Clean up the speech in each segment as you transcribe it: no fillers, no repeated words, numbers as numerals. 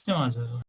Tamam canım.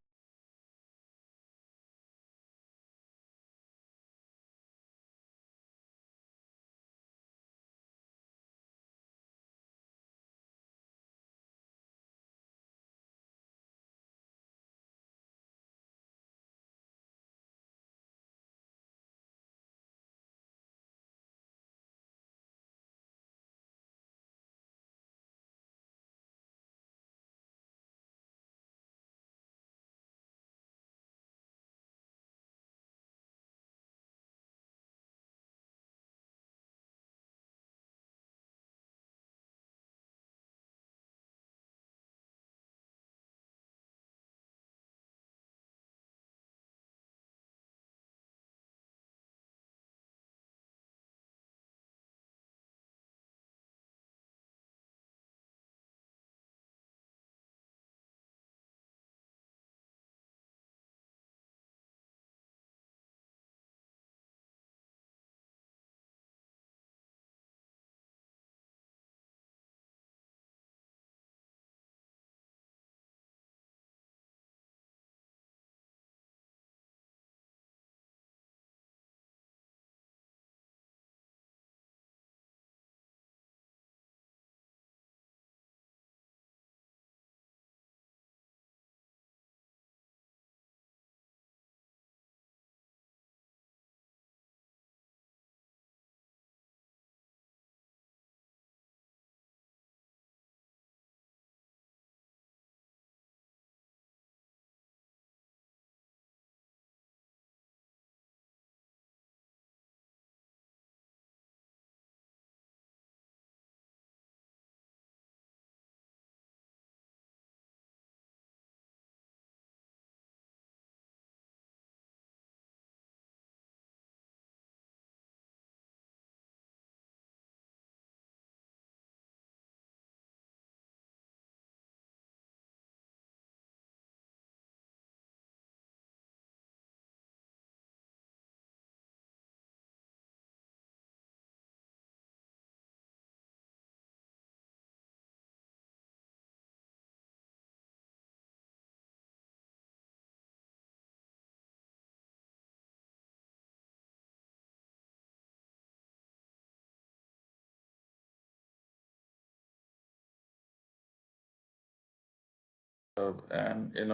And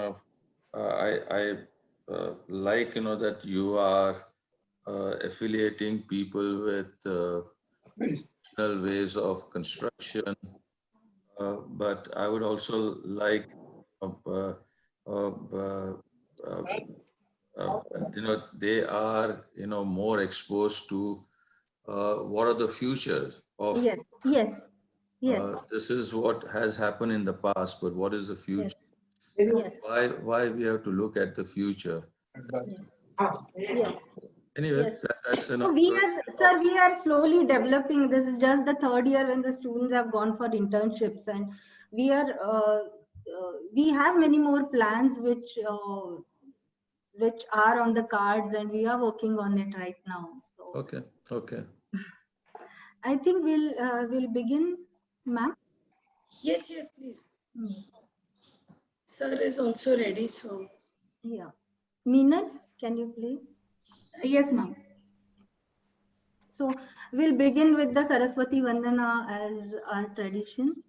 I like that you are affiliating people with traditional ways of construction, but I would also like uh, uh, uh, uh, they are more exposed to what are the futures of Yes, yes, yes, this is what has happened in the past, but what is the future? yes, yes, Why we have to look at the future? yes, yes, Anyway, yes. that's So enough. we are, sir, we are slowly developing. This is just the third year when the students have gone for internships, and we are, we have many more plans which are on the cards, and we are working on it right now. So Okay, okay. I think we'll begin, ma'am. Yes, yes, please. Yes. Sir is also ready, so. Yeah. Meenal, can you please? Yes, ma'am. So we'll begin with the Saraswati Vandana as our tradition.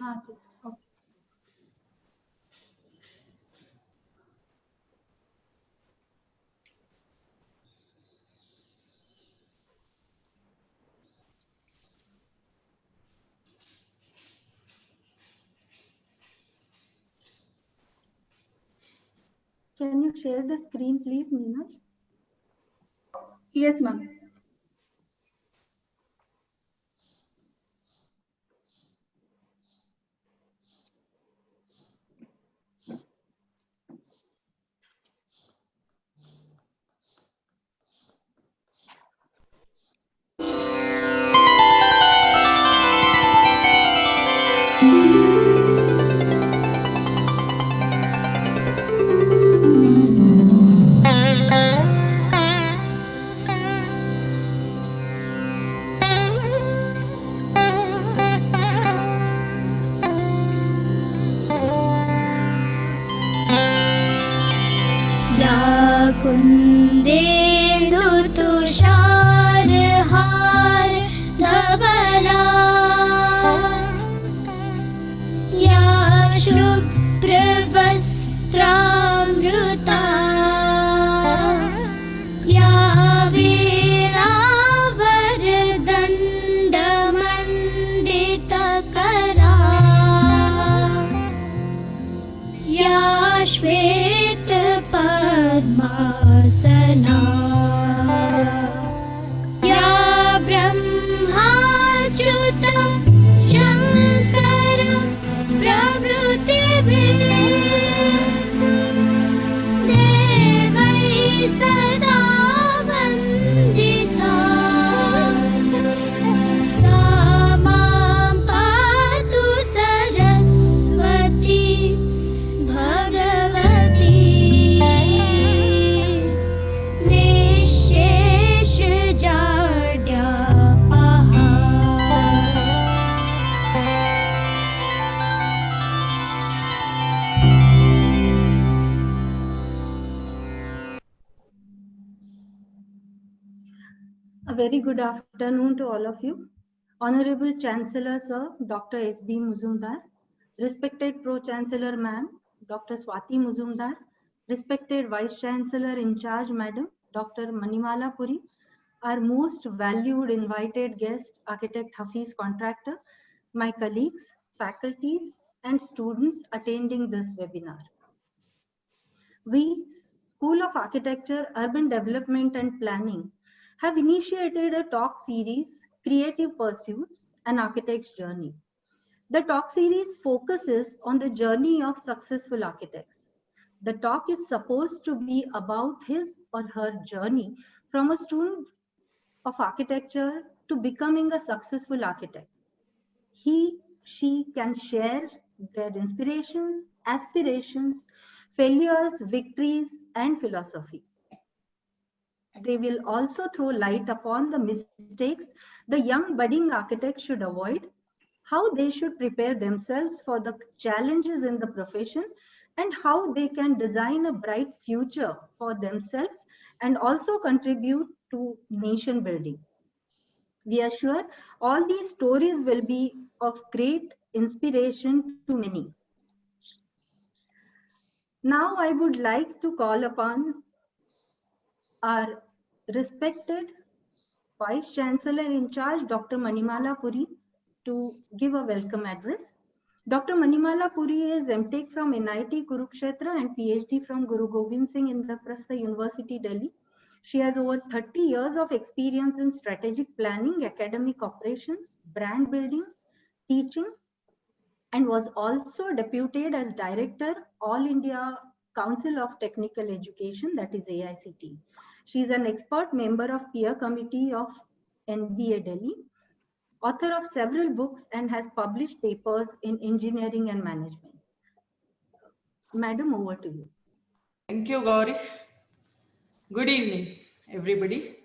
हाँ, ठीक, okay. Can you share the screen, please, Meenal? Yes, ma'am. या कुन्देन्दुतुषारहार धवला या शुभ्रवस्त्रामृता या वीणावरदण्डमण्डितकरा या श्वेतपद्मासना या ब्रह्माच्युतं शङ्करं प्रभृतिभिः देवैः सदा वन्दिता सा मां पातु Saraswati Bhagwati निःशेषजाड्यापहा A very good afternoon to all of you. Honorable Chancellor Sir, Dr. S.B. Muzumdar, respected Pro-Chancellor Ma'am, Dr. Swati Muzumdar, respected Vice Chancellor in charge Madam, Dr. Manimala Puri, our most valued invited guest, Architect Hafeez Contractor, my colleagues, faculties, and students attending this webinar. We, School of Architecture, Urban Development and Planning, have initiated a talk series, Creative Pursuits, An Architect's Journey. The talk series focuses on the journey of successful architects. The talk is supposed to be about his or her journey from a student of architecture to becoming a successful architect. He, she can share their inspirations, aspirations, failures, victories, and philosophy. They will also throw light upon the mistakes the young budding architects should avoid, how they should prepare themselves for the challenges in the profession, and how they can design a bright future for themselves and also contribute to nation building. We are sure all these stories will be of great inspiration to many. Now I would like to call upon our respected Vice Chancellor in charge, Dr. Manimala Puri, to give a welcome address. Dr. Manimala Puri is MTech from NIT Kurukshetra and PhD from Guru Gobind Singh Indraprastha University, Delhi. She has over 30 years of experience in strategic planning, academic operations, brand building, teaching, and was also deputed as Director, All India Council of Technical Education, that is AICT. She is an expert member of peer committee of NBA Delhi, author of several books, and has published papers in engineering and management. Madam, over to you. Thank you, Gauri. Good evening, everybody.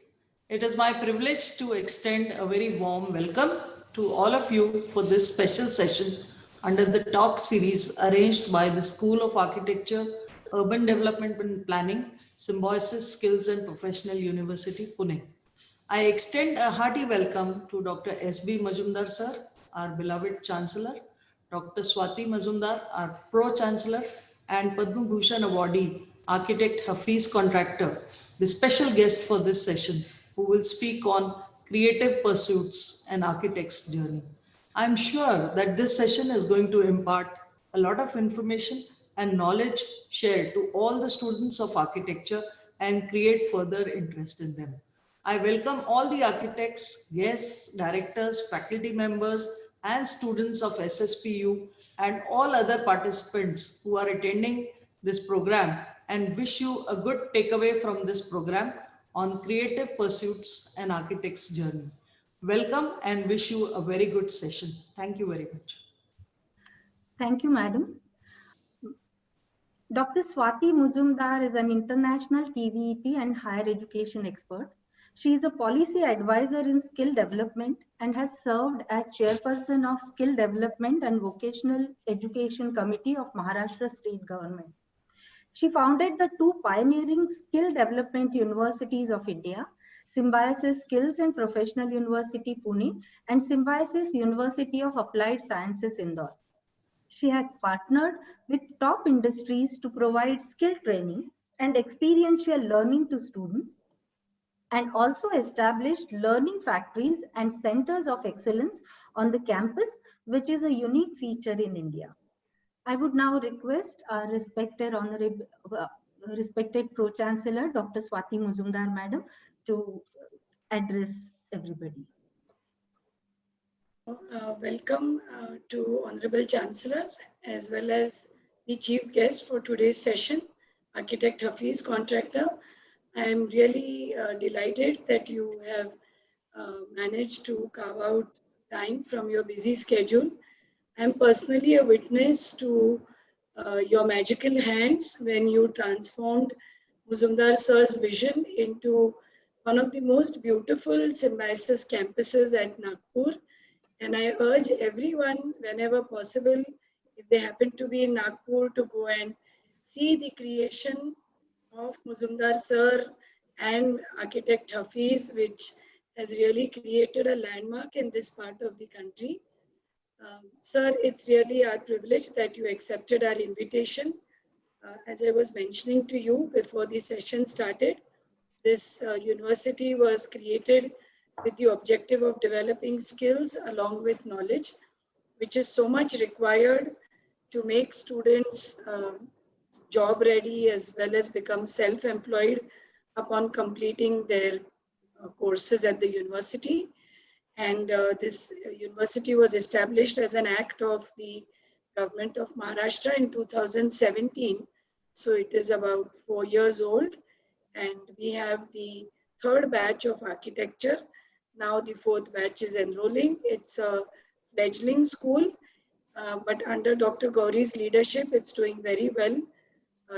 It is my privilege to extend a very warm welcome to all of you for this special session under the talk series arranged by the School of Architecture, Urban Development and Planning, Symbiosis Skills and Professional University, Pune. I extend a hearty welcome to Dr. S.B. Majumdar sir, our beloved Chancellor, Dr. Swati Majumdar, our Pro-Chancellor, and Padma Bhushan awardee, Architect Hafeez Contractor, the special guest for this session, who will speak on creative pursuits and architect's journey. I'm sure that this session is going to impart a lot of information and knowledge shared to all the students of architecture and create further interest in them. I welcome all the architects, guests, directors, faculty members, and students of SSPU and all other participants who are attending this program, and wish you a good takeaway from this program on creative pursuits and architect's journey. Welcome and wish you a very good session. Thank you very much. Thank you, Madam. Dr. Swati Muzumdar is an international TVET and higher education expert. She is a policy advisor in skill development and has served as chairperson of Skill Development and Vocational Education Committee of Maharashtra State Government. She founded the two pioneering skill development universities of India, Symbiosis Skills and Professional University Pune and Symbiosis University of Applied Sciences Indore. She has partnered with top industries to provide skill training and experiential learning to students, and also established learning factories and centers of excellence on the campus, which is a unique feature in India. I would now request our respected Pro-Chancellor, Dr. Swati Muzumdar, Madam, to address everybody. Welcome to Honorable Chancellor as well as the chief guest for today's session, Architect Hafeez, Contractor. I am really delighted that you have managed to carve out time from your busy schedule. I am personally a witness to your magical hands when you transformed Muzumdar sir's vision into one of the most beautiful Symbiosis campuses at Nagpur. And I urge everyone, whenever possible, if they happen to be in Nagpur, to go and see the creation of Muzumdar sir and architect Hafeez, which has really created a landmark in this part of the country. Sir, it's really our privilege that you accepted our invitation. As I was mentioning to you before the session started, this university was created with the objective of developing skills along with knowledge, which is so much required to make students job ready as well as become self-employed upon completing their courses at the university. And this university was established as an act of the government of Maharashtra in 2017. So it is about 4 years old, and we have the third batch of architecture. Now the fourth batch is enrolling. It's a fledgling school, but under Dr. Gauri's leadership, it's doing very well.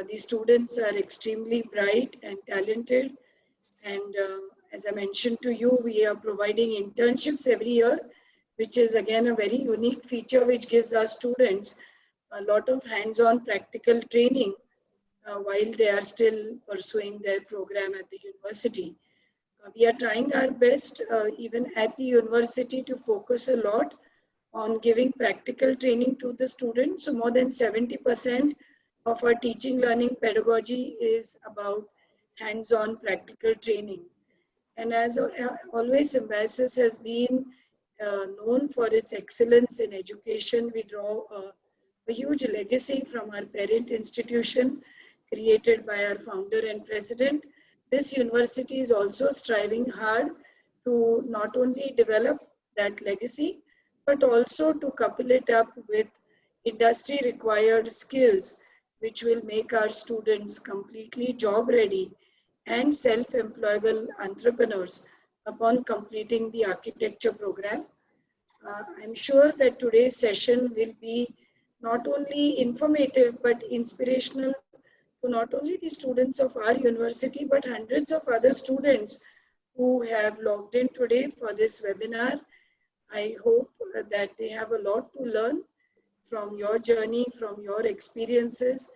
The students are extremely bright and talented. And as I mentioned to you, we are providing internships every year, which is again a very unique feature which gives our students a lot of hands-on practical training while they are still pursuing their program at the university. We are trying our best, even at the university, to focus a lot on giving practical training to the students. So more than 70% of our teaching learning pedagogy is about hands-on practical training. And as always, Symbiosis has been known for its excellence in education. We draw a huge legacy from our parent institution created by our founder and president. This university is also striving hard to not only develop that legacy, but also to couple it up with industry required skills, which will make our students completely job ready and self-employable entrepreneurs upon completing the architecture program. I'm sure that today's session will be not only informative, but inspirational to not only the students of our university, but hundreds of other students who have logged in today for this webinar. I hope that they have a lot to learn from your journey, from your experiences,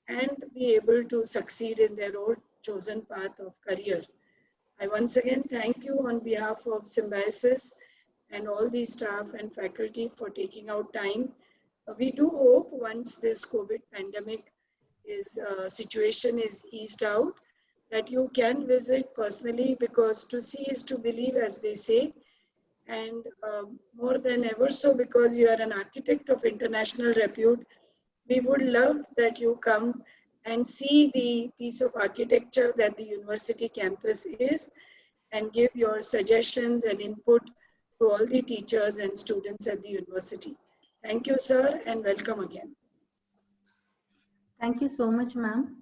and be able to succeed in their own chosen path of career. I once again thank you on behalf of Symbiosis and all the staff and faculty for taking out time. We do hope once this COVID pandemic situation is eased out, that you can visit personally, because to see is to believe, as they say, and more than ever so, because you are an architect of international repute, we would love that you come and see the piece of architecture that the university campus is, and give your suggestions and input to all the teachers and students at the university. Thank you, sir, and welcome again. Thank you so much, ma'am.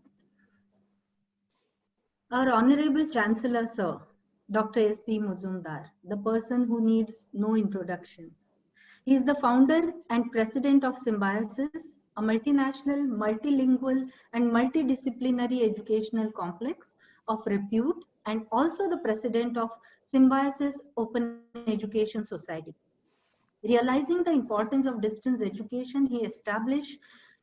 Our Honorable Chancellor, sir, Dr. S.P. Muzumdar, the person who needs no introduction. He is the founder and president of Symbiosis, a multinational, multilingual, and multidisciplinary educational complex of repute, and also the president of Symbiosis Open Education Society. Realizing the importance of distance education, he established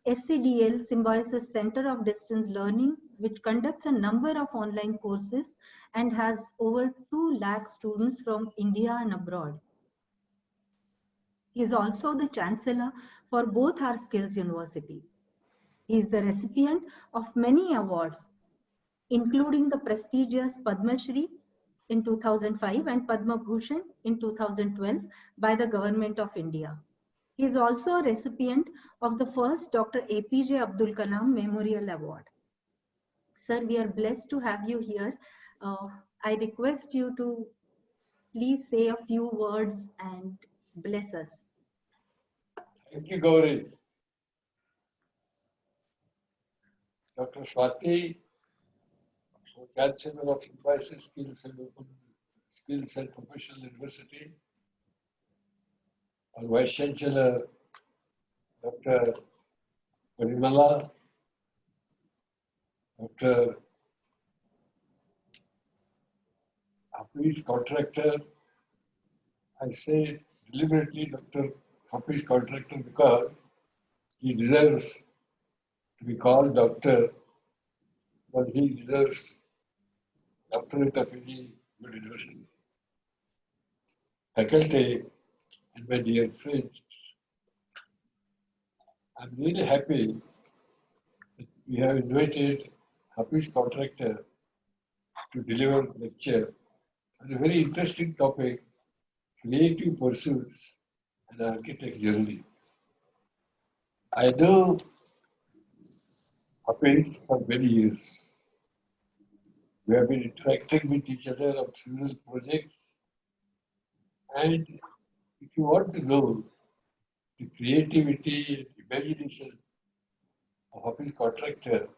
SCDL, Symbiosis Center of Distance Learning, which conducts a number of online courses and has over 2 lakh students from India and abroad. He is also the chancellor for both our skills universities. He is the recipient of many awards, including the prestigious Padma Shri in 2005 and Padma Bhushan in 2012 by the Government of India. He is also a recipient of the first Dr. APJ Abdul Kalam Memorial Award. Sir, we are blessed to have you here. I request you to please say a few words and bless us. Thank you, Gauri. Dr. Swati, Chancellor of Symbiosis Skills and Professional University, our Vice Chancellor, Dr. Parimala, Dr. Hafeez, Contractor. I say deliberately Dr. Hafeez, Contractor, because he deserves to be called doctor, but he deserves doctorate of any good university. Faculty and my dear friends, I'm really happy that we have invited Hafeez, Contractor to deliver a lecture on a very interesting topic, creative pursuits and architect journey. I know Hafeez for many years. We have been interacting with each other on several projects, and if you want to know the creativity and imagination of Hafeez, Contractor,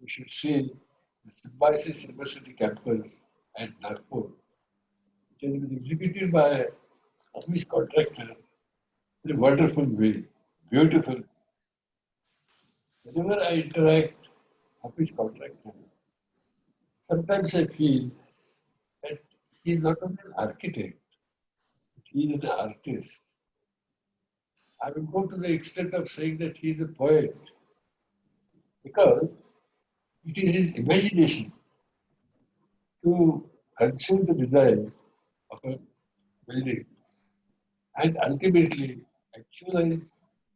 you should see the Symbiosis University campus at Nagpur. It has been executed by Hafeez, Contractor in a wonderful way, beautiful. Whenever I interact with Hafeez, Contractor, sometimes I feel that he is not only an architect, but he is an artist. I will go to the extent of saying that he is a poet, because it is his imagination to conceive the design of a building and ultimately actualize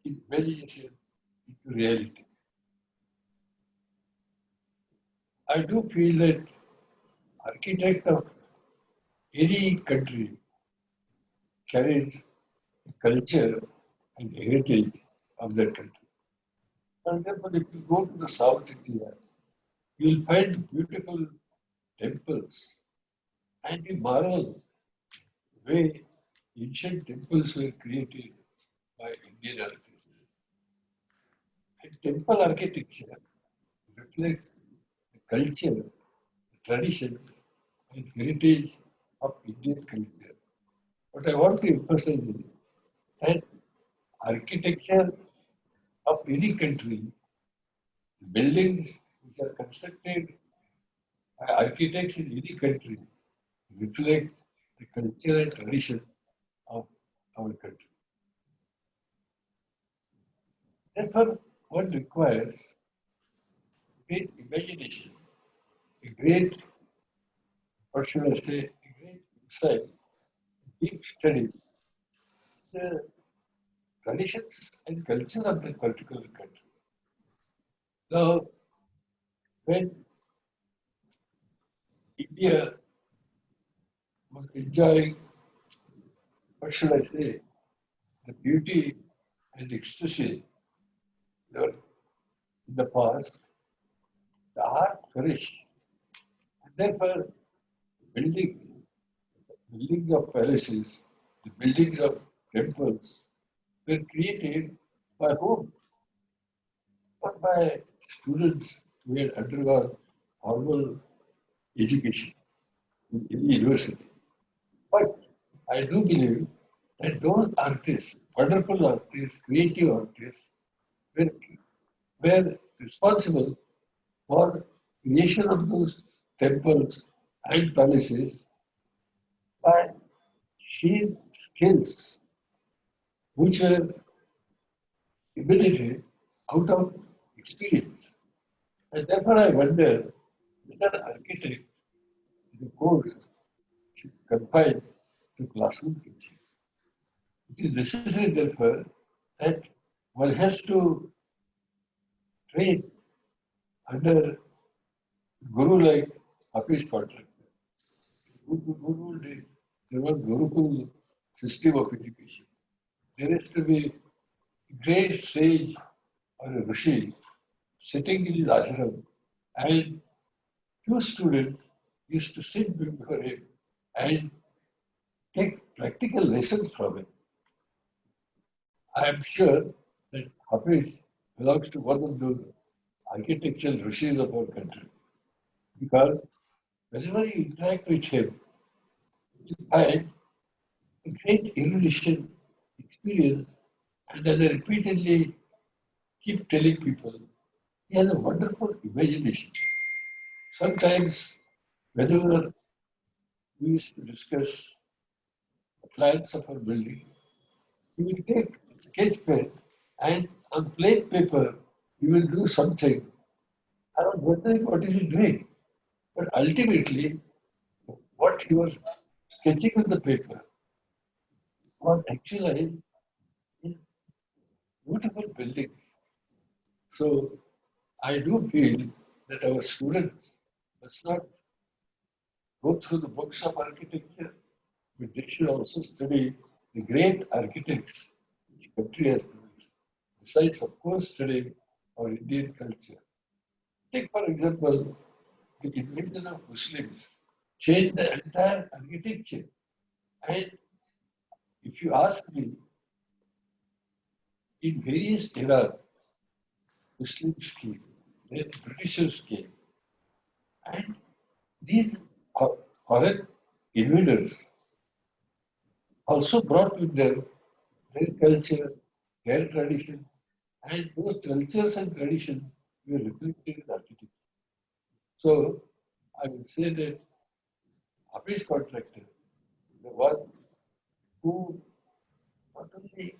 his imagination into reality. I do feel that architect of any country carries the culture and heritage of that country. For example, if you go to the South India, you will find beautiful temples and you marvel the way ancient temples were created by Indian artists. And temple architecture reflects the culture, the traditions, and heritage of Indian culture. What I want to emphasize is that architecture of any country, buildings which are constructed by architects in any country, reflect the culture and tradition of our country. Therefore, one requires great imagination, a great, what should I say, a great insight, deep study the traditions and culture of that particular country. Now, when India was enjoying, what should I say, the beauty and ecstasy in the past, the art flourished. And therefore, building, buildings of palaces, the buildings of temples were created by whom? Not by students who had undergone formal education in any university. But I do believe that those artists, wonderful artists, creative artists, were, were responsible for creation of those temples and palaces by sheer skills which were emanated out of experience. And therefore I wonder whether architect the course should confine to classroom teaching. It is necessary therefore that one has to train under guru like Hafeez Contractor. Guru days, there was Gurukul system of education. There has to be a great sage or a rishi sitting in his ashram, and few students used to sit before him and take practical lessons from him. I am sure that Hafeez belongs to one of those architectural rishis of our country, because whenever you interact with him, you find a great erudition, experience, and as I repeatedly keep telling people, he has a wonderful imagination. Sometimes, whenever we used to discuss the plans of our building, he will take a sketch pen and on plain paper, he will do something. I was wondering what is he doing. But ultimately, what he was sketching on the paper was actualized in beautiful buildings. So I do feel that our students must not go through the books of architecture, but they should also study the great architects which country has produced. Besides, of course, studying our Indian culture. Take, for example, the invasion of Muslims changed the entire architecture. And if you ask me, in various eras, Muslims came, then Britishers came, and these foreign invaders also brought with them their culture, their traditions, and those cultures and traditions were reflected in architecture. So I would say that Hafeez Contractor, the one who not only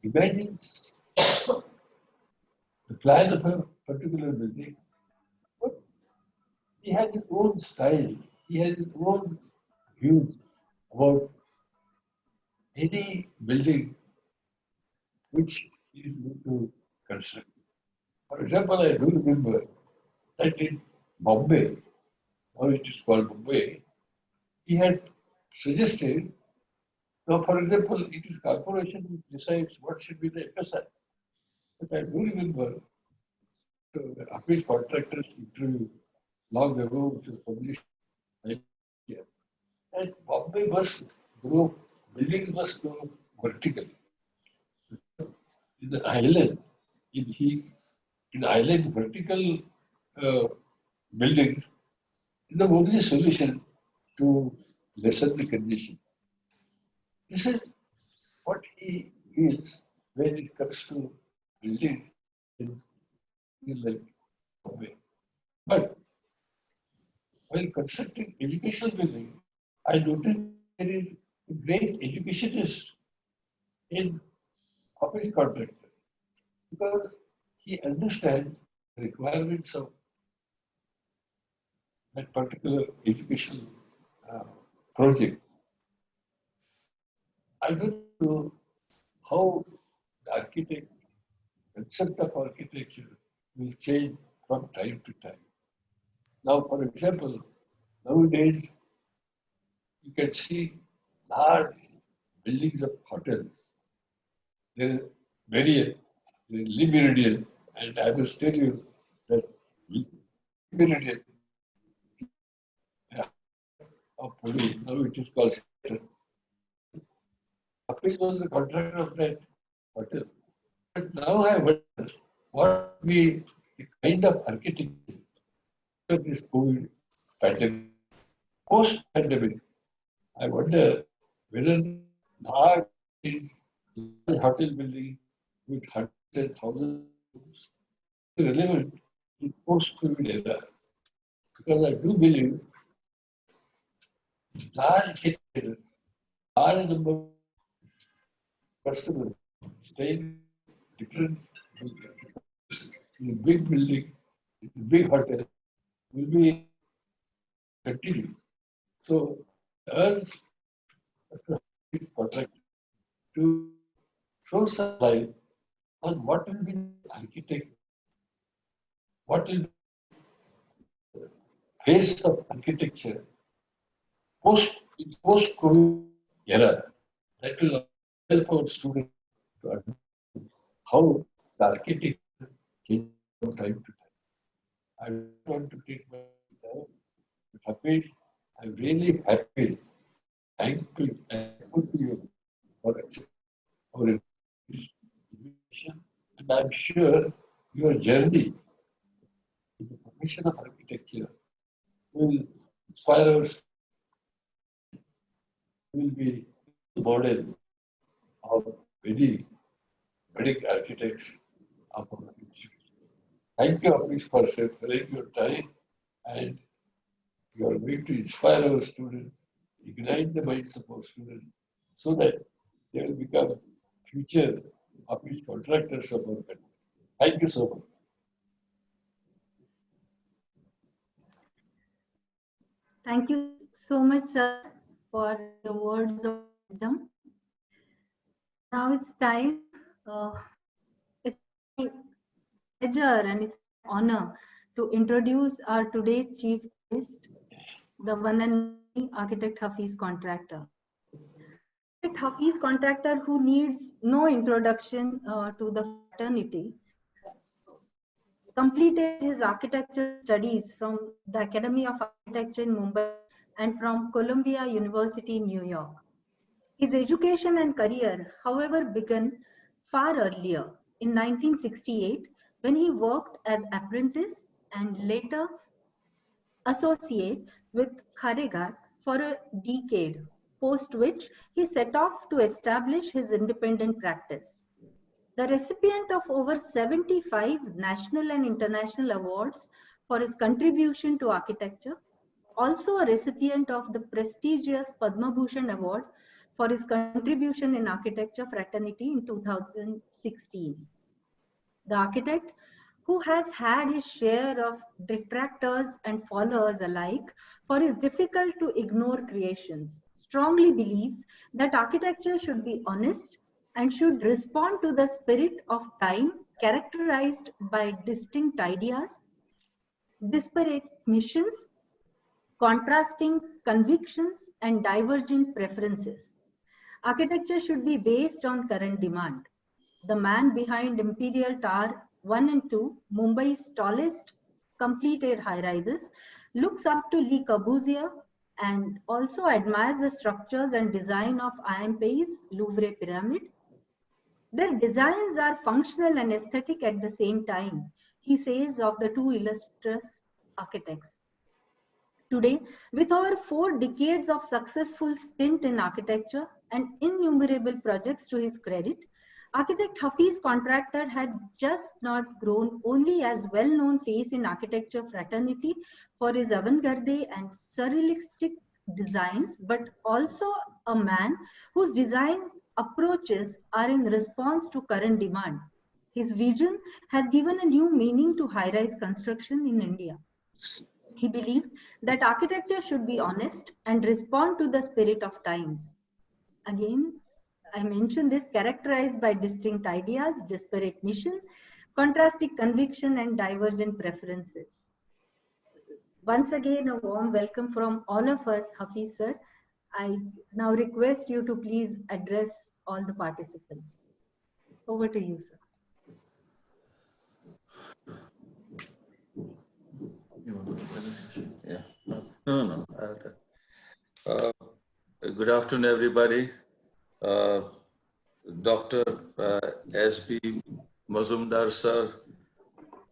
imagines the plan of a particular building, but he has his own style, he has his own views about any building which he is going to construct. For example, I do remember that in Bombay, now it is called Bombay, he had suggested, now for example, it is corporation which decides what should be the FSI. But I do remember the Hafeez Contractor's interview long ago, which was published last year. And Bombay must grow, buildings must grow vertically. In the island, in island vertical buildings is the only solution to lessen the condition. This is what he feels when it comes to building in like Bombay. But while constructing educational building, I noticed there is a great educationist in Hafeez Contractor because he understands the requirements of that particular educational uh, project. I don't know how the architect concept of architecture will change from time to time. Now, for example, nowadays you can see large buildings of hotels. They're very Meridian, and I must tell you that Meridian of Pune. Now it is called Center. Hafeez was the contractor of that hotel. But now I wonder what we the kind of architecture of this COVID pandemic, post-pandemic. I wonder whether our hotel building with hundreds and thousands is relevant in post-COVID era. Because I do believe large caterers, large number of customers staying different in a big building, in a big hotel will be continued. So urge contract to throw some light on what will be the architect, what will be the face of architecture post-COVID era. That will help our students to understand how the architecture changes from time to time. I don't want to take my time, but Hafeez, I'm really happy. Thankful to you for our invitation. And I'm sure your journey in the profession of architecture will inspire us, will be the model of many architects of our institution. Thank you, Hafeez, for separating your time, and you are going to inspire our students, ignite the minds of our students, so that they will become future Hafeez contractors of our country. Thank you so much. Thank you so much, sir, for the words of wisdom. Now it's time. It's my pleasure and it's an honor to introduce our today's chief guest, the one and only architect Hafeez Contractor. Architect Hafeez Contractor, who needs no introduction to the fraternity, completed his architecture studies from the Academy of Architecture in Mumbai and from Columbia University in New York. His education and career, however, began far earlier in 1968 when he worked as apprentice and later associate with Kharegar for a decade, post which he set off to establish his independent practice. The recipient of over 75 national and international awards for his contribution to architecture, also a recipient of the prestigious Padma Bhushan Award for his contribution in architecture fraternity in 2016. The architect, who has had his share of detractors and followers alike for his difficult to ignore creations, strongly believes that architecture should be honest and should respond to the spirit of time characterized by distinct ideas, disparate missions, contrasting convictions, and divergent preferences. Architecture should be based on current demand. The man behind Imperial Tower 1 and 2, Mumbai's tallest completed high-rises, looks up to Le Corbusier and also admires the structures and design of Ampey's Louvre Pyramid. Their designs are functional and aesthetic at the same time, he says of the two illustrious architects. Today, with over 4 decades of successful stint in architecture and innumerable projects to his credit, architect Hafeez Contractor had just not grown only as well-known face in architecture fraternity for his avant-garde and surrealistic designs, but also a man whose design approaches are in response to current demand. His vision has given a new meaning to high-rise construction in India. He believed that architecture should be honest and respond to the spirit of times. Again, I mentioned this, characterized by distinct ideas, disparate mission, contrasting conviction, and divergent preferences. Once again, a warm welcome from all of us, Hafeez sir. I now request you to please address all the participants. Over to you, sir. You want to do the presentation? Yeah. No. Good afternoon, everybody. Uh, Dr. S.B. Mazumdar, sir,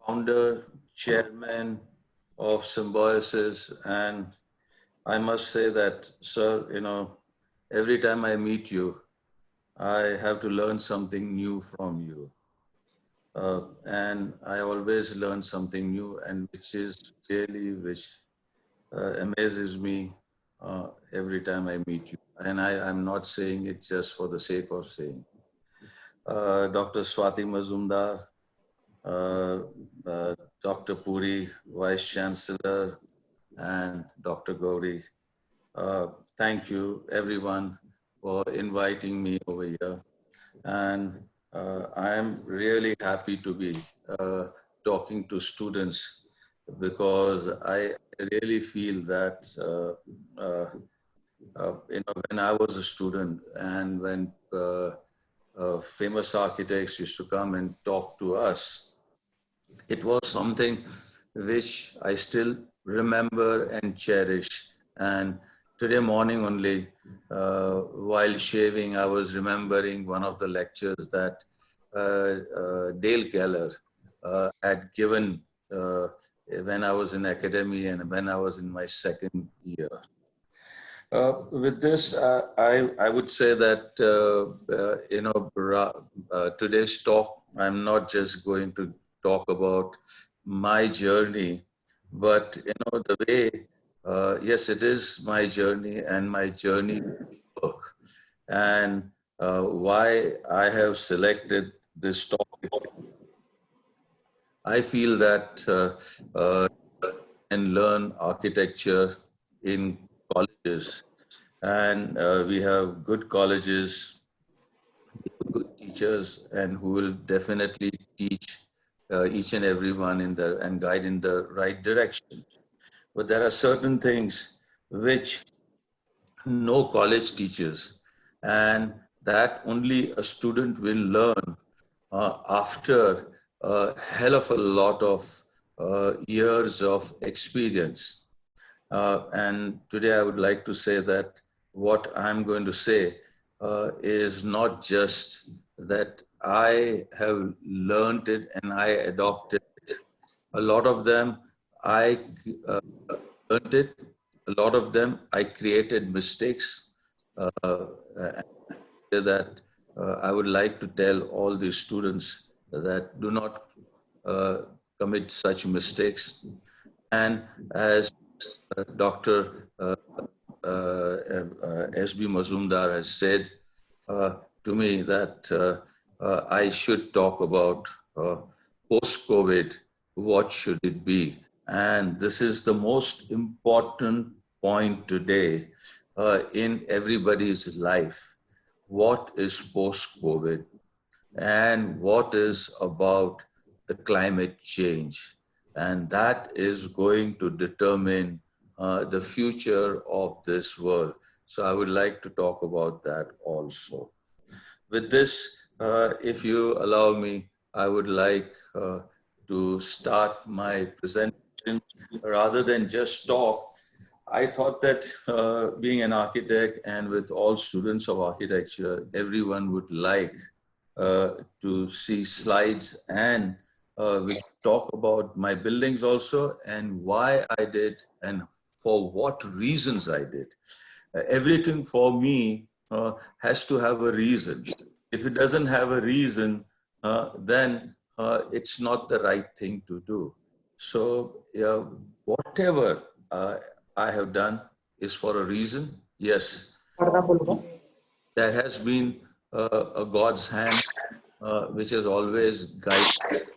founder, chairman of Symbiosis. And I must say that, sir, every time I meet you, I have to learn something new from you. And I always learn something new, and which amazes me every time I meet you. And I'm not saying it just for the sake of saying. Dr. Swati Mazumdar, uh, Dr. Puri, Vice Chancellor, and Dr. Gauri. Thank you, everyone, for inviting me over here. And I am really happy to be talking to students because I really feel that when I was a student and when famous architects used to come and talk to us, it was something which I still remember and cherish. And today morning only, while shaving, I was remembering one of the lectures that Dale Keller had given when I was in academy and when I was in my second year. With this, I would say that, today's talk, I'm not just going to talk about my journey, but, the way, yes, it is my journey and my journey work. And why I have selected this topic, I feel that and learn architecture in colleges. And we have good colleges, good teachers, and who will definitely teach each and everyone and guide in the right direction. But there are certain things which no college teaches, and that only a student will learn after a hell of a lot of years of experience. And today I would like to say that what I'm going to say is not just that I have learned it and I adopted it. A lot of them I learned it. A lot of them I created mistakes. And say that I would like to tell all the students that do not commit such mistakes. And as Dr. S.B. Mazumdar has said to me that I should talk about post-COVID, what should it be? And this is the most important point today in everybody's life. What is post-COVID and what is about the climate change? And that is going to determine the future of this world. So I would like to talk about that also. With this, if you allow me, I would like to start my presentation. Rather than just talk, I thought that being an architect and with all students of architecture, everyone would like to see slides and which talk about my buildings also and why I did and for what reasons I did. Everything for me has to have a reason. If it doesn't have a reason, then it's not the right thing to do. So whatever I have done is for a reason. Yes, there has been a God's hand which has always guided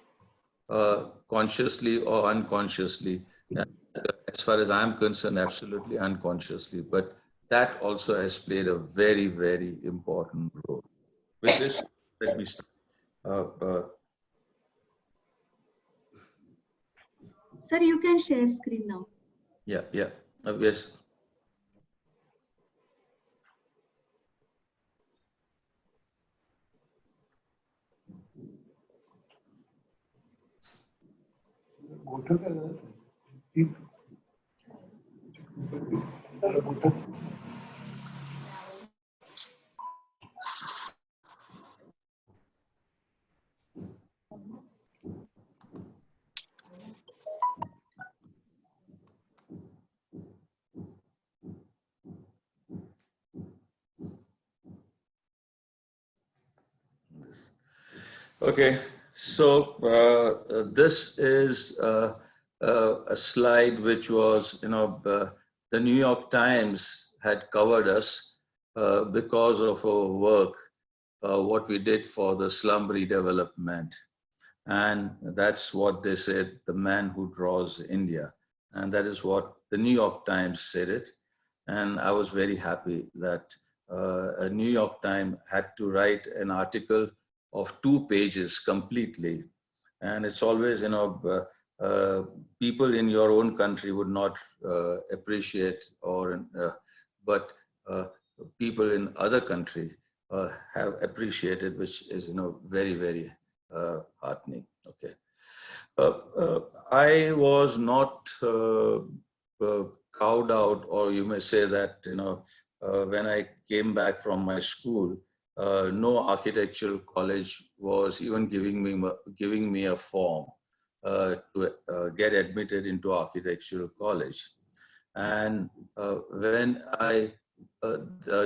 consciously or unconsciously. As far as I'm concerned, absolutely unconsciously. But that also has played a very, very important role. With this, let me start. Sir, you can share screen now. Yeah. Yes. Okay, so this is a slide which was, the New York Times had covered us because of our work, what we did for the slum redevelopment. And that's what they said, the man who draws India. And that is what the New York Times said it. And I was very happy that a New York Times had to write an article of 2 pages completely. And it's always, people in your own country would not appreciate, but people in other country have appreciated, which is, very, very heartening. Okay. I was not cowed out, or you may say that, when I came back from my school, no architectural college was even giving me a form to get admitted into architectural college. And when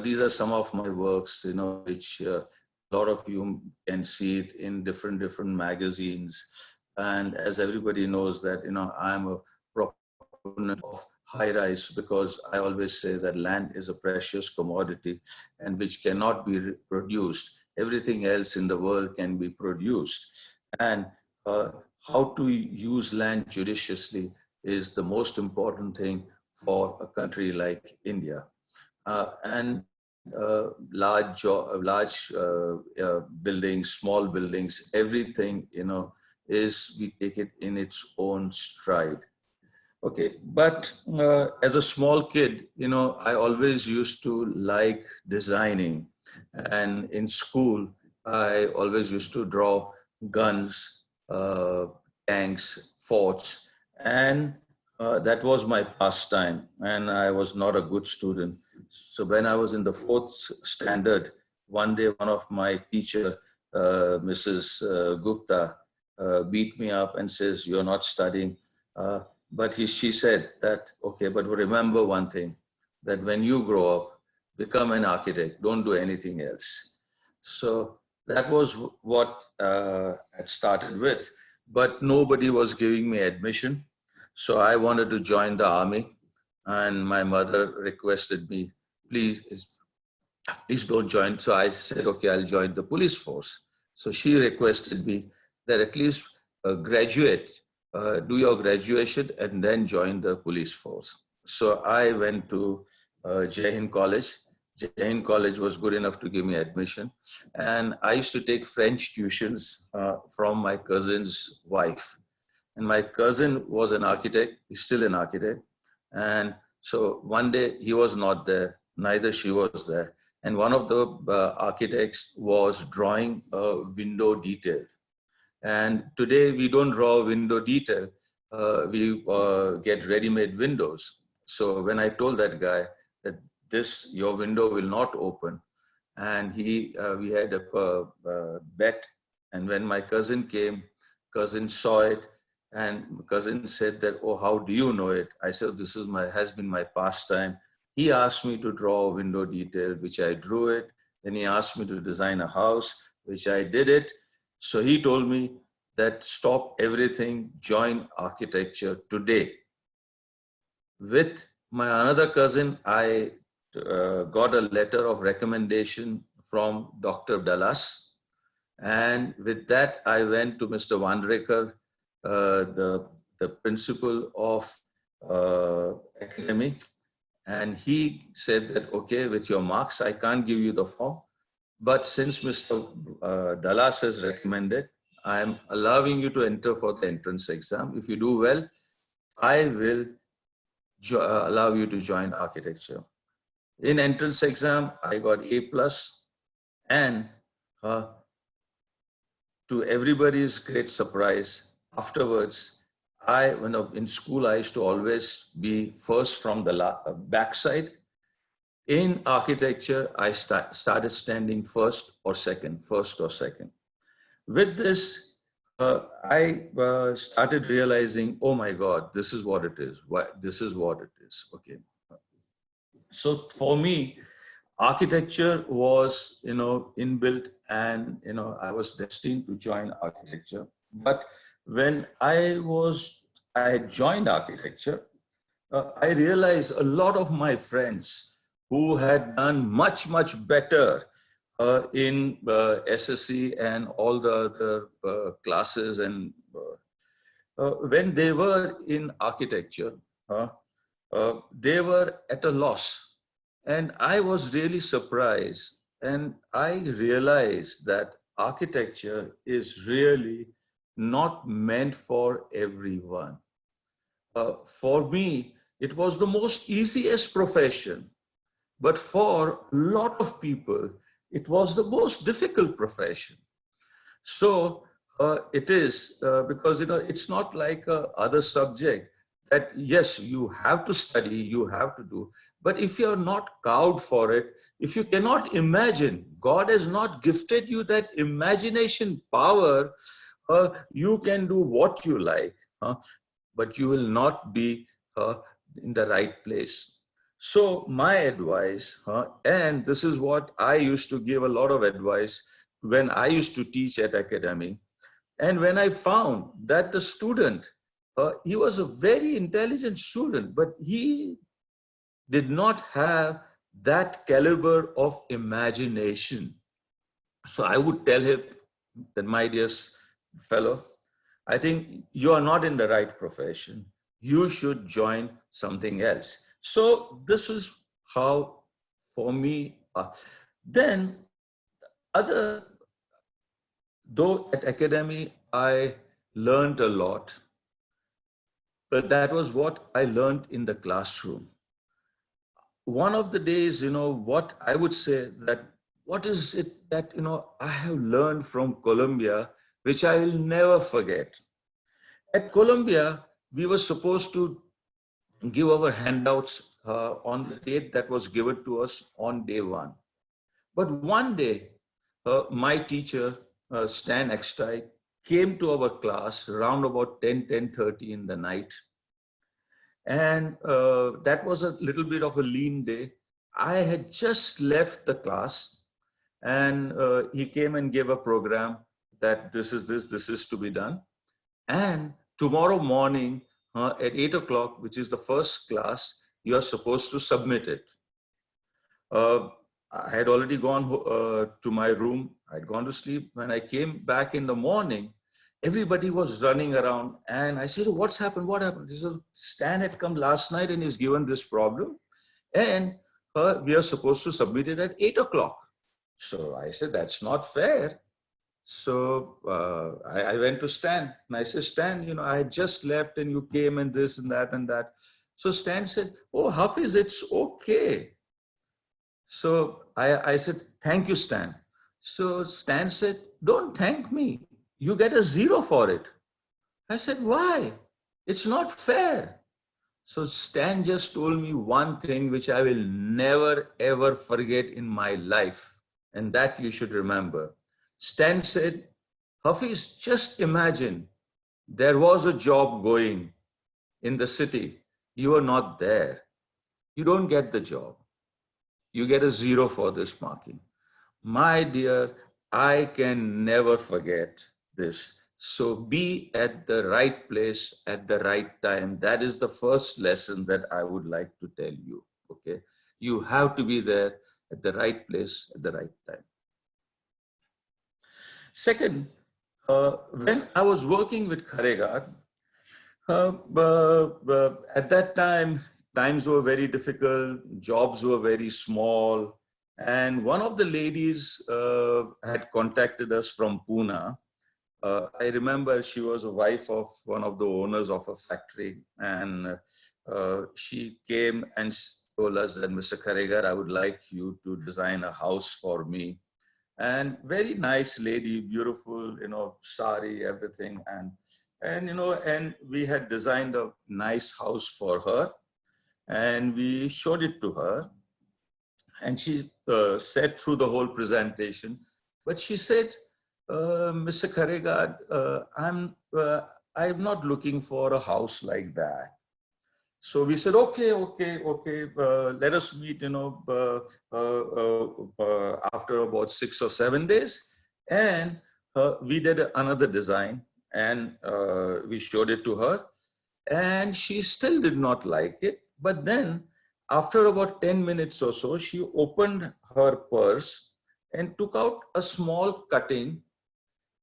these are some of my works, which a lot of you can see it in different magazines. And as everybody knows that, I'm a proponent of high rise, because I always say that land is a precious commodity and which cannot be produced. Everything else in the world can be produced. And how to use land judiciously is the most important thing for a country like India. And large buildings, small buildings, everything, we take it in its own stride. Okay, but as a small kid, I always used to like designing. And in school, I always used to draw guns, tanks, forts, and that was my pastime. And I was not a good student. So when I was in the 4th standard, one day one of my teacher, Mrs. Gupta, beat me up and says, "You're not studying." But she said that, okay, but remember one thing, that when you grow up, become an architect, don't do anything else. So that was what I started with, but nobody was giving me admission. So I wanted to join the army, and my mother requested me, please don't join. So I said, okay, I'll join the police force. So she requested me that at least graduate, do your graduation and then join the police force. So I went to Jai Hind College. Jai Hind College was good enough to give me admission. And I used to take French tuitions from my cousin's wife. And my cousin was an architect, he's still an architect. And so one day he was not there, neither she was there. And one of the architects was drawing a window detail. And today we don't draw a window detail, we get ready-made windows. So when I told that guy that your window will not open, and we had a bet. And when my cousin came, cousin saw it, and cousin said that, "Oh, how do you know it?" I said, "This has been my pastime." He asked me to draw a window detail, which I drew it. Then he asked me to design a house, which I did it. So he told me that stop everything, join architecture today. With my another cousin, I got a letter of recommendation from Dr. Dallas. And with that, I went to Mr. Wandrekar, the principal of academy. And he said that, okay, with your marks, I can't give you the form. But since Mr. Dallas has recommended, I am allowing you to enter for the entrance exam. If you do well, I will allow you to join architecture. In entrance exam, I got A+, and to everybody's great surprise, afterwards, in school, I used to always be first from the backside. In architecture, I started standing first or second. With this, I started realizing, oh my God, this is what it is. This is what it is. Okay. So for me, architecture was, inbuilt, and, I was destined to join architecture. But when I had joined architecture, I realized a lot of my friends who had done much, much better in SSC and all the other classes, and when they were in architecture, they were at a loss. And I was really surprised. And I realized that architecture is really not meant for everyone. For me, it was the most easiest profession. But for a lot of people, it was the most difficult profession. So it is because, it's not like other subject that, yes, you have to study, you have to do. But if you're not cowed for it, if you cannot imagine, God has not gifted you that imagination power, you can do what you like, but you will not be in the right place. So my advice, and this is what I used to give a lot of advice when I used to teach at academy. And when I found that the student, he was a very intelligent student, but he did not have that caliber of imagination. So I would tell him that, my dear fellow, I think you are not in the right profession. You should join something else. So this is how, for me, then though at academy, I learned a lot, but that was what I learned in the classroom. One of the days, what I would say that, what is it that, I have learned from Colombia, which I will never forget. At Colombia, we were supposed to give our handouts on the date that was given to us on day one. But one day, my teacher, Stan Eckstein, came to our class around about 10:30 in the night. And that was a little bit of a lean day. I had just left the class, and he came and gave a program that this is to be done. And tomorrow morning at 8 o'clock, which is the first class, you are supposed to submit it. I had already gone to my room. I'd gone to sleep. When I came back in the morning, everybody was running around, and I said, what's happened? What happened? He said, Stan had come last night and he's given this problem, and we are supposed to submit it at 8 o'clock. So I said, that's not fair. So I went to Stan, and I said, Stan, I had just left and you came and this and that and that. So Stan said, oh, Hafeez, it's okay. So I said, thank you, Stan. So Stan said, don't thank me. You get a 0 for it. I said, why? It's not fair. So Stan just told me one thing which I will never, ever forget in my life. And that you should remember. Stan said, Hafeez, just imagine there was a job going in the city. You are not there. You don't get the job. You get a 0 for this marking. My dear, I can never forget this. So be at the right place at the right time. That is the first lesson that I would like to tell you. Okay, you have to be there at the right place at the right time. Second, when I was working with Kharegar, at that time, times were very difficult, jobs were very small. And one of the ladies had contacted us from Pune. I remember she was a wife of one of the owners of a factory. And she came and told us that, Mr. Kharegar, I would like you to design a house for me. And very nice lady, beautiful, sari, everything. And we had designed a nice house for her. And we showed it to her. And she sat through the whole presentation. But she said, Mr. Kharegar, I'm not looking for a house like that. So we said, okay, let us meet, after about 6 or 7 days. And we did another design, and we showed it to her, and she still did not like it. But then after about 10 minutes or so, she opened her purse and took out a small cutting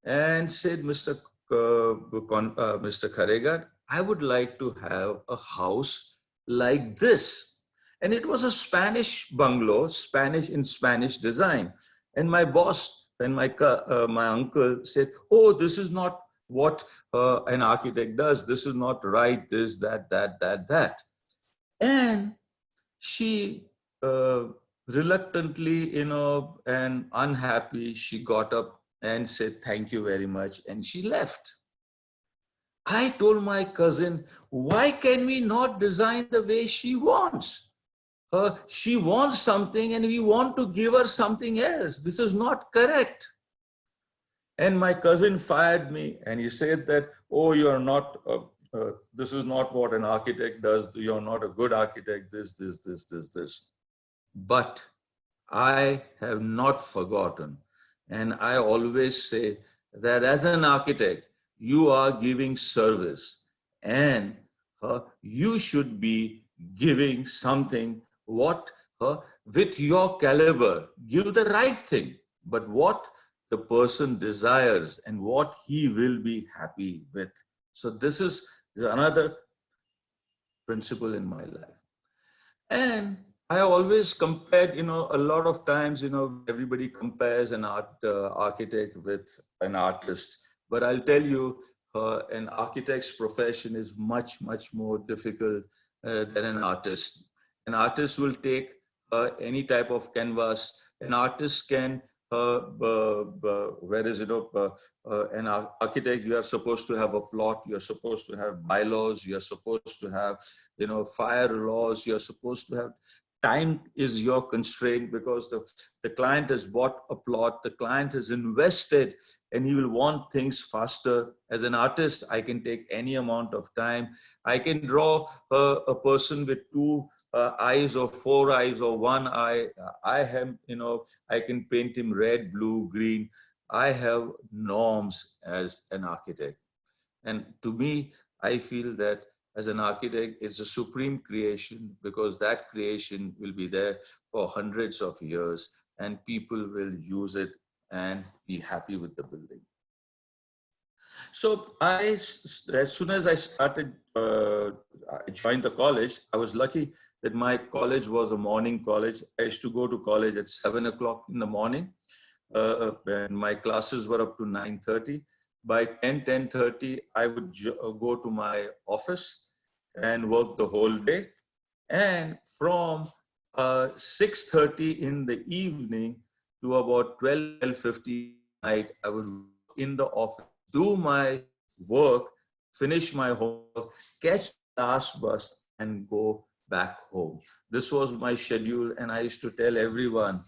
and said, Mr. Kharegar, I would like to have a house like this. And it was a Spanish bungalow, Spanish design. And my boss and my uncle said, oh, this is not what an architect does. This is not right, this, that. And she reluctantly, and unhappy, she got up and said, thank you very much. And she left. I told my cousin, why can we not design the way she wants? She wants something and we want to give her something else. This is not correct. And my cousin fired me and he said that, oh, you're not, this is not what an architect does. You're not a good architect, this. But I have not forgotten. And I always say that as an architect, you are giving service and you should be giving something with your caliber, give the right thing, but what the person desires and what he will be happy with. So this is another principle in my life. And I always compared, a lot of times, everybody compares an architect with an artist. But I'll tell you, an architect's profession is much, much more difficult than an artist. An artist will take any type of canvas. An artist can, whereas, an architect, you are supposed to have a plot, you're supposed to have bylaws, you're supposed to have, fire laws, you're supposed to have. Time is your constraint because the client has bought a plot, the client has invested, and he will want things faster. As an artist, I can take any amount of time. I can draw a person with two eyes or four eyes or one eye. I have, I can paint him red, blue, green. I have norms as an architect. And to me, I feel that as an architect, it's a supreme creation because that creation will be there for hundreds of years and people will use it and be happy with the building. So as soon as I started, I joined the college, I was lucky that my college was a morning college. I used to go to college at 7 o'clock in the morning and my classes were up to 9:30. By 10:30, I would go to my office and work the whole day. And from 6:30 in the evening to about 12:50 night, I would work in the office, do my work, finish my homework, catch the last bus and go back home. This was my schedule. And I used to tell everyone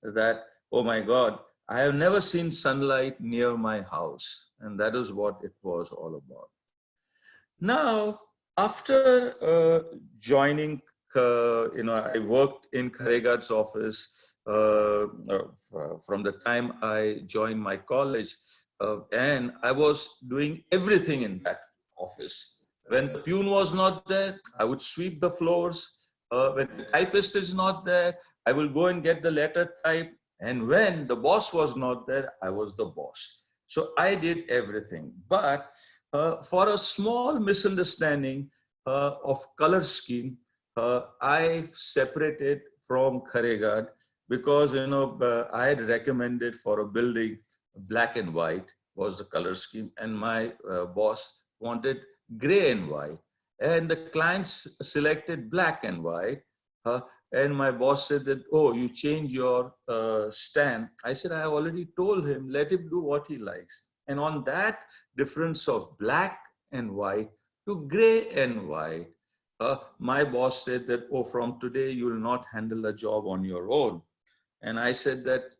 that, oh my God, I have never seen sunlight near my house. And that is what it was all about. Now, after joining, I worked in Kharegar's office from the time I joined my college, and I was doing everything in that office. When the Pune was not there, I would sweep the floors. When the typist is not there, I will go and get the letter type. And when the boss was not there, I was the boss. So I did everything. But for a small misunderstanding of color scheme, I separated from Kharegar because I had recommended for a building black and white was the color scheme, and my boss wanted gray and white, and the clients selected black and white. And my boss said that, oh, you change your stand. I said, I already told him, let him do what he likes. And on that difference of black and white to gray and white, my boss said that, oh, from today, you will not handle a job on your own. And I said that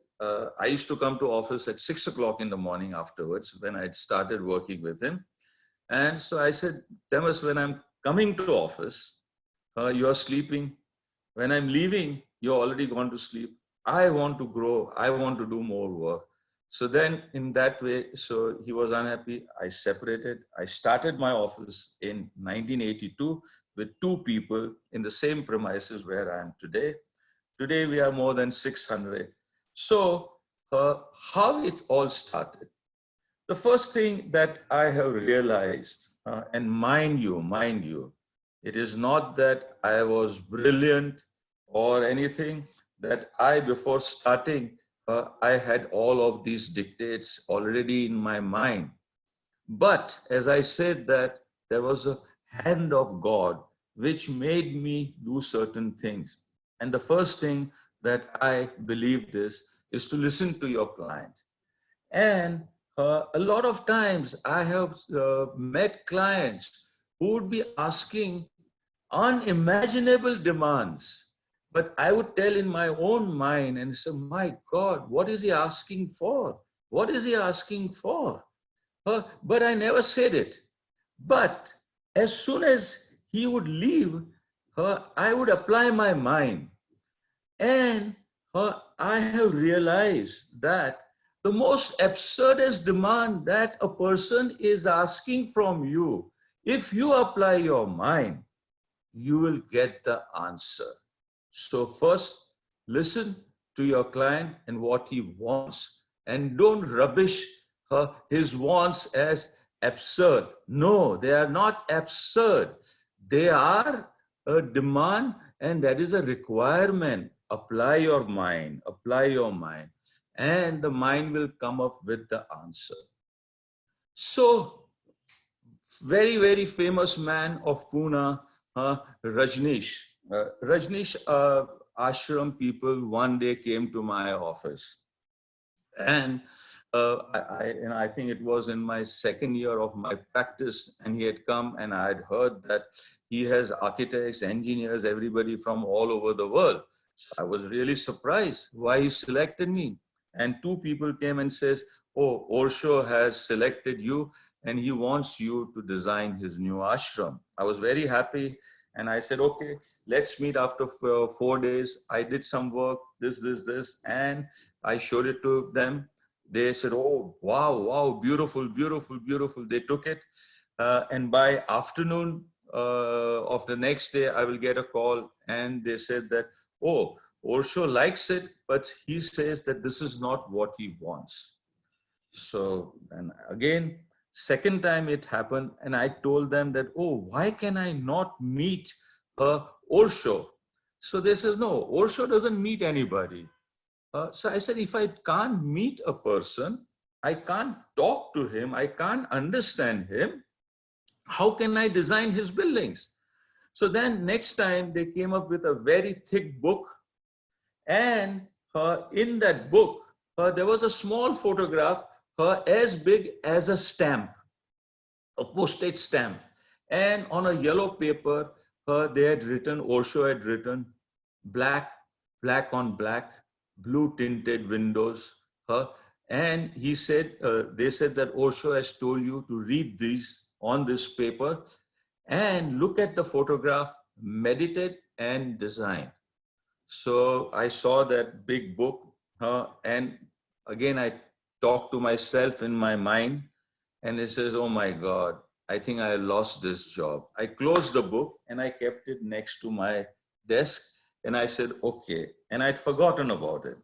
I used to come to office at 6 o'clock in the morning afterwards when I had started working with him. And so I said, Demas, when I'm coming to office, you're sleeping. When I'm leaving, you're already gone to sleep. I want to grow. I want to do more work. So then in that way, so he was unhappy. I separated. I started my office in 1982 with 2 people in the same premises where I am today. Today we are more than 600. So how it all started. The first thing that I have realized, and mind you, it is not that I was brilliant or anything, that I, before starting, I had all of these dictates already in my mind. But as I said that there was a hand of God which made me do certain things. And the first thing that I believed is to listen to your client. And a lot of times I have met clients who would be asking unimaginable demands. But I would tell in my own mind and say, my God, what is he asking for? What is he asking for? But I never said it. But as soon as he would leave, I would apply my mind. And I have realized that the most absurdest demand that a person is asking from you, if you apply your mind, you will get the answer. So first, listen to your client and what he wants, and don't rubbish his wants as absurd. No, they are not absurd. They are a demand, and that is a requirement. Apply your mind, and the mind will come up with the answer. So, very, very famous man of Pune, Rajneesh. Rajneesh ashram people one day came to my office. And I think it was in my second year of my practice, and he had come, and I had heard that he has architects, engineers, everybody from all over the world. So I was really surprised why he selected me. And 2 people came and says, oh, Osho has selected you and he wants you to design his new ashram. I was very happy. And I said, okay, let's meet after 4 days. I did some work, this, and I showed it to them. They said, oh, wow, beautiful. They took it. And by afternoon of the next day, I will get a call. And they said that, oh, Osho likes it, but he says that this is not what he wants. So, and again, second time it happened, and I told them that, oh, why can I not meet Osho? So they says, no, Osho doesn't meet anybody. So I said, if I can't meet a person, I can't talk to him, I can't understand him, how can I design his buildings? So then next time they came up with a very thick book, and in that book, there was a small photograph as big as a stamp, a postage stamp. And on a yellow paper, they had written, Osho had written, black on black, blue tinted windows. And he said, they said that Osho has told you to read these on this paper and look at the photograph, meditate and design. So I saw that big book, and again, I talked to myself in my mind, and it says, oh my God, I think I lost this job. I closed the book and I kept it next to my desk, and I said, okay, and I'd forgotten about it.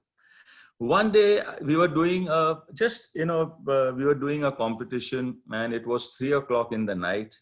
One day we were doing we were doing a competition, and it was 3 o'clock in the night,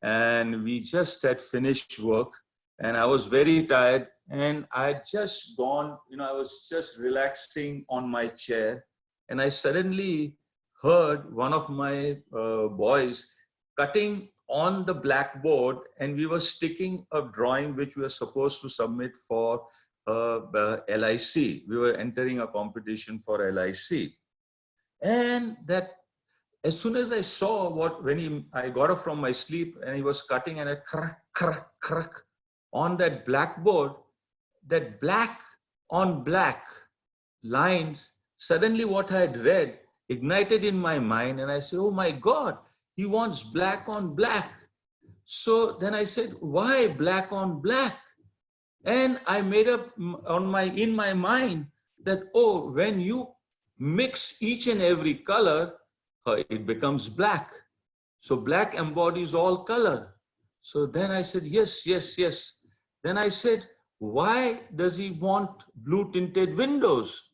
and we just had finished work, and I was very tired, and I had just gone, I was just relaxing on my chair, and I suddenly heard one of my boys cutting on the blackboard, and we were sticking a drawing which we were supposed to submit for LIC. We were entering a competition for LIC. And that, as soon as I saw I got up from my sleep and he was cutting, and a crack on that blackboard, that black on black lines, suddenly what I had read ignited in my mind, and I said, oh my God, he wants black on black. So then I said, why black on black? And I made up in my mind that, oh, when you mix each and every color, it becomes black. So black embodies all color. So then I said, yes, yes, yes. Then I said, why does he want blue tinted windows?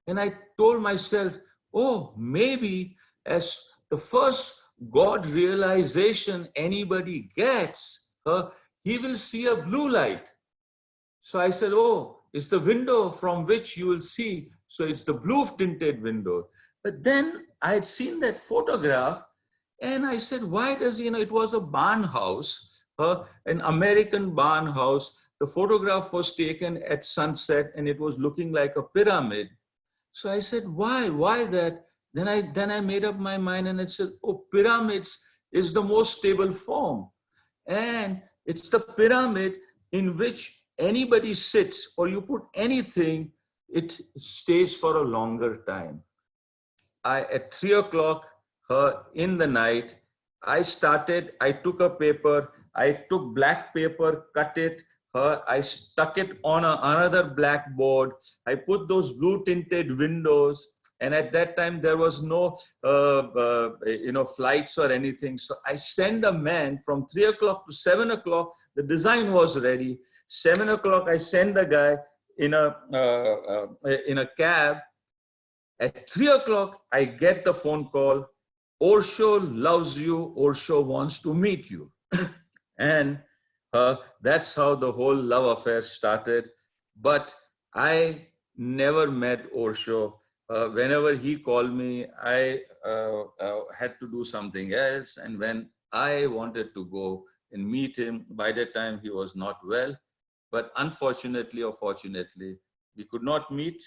And I told myself, oh, maybe as the first God realization anybody gets, he will see a blue light. So I said, oh, it's the window from which you will see. So it's the blue tinted window. But then I had seen that photograph and I said, why does he, it was a barn house, an American barn house. The photograph was taken at sunset and it was looking like a pyramid. So I said, why that? Then I made up my mind and I said, oh, pyramids is the most stable form. And it's the pyramid in which anybody sits or you put anything, it stays for a longer time. At 3 o'clock in the night, I took a paper, I took black paper, cut it, I stuck it on another blackboard. I put those blue tinted windows. And at that time, there was no, flights or anything. So I send a man from 3 o'clock to 7 o'clock. The design was ready. 7 o'clock, I send the guy in a cab. At 3 o'clock, I get the phone call. Osho loves you. Osho wants to meet you. And that's how the whole love affair started. But I never met Osho. Whenever he called me, I had to do something else. And when I wanted to go and meet him, by that time he was not well. But unfortunately or fortunately, we could not meet.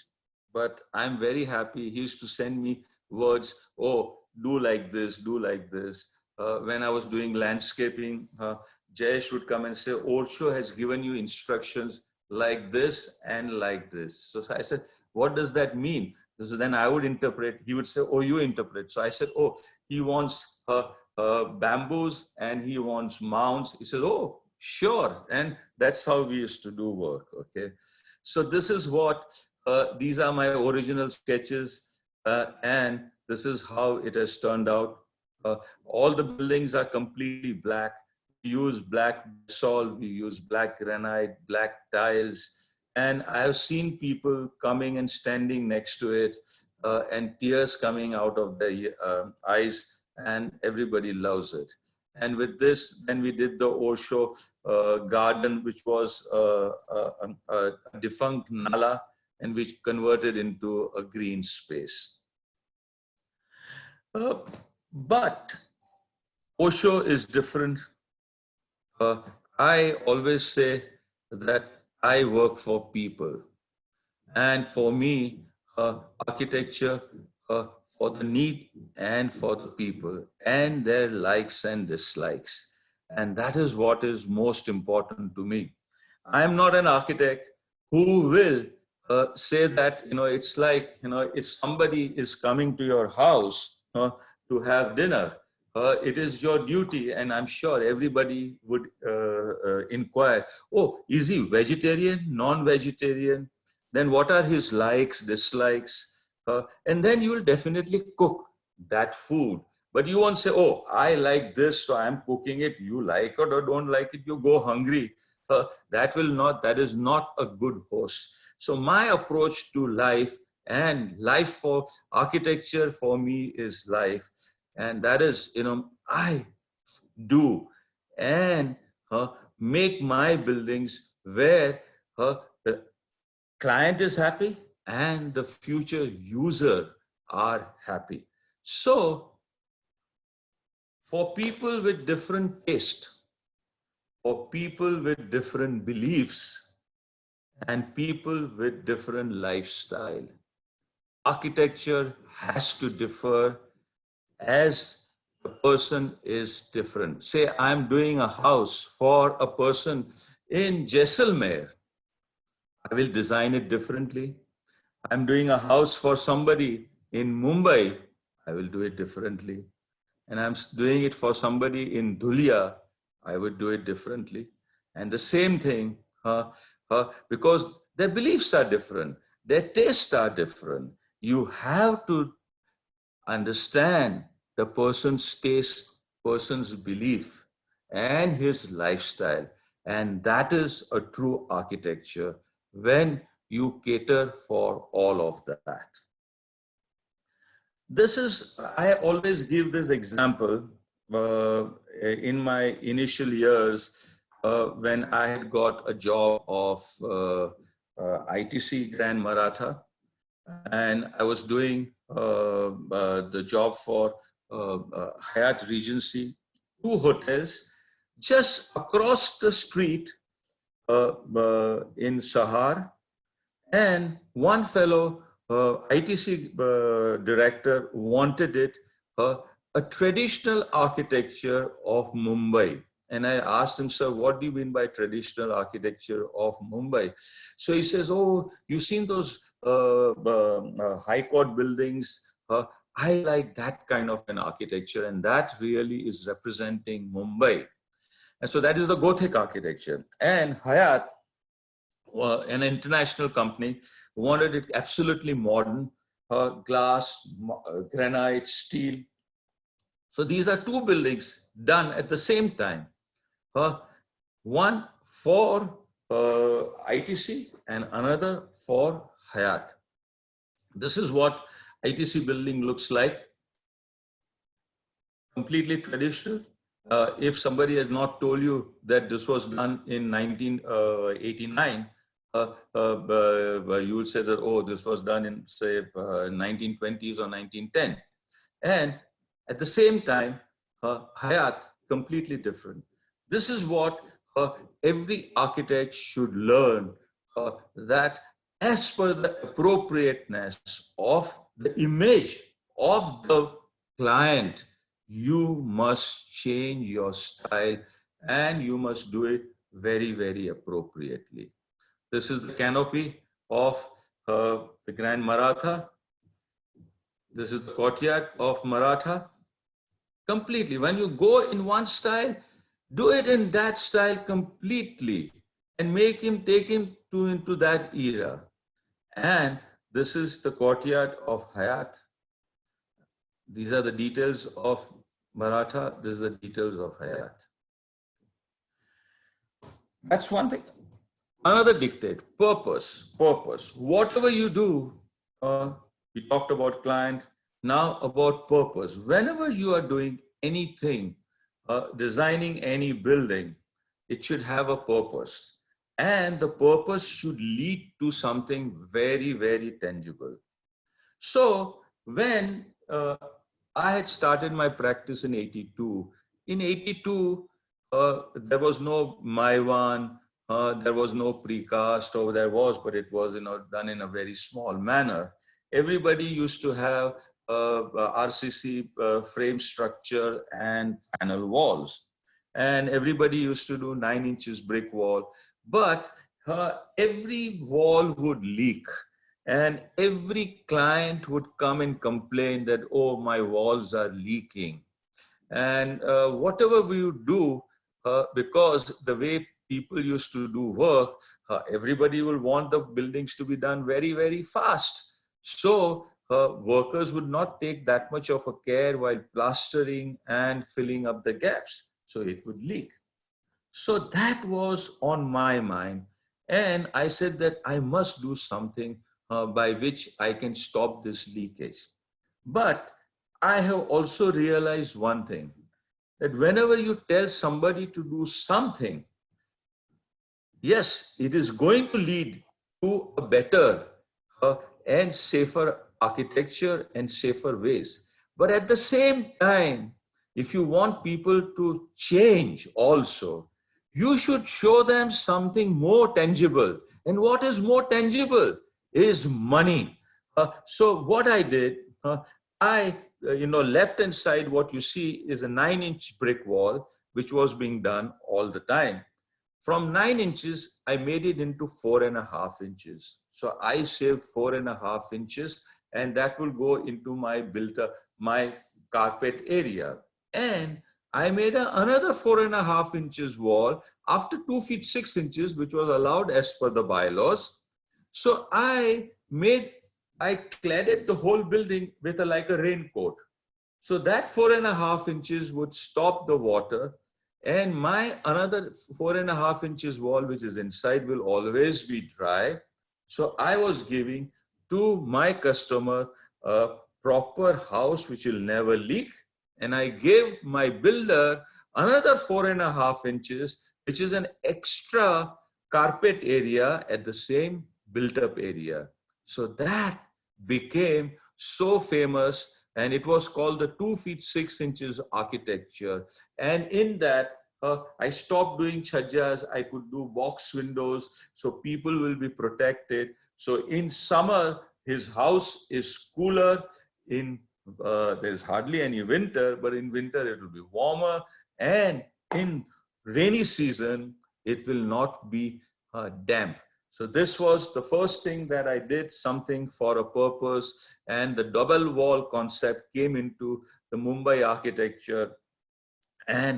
But I'm very happy. He used to send me words, oh, do like this, do like this. When I was doing landscaping, Jayesh would come and say, Osho has given you instructions like this and like this. So I said, what does that mean? So then I would interpret. He would say, oh, you interpret. So I said, oh, he wants bamboos and he wants mounds. He said, oh, sure. And that's how we used to do work. Okay. So this is what, these are my original sketches. And this is how it has turned out. All the buildings are completely black. We use black basalt, we use black granite, black tiles. And I have seen people coming and standing next to it and tears coming out of their eyes, and everybody loves it. And with this, then we did the Osho garden, which was a defunct nala, and we converted into a green space. But Osho is different. I always say that I work for people. And for me, architecture for the need and for the people and their likes and dislikes. And that is what is most important to me. I'm not an architect who will say that, it's like, if somebody is coming to your house to have dinner, it is your duty, and I'm sure everybody would inquire, oh, is he vegetarian, non-vegetarian? Then what are his likes, dislikes? And then you will definitely cook that food. But you won't say, oh, I like this, so I'm cooking it. You like it or don't like it, you go hungry. That is not a good host. So my approach to life, and life for architecture for me is life. And that is, I do and make my buildings where the client is happy and the future user are happy. So for people with different taste, for people with different beliefs, and people with different lifestyle, architecture has to differ as the person is different. Say I'm doing a house for a person in Jaisalmer, I will design it differently. I'm doing a house for somebody in Mumbai, I will do it differently. And I'm doing it for somebody in Dhulia, I would do it differently. And the same thing, because their beliefs are different, their tastes are different. You have to understand the person's taste, person's belief, and his lifestyle. And that is a true architecture when you cater for all of that. This is, I always give this example in my initial years when I had got a job of ITC Grand Maratha, and I was doing the job for Hyatt Regency, 2 hotels just across the street in Sahar. And one fellow ITC director wanted it a traditional architecture of Mumbai. And I asked him, sir, what do you mean by traditional architecture of Mumbai? So he says, oh, you've seen those high court buildings? I like that kind of an architecture, and that really is representing Mumbai. And so that is the Gothic architecture. And Hyatt, an international company, wanted it absolutely modern, glass, granite, steel. So these are 2 buildings done at the same time. One for ITC and another for Hyatt. This is what ITC building looks like. Completely traditional. If somebody has not told you that this was done in 1989, you would say that, oh, this was done in, say, 1920s or 1910. And at the same time, Hyatt, completely different. This is what every architect should learn, that as per the appropriateness of the image of the client, you must change your style and you must do it very, very appropriately. This is the canopy of the Grand Maratha. This is the courtyard of Maratha. Completely. When you go in one style, do it in that style completely and make him, take him into that era. And this is the courtyard of Hyatt. These are the details of Maratha. This is the details of Hyatt. That's one thing. Another dictate, purpose. Whatever you do, we talked about client, now about purpose. Whenever you are doing anything, designing any building, it should have a purpose. And the purpose should lead to something very, very tangible. So when I had started my practice in 82, in 82, there was no Maiwan, there was no precast, or there was, but it was done in a very small manner. Everybody used to have RCC frame structure and panel walls. And everybody used to do 9 inches brick wall. But every wall would leak. And every client would come and complain that, oh, my walls are leaking. And whatever we would do, because the way people used to do work, everybody will want the buildings to be done very, very fast. So workers would not take that much of a care while plastering and filling up the gaps. So it would leak. So that was on my mind. And I said that I must do something by which I can stop this leakage. But I have also realized one thing, that whenever you tell somebody to do something, yes, it is going to lead to a better and safer architecture and safer ways. But at the same time, if you want people to change also, you should show them something more tangible. And what is more tangible is money. So what I did, left hand side, what you see is a 9-inch brick wall, which was being done all the time. From 9 inches, I made it into 4.5 inches. So I saved 4.5 inches, and that will go into my carpet area. And I made another 4.5 inches wall after 2 feet 6 inches, which was allowed as per the bylaws. So I cladded the whole building with like a raincoat. So that 4.5 inches would stop the water, and my another 4.5 inches wall, which is inside, will always be dry. So I was giving to my customer a proper house which will never leak. And I gave my builder another 4.5 inches, which is an extra carpet area at the same built up area. So that became so famous, and it was called the 2 feet 6 inches architecture. And in that, I stopped doing chhajjas. I could do box windows, so people will be protected. So in summer, his house is cooler. In there's hardly any winter, but in winter it will be warmer. And in rainy season, it will not be damp. So this was the first thing that I did, something for a purpose, and the double wall concept came into the Mumbai architecture, and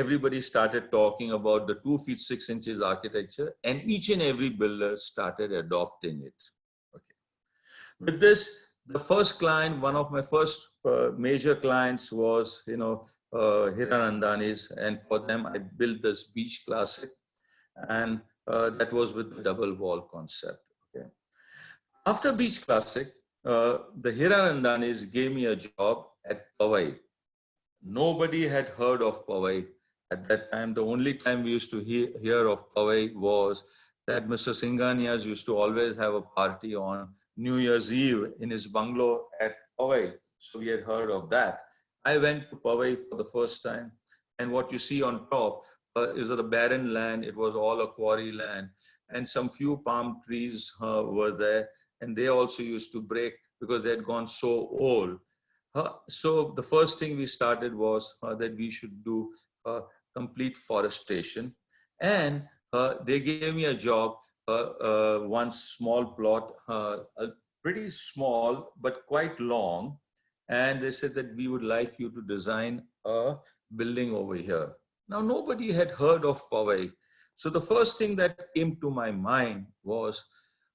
everybody started talking about the 2 feet 6 inches architecture, and each and every builder started adopting it. Okay. With this, the first client, one of my first major clients was, Hiranandani's, and for them I built this beach classic, and that was with the double wall concept. Okay. After Beach Classic, the Hiranandani's gave me a job at Powai. Nobody had heard of Powai at that time. The only time we used to hear of Powai was that Mr. Singhanias used to always have a party on New Year's Eve in his bungalow at Powai. So we had heard of that. I went to Powai for the first time, and what you see on top is a barren land. It was all a quarry land, and some few palm trees were there, and they also used to break because they had gone so old. So the first thing we started was that we should do complete forestation, and they gave me a job, one small plot, pretty small but quite long, and they said that we would like you to design a building over here. Now, nobody had heard of Powai. So the first thing that came to my mind was,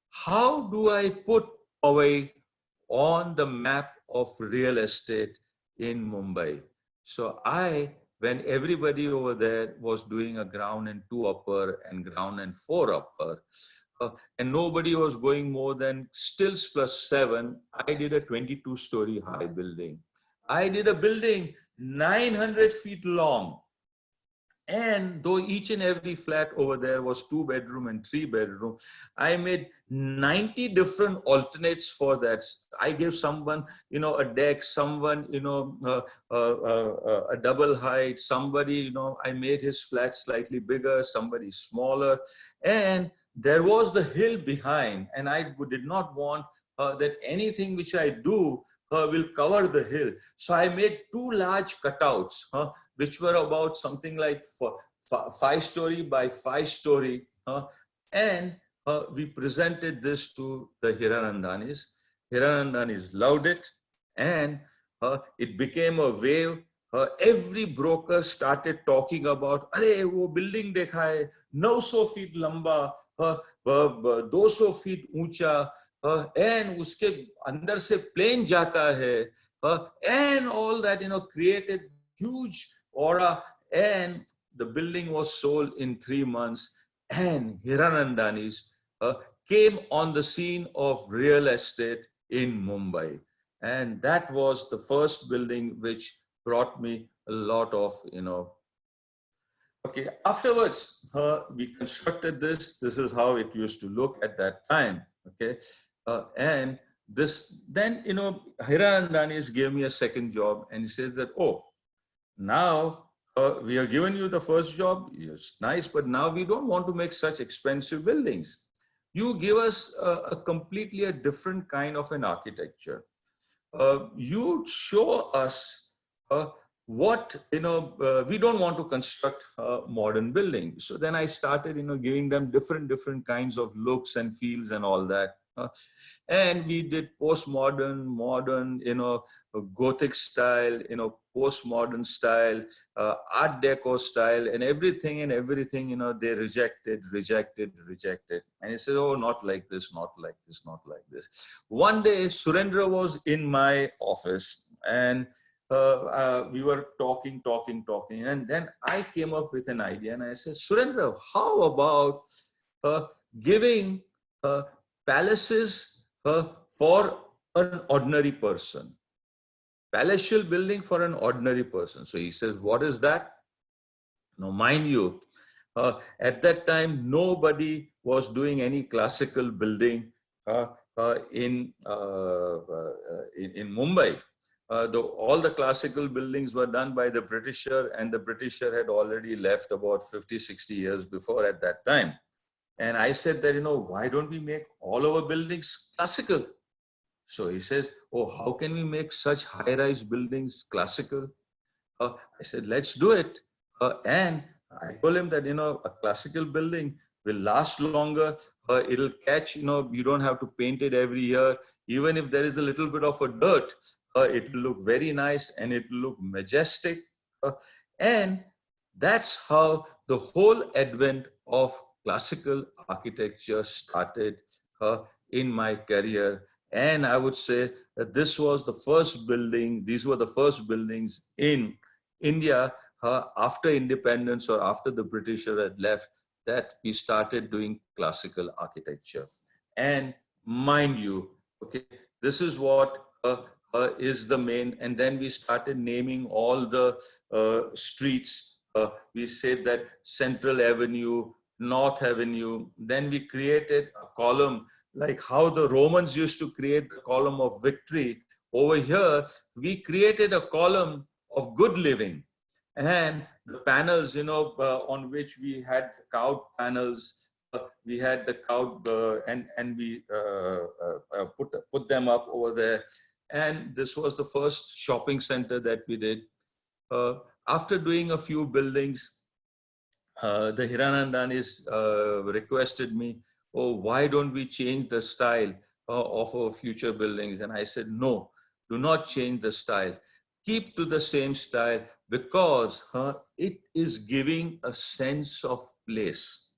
how do I put Powai on the map of real estate in Mumbai? So when everybody over there was doing a ground and 2 upper and ground and 4 upper, and nobody was going more than stills plus 7, I did a 22-story high building. I did a building 900 feet long. And though each and every flat over there was 2 bedroom and 3 bedroom, I made 90 different alternates for that. I gave someone, a deck, someone, a double height, somebody, I made his flat slightly bigger, somebody smaller. And there was the hill behind, and I did not want that anything which I do will cover the hill. So I made 2 large cutouts, which were about something like 5-story by 5-story. And we presented this to the Hiranandanis. Hiranandanis loved it, and it became a wave. Every broker started talking about, "Arey, wo building dekha hai, 900 feet lamba, 200 feet ऊंचा, and uske andar se plane jata hai," and all that, created huge aura, and the building was sold in 3 months. And Hiranandanis came on the scene of real estate in Mumbai, and that was the first building which brought me a lot of, Okay, afterwards, we constructed this. This is how it used to look at that time. Okay, and then, Hiranandanis gave me a second job, and he says that, "Oh, now we are giving you the first job. It's nice, but now we don't want to make such expensive buildings. You give us a completely different kind of an architecture. You show us what, we don't want to construct modern buildings." So then I started, giving them different kinds of looks and feels and all that. And we did postmodern, modern, Gothic style, postmodern style, Art Deco style, and everything, they rejected. And he said, oh, not like this, not like this, not like this. One day, Surendra was in my office, and we were talking, and then I came up with an idea, and I said, Surendra, how about giving palaces for an ordinary person, palatial building for an ordinary person? So he says, what is that? Now, mind you, at that time, nobody was doing any classical building in Mumbai. All the classical buildings were done by the Britisher, and the Britisher had already left about 50, 60 years before at that time. And I said that, why don't we make all our buildings classical? So he says, oh, how can we make such high-rise buildings classical? I said, let's do it. And I told him that, a classical building will last longer. It'll catch, you don't have to paint it every year. Even if there is a little bit of a dirt, it will look very nice and it will look majestic. And that's how the whole advent of classical architecture started in my career. And I would say that this was the first building, these were the first buildings in India after independence or after the British had left, that we started doing classical architecture. And mind you, okay, this is what is the main, and then we started naming all the streets. We said that Central Avenue, North Avenue. Then we created a column, like how the Romans used to create the column of victory. Over here, we created a column of good living. And the panels, on which we had carved panels, we had the carved, and we put them up over there. And this was the first shopping center that we did. After doing a few buildings, the Hiranandanis requested me, oh, why don't we change the style of our future buildings? And I said, no, do not change the style. Keep to the same style, because it is giving a sense of place.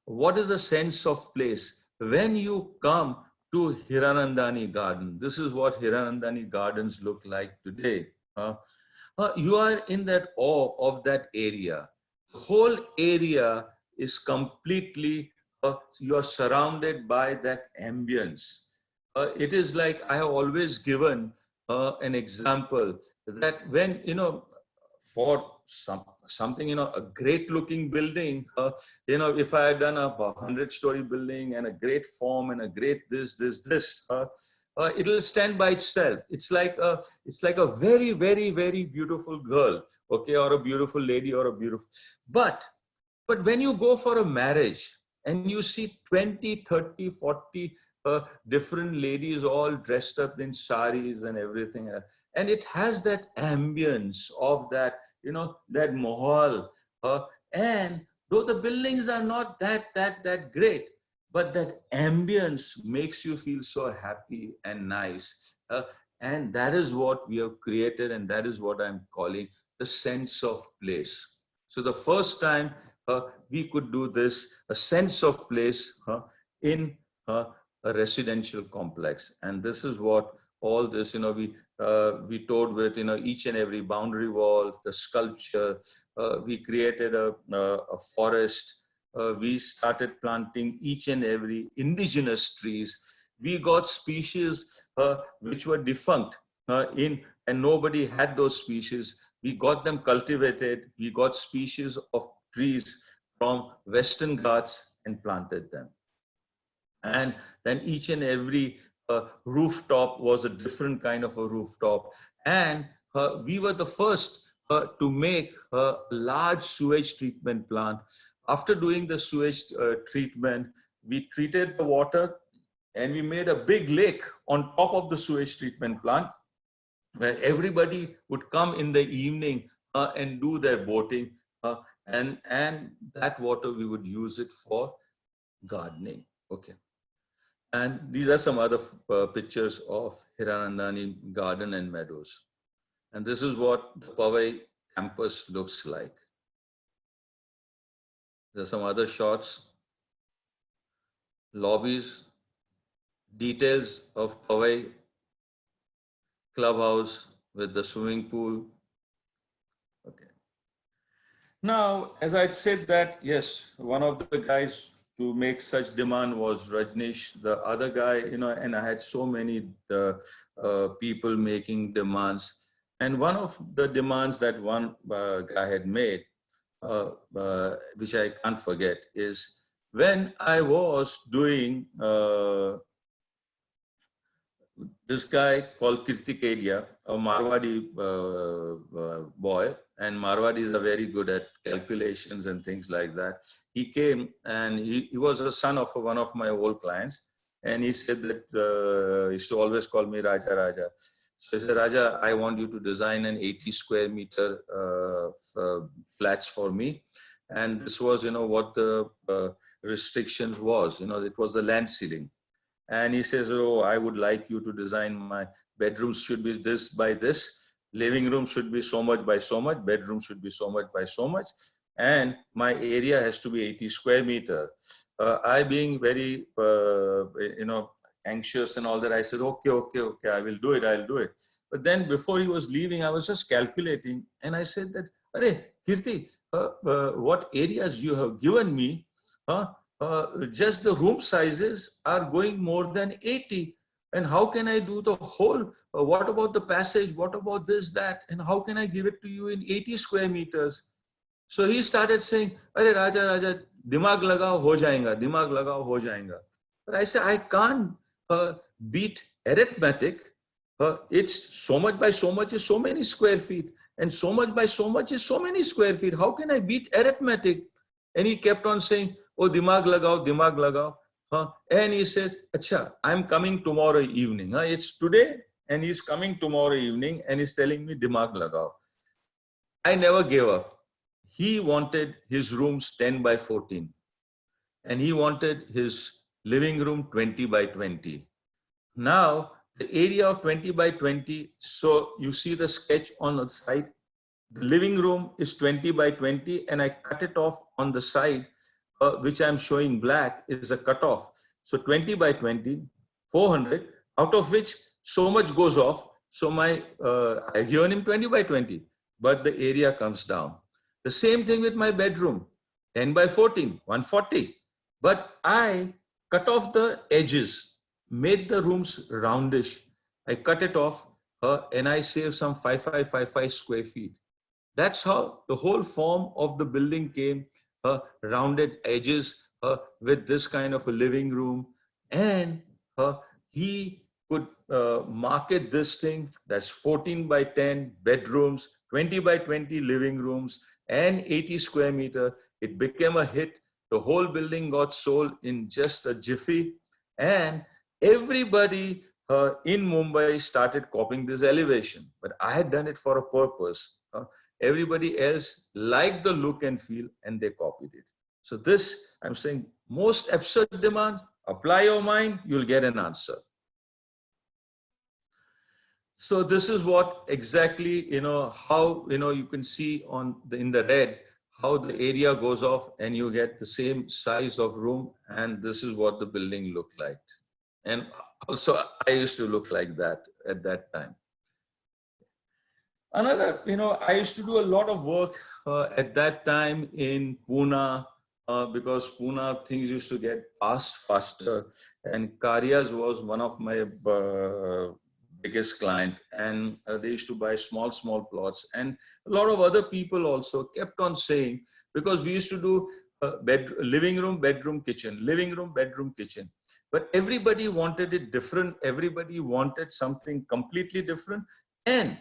What is a sense of place? When you come to Hiranandani Garden, this is what Hiranandani Gardens look like today. You are in that awe of that area. The whole area is completely, you are surrounded by that ambience. It is like, I have always given an example that when, for something, a great looking building, if I had done a 100-story building and a great form and a great this, it'll stand by itself. It's like a very, very, very beautiful girl, okay, or a beautiful lady, or a beautiful, but when you go for a marriage and you see 20, 30, 40 different ladies all dressed up in saris and everything, and it has that ambience of that, that mahal, and though the buildings are not that great, but that ambience makes you feel so happy and nice. And that is what we have created, and that is what I'm calling the sense of place. So the first time we could do this, a sense of place in a residential complex. And this is what all this, we toured with, each and every boundary wall, the sculpture. We created a forest. We started planting each and every indigenous trees. We got species which were defunct and nobody had those species. We got them cultivated. We got species of trees from Western Ghats and planted them. And then each and every rooftop was a different kind of a rooftop. And we were the first to make a large sewage treatment plant. After doing the sewage treatment, we treated the water and we made a big lake on top of the sewage treatment plant, where everybody would come in the evening and do their boating. And that water, we would use it for gardening. Okay. And these are some other pictures of Hiranandani garden and meadows. And this is what the Powai campus looks like. There's some other shots, lobbies, details of Powai clubhouse with the swimming pool. Okay. Now, as I said that, yes, one of the guys to make such demand was Rajneesh. The other guy, and I had so many people making demands. And one of the demands that one guy had made, which I can't forget, is when I was doing this guy called Kirtikedia, a Marwadi boy, and Marwadis are very good at calculations and things like that. He came and he was a son of one of my old clients, and he said that he used to always call me Raja Raja. So he said, Raja, I want you to design an 80 square meter flats for me. And this was, what the restrictions was, it was the land ceiling. And he says, oh, I would like you to design my bedrooms should be this by this, living room should be so much by so much, bedroom should be so much by so much, and my area has to be 80 square meter. I being very, anxious and all that, I said, okay, I will do it, I'll do it. But then before he was leaving, I was just calculating, and I said that, Arey, Kirti, what areas you have given me, just the room sizes are going more than 80. And how can I do the whole, what about the passage? What about this, that? And how can I give it to you in 80 square meters? So he started saying, Arey Raja, dimag lagao ho jayega, dimag lagao ho jayega. But I said, I can't beat arithmetic. It's so much by so much is so many square feet. And so much by so much is so many square feet. How can I beat arithmetic? And he kept on saying, oh, dimag lagao. And he says, Acha, I'm coming tomorrow evening. It's today, and he's coming tomorrow evening, and he's telling me dimag lagao. I never gave up. He wanted his rooms 10 by 14, and he wanted his living room 20 by 20. Now, the area of 20 by 20, so you see the sketch on the side. The living room is 20 by 20, and I cut it off on the side, which I'm showing black, is a cutoff. So 20 by 20, 400, out of which so much goes off. So I given him 20 by 20, but the area comes down. The same thing with my bedroom, 10 by 14, 140. But I cut off the edges, made the rooms roundish. I cut it off and I saved some 5555 square feet. That's how the whole form of the building came, rounded edges with this kind of a living room. And he could market this thing, that's 14 by 10 bedrooms, 20 by 20 living rooms, and 80 square meter. It became a hit. The whole building got sold in just a jiffy. And everybody in Mumbai started copying this elevation. But I had done it for a purpose. Everybody else liked the look and feel, and they copied it. So this, I'm saying, most absurd demand, apply your mind, you'll get an answer. So this is what exactly, how, you can see in the red, how the area goes off and you get the same size of room. And this is what the building looked like. And also I used to look like that at that time. Another, I used to do a lot of work at that time in Pune, because Pune things used to get passed faster. And Karias was one of my biggest client, and they used to buy small plots. And a lot of other people also kept on saying, because we used to do living room, bedroom, kitchen, living room, bedroom, kitchen. But everybody wanted it different. Everybody wanted something completely different. And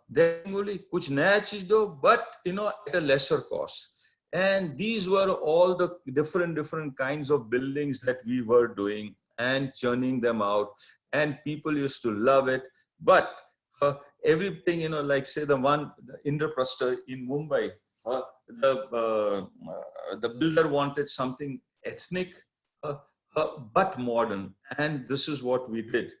then only kuch naya cheez do, but at a lesser cost. And these were all the different kinds of buildings that we were doing and churning them out. And people used to love it. But everything, like say the Indraprastha in Mumbai, the builder wanted something ethnic. but modern. And this is what we did.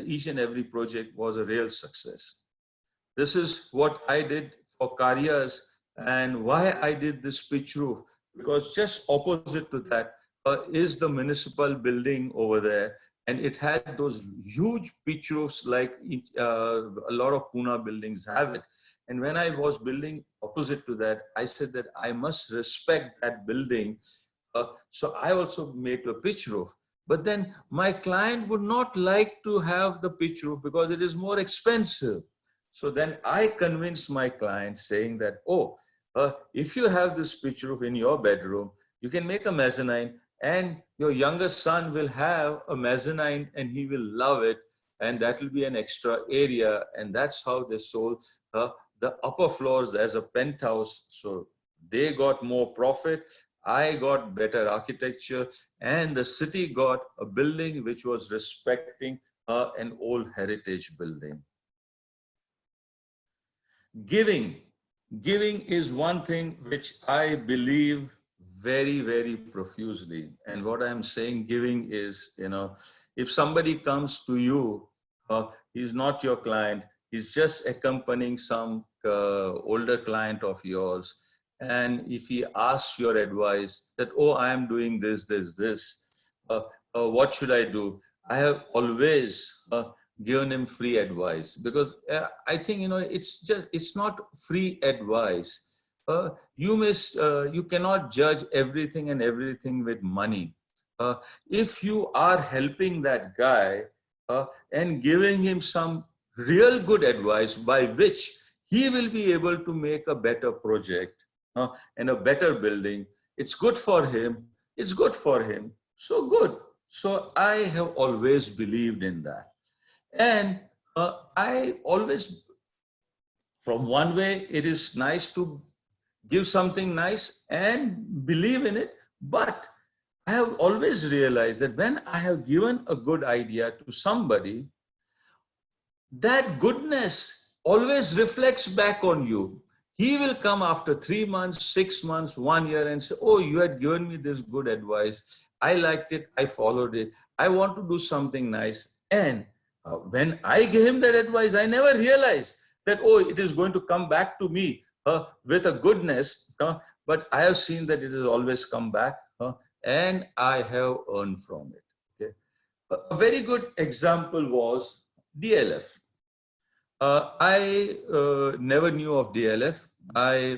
Each and every project was a real success. This is what I did for Karyas, and why I did this pitch roof, because just opposite to that is the municipal building over there, and it had those huge pitch roofs like a lot of Pune buildings have it. And when I was building opposite to that, I said that I must respect that building. So I also made a pitch roof. But then my client would not like to have the pitch roof because it is more expensive. So then I convinced my client saying that, oh, if you have this pitch roof in your bedroom, you can make a mezzanine, and your younger son will have a mezzanine and he will love it. And that will be an extra area. And that's how they sold the upper floors as a penthouse. So they got more profit. I got better architecture, and the city got a building which was respecting an old heritage building. Giving is one thing which I believe very, very profusely. And what I'm saying, giving is, if somebody comes to you, he's not your client, he's just accompanying some older client of yours. And if he asks your advice that, oh, I am doing this, what should I do? I have always given him free advice, because I think, it's not free advice. You cannot judge everything and everything with money. If you are helping that guy and giving him some real good advice by which he will be able to make a better project and a better building, it's good for him. It's good for him. So good. So I have always believed in that. And I always, from one way, it is nice to give something nice and believe in it. But I have always realized that when I have given a good idea to somebody, that goodness always reflects back on you. He will come after 3 months, 6 months, 1 year and say, oh, you had given me this good advice. I liked it. I followed it. I want to do something nice. And when I gave him that advice, I never realized that, oh, it is going to come back to me with a goodness. But I have seen that it has always come back and I have earned from it. Okay? A very good example was DLF. I never knew of DLF. I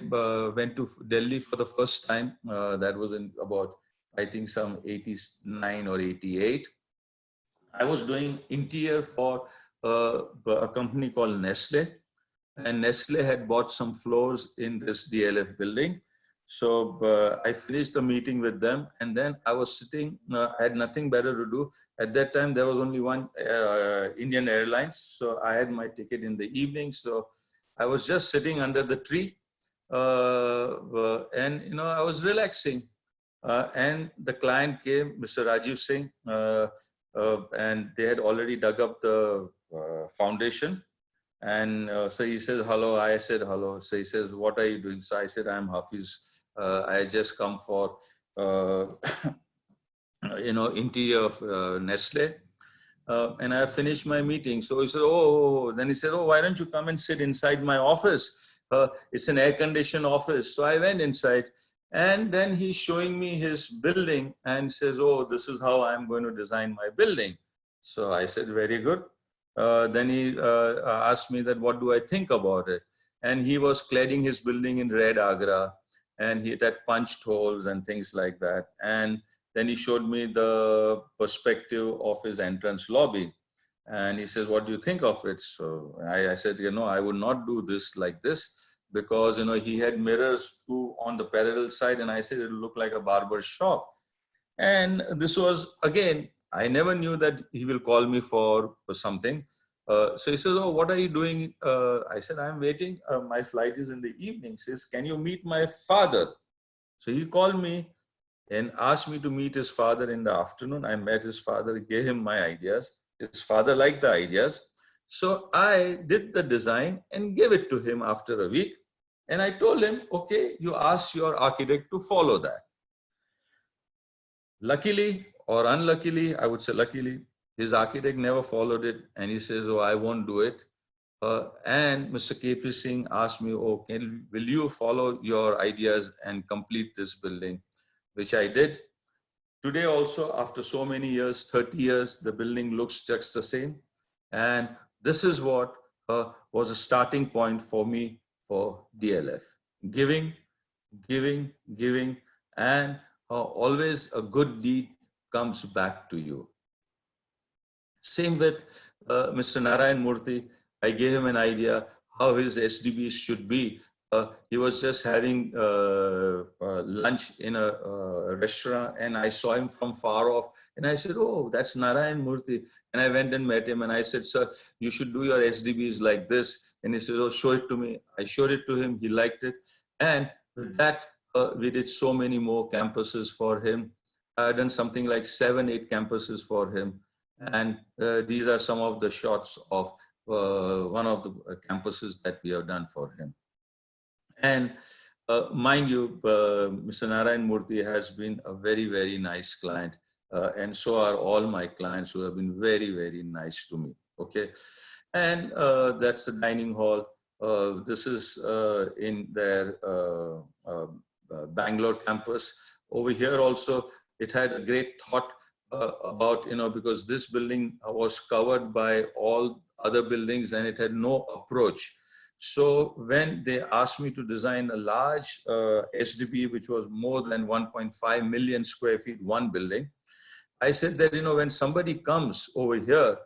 went to Delhi for the first time. That was in about, I think, some 89 or 88. I was doing interior for a company called Nestle. And Nestle had bought some floors in this DLF building. So I finished the meeting with them, and then I was sitting, I had nothing better to do. At that time, there was only one Indian Airlines. So I had my ticket in the evening. So I was just sitting under the tree and, I was relaxing. And the client came, Mr. Rajiv Singh, and they had already dug up the foundation. And so he says, hello. I said, hello. So he says, what are you doing? So I said, I'm Hafeez. I just come for, interior of Nestle. And I finished my meeting. So he said, oh, then he said, oh, why don't you come and sit inside my office? It's an air-conditioned office. So I went inside, and then he's showing me his building and says, oh, this is how I'm going to design my building. So I said, very good. Then he asked me that, what do I think about it? And he was cladding his building in red agra, and he had punched holes and things like that. And then he showed me the perspective of his entrance lobby. And he says, what do you think of it? So I said, I would not do this like this, because, he had mirrors too on the parallel side. And I said, it will look like a barber shop. And this was, again, I never knew that he will call me for something. So he says, oh, what are you doing? I said, I'm waiting. My flight is in the evening. He says, can you meet my father? So he called me and asked me to meet his father in the afternoon. I met his father, gave him my ideas. His father liked the ideas. So I did the design and gave it to him after a week. And I told him, okay, you ask your architect to follow that. Luckily or unluckily, I would say luckily, his architect never followed it, and he says, "Oh, I won't do it." And Mr. KP Singh asked me, "Oh, will you follow your ideas and complete this building?" Which I did. Today also, after so many years, 30 years, the building looks just the same. And this is what was a starting point for me for DLF. Giving, giving, giving, and always a good deed comes back to you. Same with Mr. Narayan Murthy. I gave him an idea how his SDBs should be. He was just having lunch in a restaurant, and I saw him from far off, and I said, "Oh, that's Narayan Murthy." And I went and met him, and I said, "Sir, you should do your SDBs like this." And he said, "Oh, show it to me." I showed it to him. He liked it, and with that, we did so many more campuses for him. I've done something like 7, 8 campuses for him. And these are some of the shots of one of the campuses that we have done for him. And mind you, Mr. Narayan Murthy has been a very, very nice client. And so are all my clients who have been very, very nice to me. Okay. And that's the dining hall. This is in their Bangalore campus. Over here also, it had a great thought about, because this building was covered by all other buildings and it had no approach. So when they asked me to design a large SDB, which was more than 1.5 million square feet, one building, I said that, when somebody comes over here,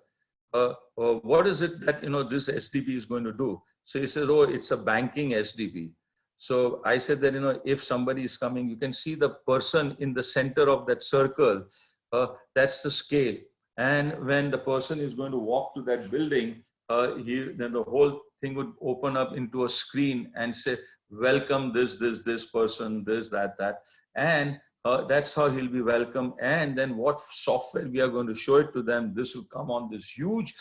what is it that, this SDB is going to do? So he said, "Oh, it's a banking SDB." So I said that, if somebody is coming, you can see the person in the center of that circle. That's the scale. And when the person is going to walk to that building, then the whole thing would open up into a screen and say, "Welcome this person, this, that. And that's how he'll be welcome. And then what software we are going to show it to them, this will come on this huge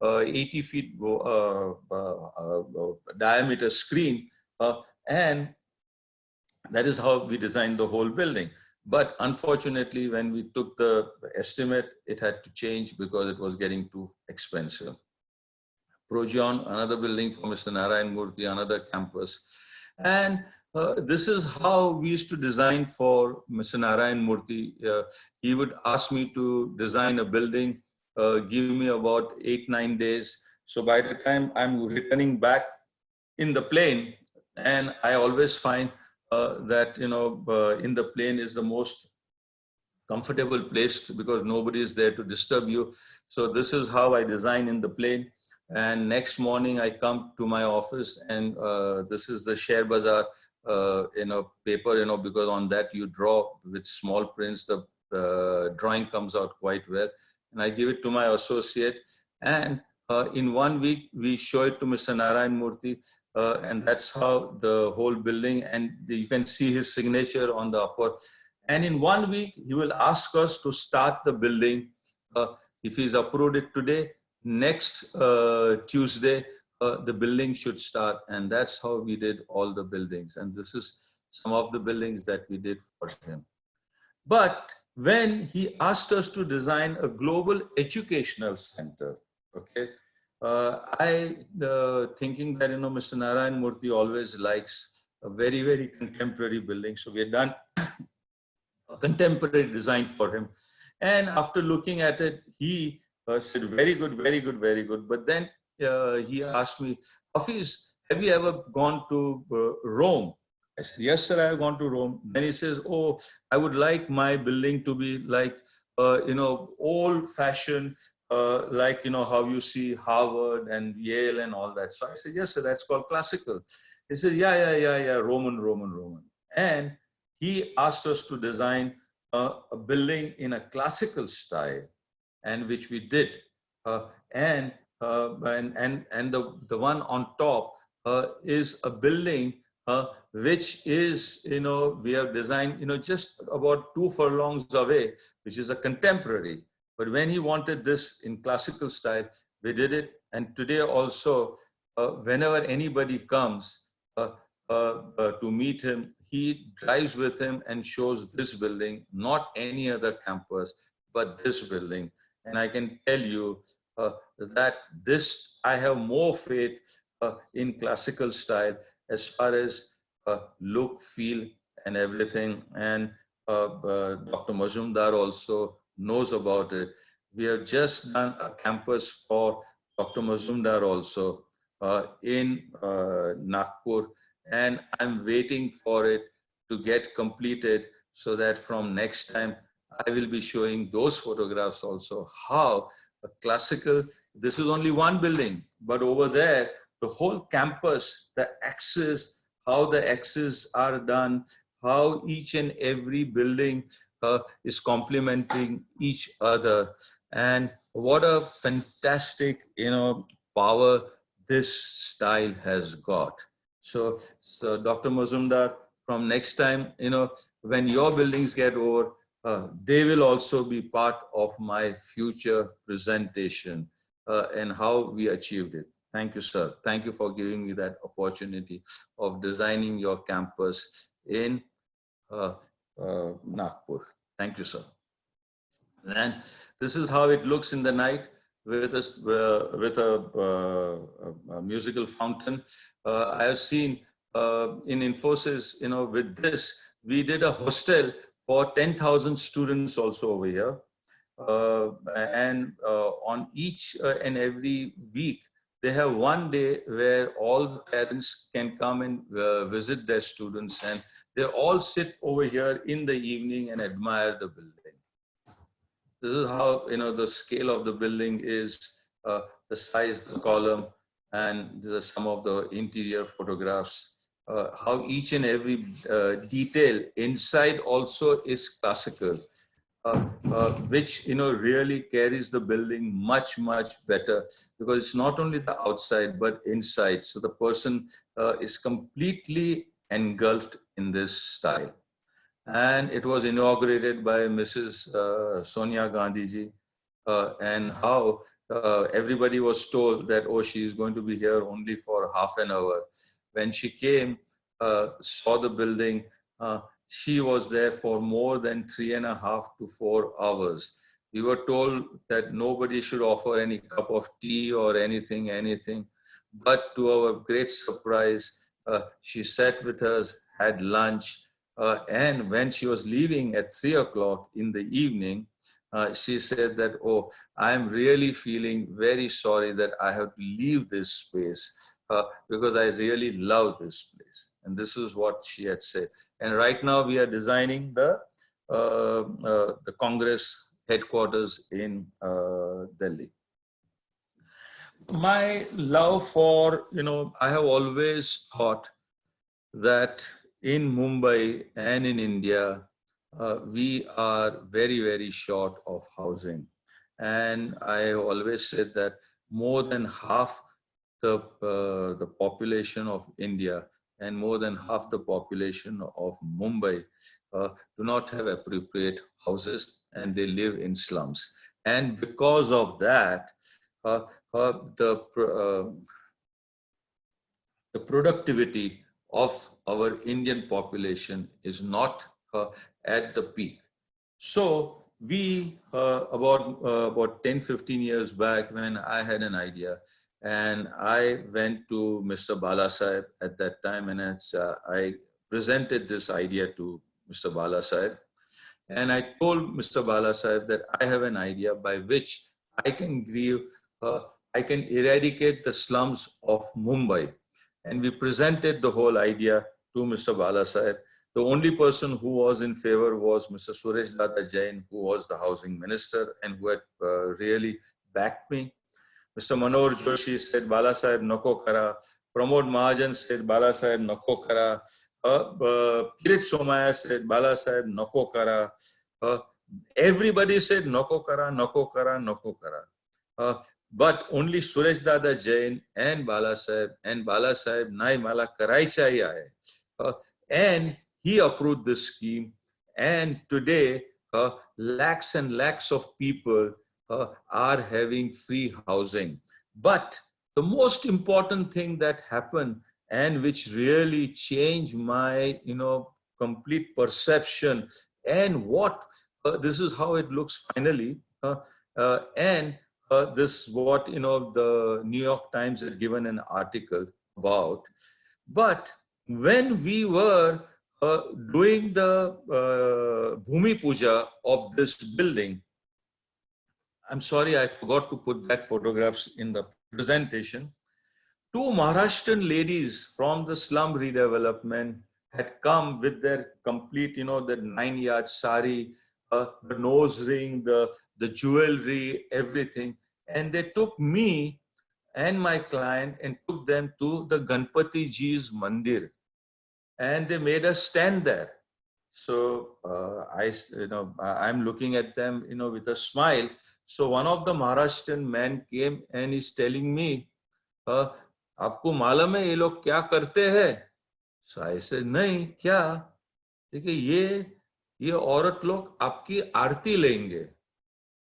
80 feet diameter screen. And that is how we designed the whole building. But unfortunately, when we took the estimate, it had to change because it was getting too expensive. Projon, another building for Mr. Narayan Murthy, another campus. And this is how we used to design for Mr. Narayan Murthy. He would ask me to design a building, give me about 8-9 days. So by the time I'm returning back in the plane, and I always find that, in the plane is the most comfortable place because nobody is there to disturb you. So this is how I design in the plane. And next morning I come to my office, and this is the Share Bazaar, paper, because on that you draw with small prints. The drawing comes out quite well, and I give it to my associate. And in 1 week we show it to Mr. Narayan Murthy, and that's how the whole building. And you can see his signature on the upper. And in 1 week he will ask us to start the building. If he's approved it today, next Tuesday, the building should start. And that's how we did all the buildings. And this is some of the buildings that we did for him. But when he asked us to design a global educational center, okay, I thinking that, Mr. Narayan Murthy always likes a very, very contemporary building. So we had done a contemporary design for him. And after looking at it, he said, "Very good, very good, very good." But then he asked me, "Hafeez, have you ever gone to Rome?" I said, "Yes, sir, I have gone to Rome." Then he says, "Oh, I would like my building to be like, old fashioned, like, how you see Harvard and Yale and all that." So I said, "Yes, sir, that's called classical." He says, yeah, Roman. And he asked us to design a building in a classical style, and which we did. And the one on top is a building which is, we have designed, just about 2 furlongs away, which is a contemporary. But when he wanted this in classical style, we did it. And today also, whenever anybody comes, to meet him, he drives with him and shows this building, not any other campus, but this building. And I can tell you that I have more faith in classical style as far as look, feel, and everything. And Dr. Majumdar also knows about it. We have just done a campus for Dr. Majumdar also in Nagpur, and I'm waiting for it to get completed so that from next time I will be showing those photographs also, how a classical, this is only one building, but over there, the whole campus, the axis, how the axes are done, how each and every building is complementing each other. And what a fantastic, power this style has got. So Dr. Mazumdar, from next time, when your buildings get over, they will also be part of my future presentation and how we achieved it. Thank you, sir. Thank you for giving me that opportunity of designing your campus in Nagpur. Thank you, sir. And this is how it looks in the night with a musical fountain. I have seen in Infosys, with this, we did a hostel for 10,000 students also over here. And on each and every week, they have one day where all the parents can come and visit their students, and they all sit over here in the evening and admire the building. This is how, the scale of the building is, the size, the column, and these are some of the interior photographs. How each and every detail inside also is classical, which, really carries the building much, much better, because it's not only the outside, but inside. So the person is completely engulfed in this style. And it was inaugurated by Mrs. Sonia Gandhi ji, and how everybody was told that, oh, she is going to be here only for half an hour. When she came, saw the building, she was there for more than 3.5 to 4 hours. We were told that nobody should offer any cup of tea or anything. But to our great surprise, she sat with us, had lunch, and when she was leaving at 3 o'clock in the evening, she said that, oh, I'm really feeling very sorry that I have to leave this space because I really love this place. And this is what she had said. And right now we are designing the Congress headquarters in Delhi. My love for, I have always thought that in Mumbai and in India, we are very, very short of housing. And I always said that more than half the population of India and more than half the population of Mumbai do not have appropriate houses, and they live in slums. And because of that, the productivity of our Indian population is not at the peak. So we, about 10, 15 years back, when I had an idea, and I went to Mr. Balasaheb at that time, and I presented this idea to Mr. Balasaheb. And I told Mr. Balasaheb that I have an idea by which I can eradicate the slums of Mumbai. And we presented the whole idea to Mr. Balasaheb. The only person who was in favor was Mr. Suresh Dada Jain, who was the housing minister and who had really backed me. Mr. Manoj Joshi said, Balasaheb nako kara. Pramod Mahajan said, Balasaheb nako kara. Kirit Somaya said, Balasaheb nako kara. Everybody said, nako kara, nako kara, nako kara. But only Suresh Dada Jain and Balasaheb nai mala karai chahiye. And he approved this scheme. And today, lakhs and lakhs of people are having free housing. But the most important thing that happened and which really changed my, complete perception. And what this is how it looks finally. And this what, the New York Times had given an article about. But when we were doing the Bhumi Puja of this building, I'm sorry, I forgot to put that photographs in the presentation. Two Maharashtrian ladies from the slum redevelopment had come with their complete, the 9-yard sari, the nose ring, the jewelry, everything. And they took me and my client and took them to the Ganpati Ji's Mandir. And they made us stand there. So I'm looking at them, with a smile. So one of the Maharashtrian men came and he's telling me, आपको मालूम है ये लोग क्या करते हैं? So I said, नहीं, क्या? देखिए ये औरत लोग आपकी आरती लेंगे.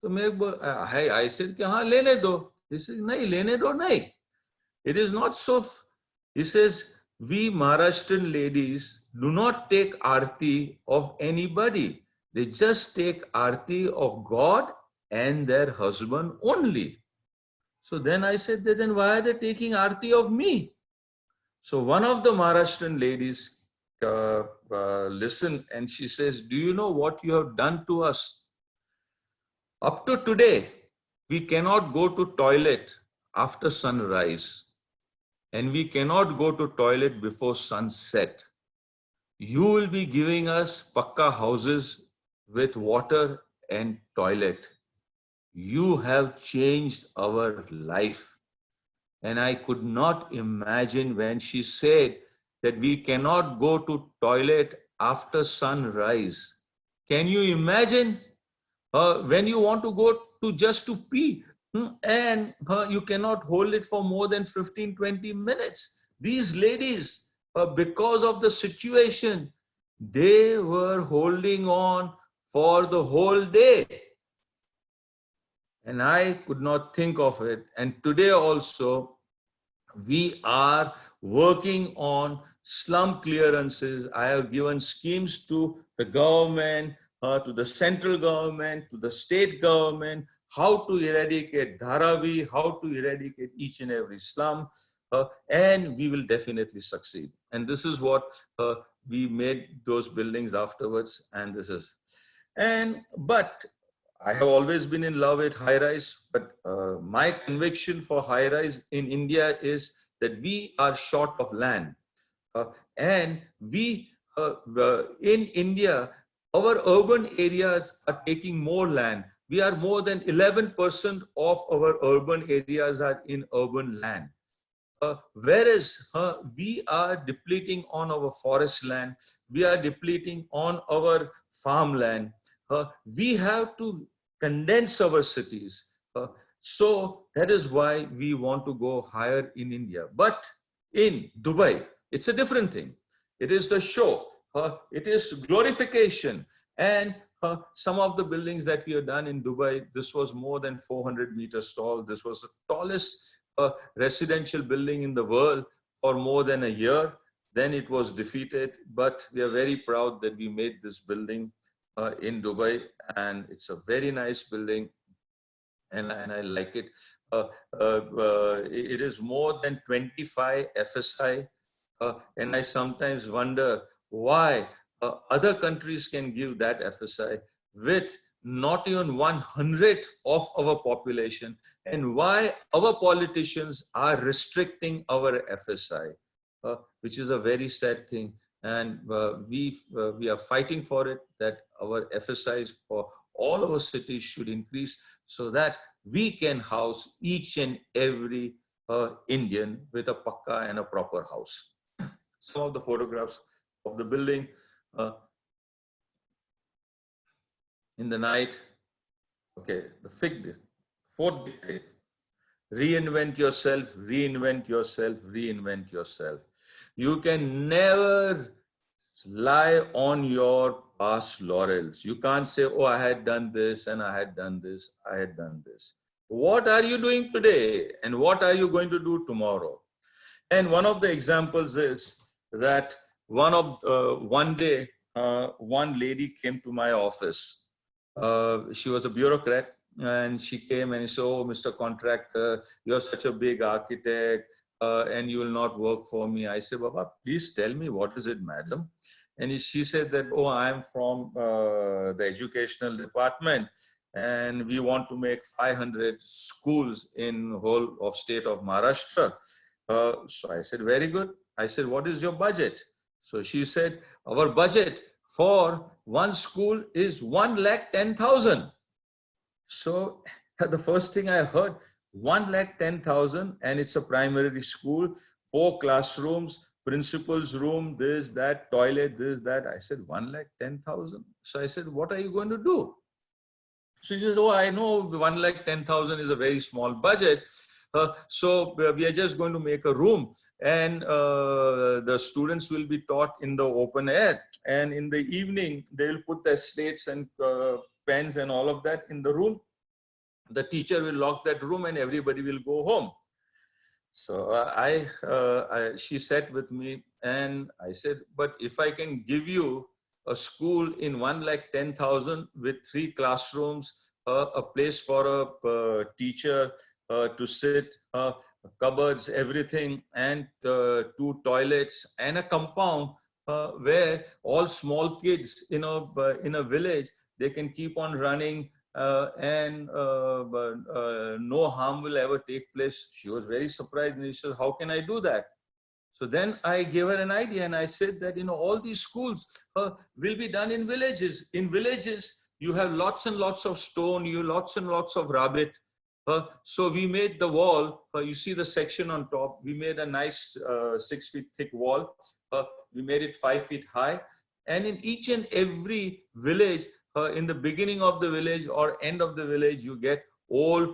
तो मैं बोल, I said कि हाँ लेने दो. He said, नहीं लेने दो नहीं. It is not so. He says, we Maharashtrian ladies do not take aarti of anybody. They just take aarti of God and their husband only. So then I said, then why are they taking aarti of me? So one of the Maharashtrian ladies listened and she says, do you know what you have done to us? Up to today, we cannot go to toilet after sunrise. And we cannot go to toilet before sunset. You will be giving us pakka houses with water and toilet. You have changed our life. And I could not imagine when she said that we cannot go to toilet after sunrise. Can you imagine when you want to go to just to pee? And you cannot hold it for more than 15-20 minutes. These ladies, because of the situation, they were holding on for the whole day. And I could not think of it. And today also, we are working on slum clearances. I have given schemes to the government, to the central government, to the state government, how to eradicate Dharavi, how to eradicate each and every slum, and we will definitely succeed. And this is what we made those buildings afterwards, and this is. But I have always been in love with high-rise, but my conviction for high-rise in India is that we are short of land. And we, in India, our urban areas are taking more land. We are more than 11% of our urban areas are in urban land. Whereas we are depleting on our forest land, we are depleting on our farmland. We have to condense our cities. So that is why we want to go higher in India. But in Dubai, it's a different thing. It is the show. It is glorification. And some of the buildings that we have done in Dubai, this was more than 400 meters tall. This was the tallest residential building in the world for more than a year. Then it was defeated, but we are very proud that we made this building in Dubai, and it's a very nice building, and I like it. It is more than 25 FSI, and I sometimes wonder why other countries can give that FSI with not even 1/100th of our population, and why our politicians are restricting our FSI, which is a very sad thing. And we are fighting for it, that our FSIs for all our cities should increase so that we can house each and every Indian with a pakka and a proper house. Some of the photographs of the building. In the night, okay, the fourth dictate, reinvent yourself, reinvent yourself, reinvent yourself. You can never lie on your past laurels. You can't say, oh, I had done this and I had done this, I had done this. What are you doing today and what are you going to do tomorrow? And one of the examples is that one day, one lady came to my office. She was a bureaucrat, and she came and she said, "Oh, Mr. Contractor, you're such a big architect, and you will not work for me." I said, "Baba, please tell me, what is it, madam?" And she said that, "Oh, I'm from the educational department, and we want to make 500 schools in whole of state of Maharashtra." So I said, "Very good." I said, "What is your budget?" So she said, "Our budget for one school is 1,10,000. So the first thing I heard, 1,10,000, and it's a primary school, 4 classrooms, principal's room, this, that, toilet, this, that. I said, 1,10,000. So I said, "What are you going to do?" She says, "Oh, I know 1,10,000 is a very small budget. So we are just going to make a room, and the students will be taught in the open air. And in the evening, they will put their slates and pens and all of that in the room. The teacher will lock that room and everybody will go home." So she sat with me and I said, "But if I can give you a school in 1,10,000 with 3 classrooms, a place for a teacher to sit, cupboards, everything, and 2 toilets and a compound where all small kids, in a village, they can keep on running, and no harm will ever take place." She was very surprised and she said, "How can I do that?" So then I gave her an idea and I said that, all these schools will be done in villages. In villages, you have lots and lots of stone, you have lots and lots of rabbit. So we made the wall, you see the section on top, we made a nice 6 feet thick wall. We made it 5 feet high. And in each and every village, in the beginning of the village or end of the village, you get old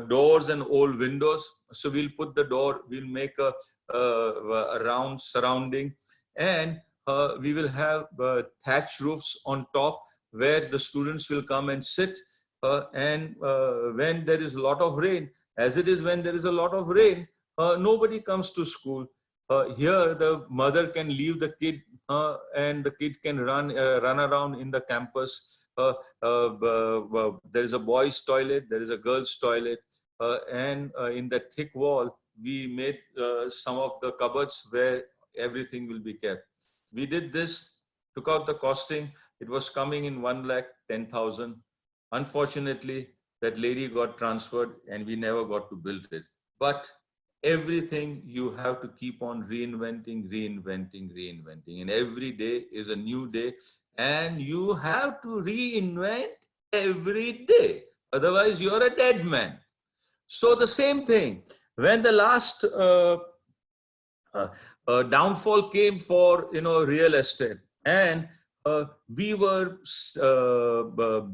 doors and old windows. So we'll put the door, we'll make a round surrounding, and we will have thatch roofs on top where the students will come and sit. And when there is a lot of rain, as it is when there is a lot of rain, nobody comes to school. Here, the mother can leave the kid, and the kid can run around in the campus. There is a boys' toilet, there is a girls' toilet, and in that thick wall, we made some of the cupboards where everything will be kept. We did this, took out the costing. It was coming in 1,10,000. Unfortunately, that lady got transferred and we never got to build it. But everything you have to keep on reinventing. And every day is a new day. And you have to reinvent every day. Otherwise, you're a dead man. So the same thing, when the last downfall came for real estate, and we were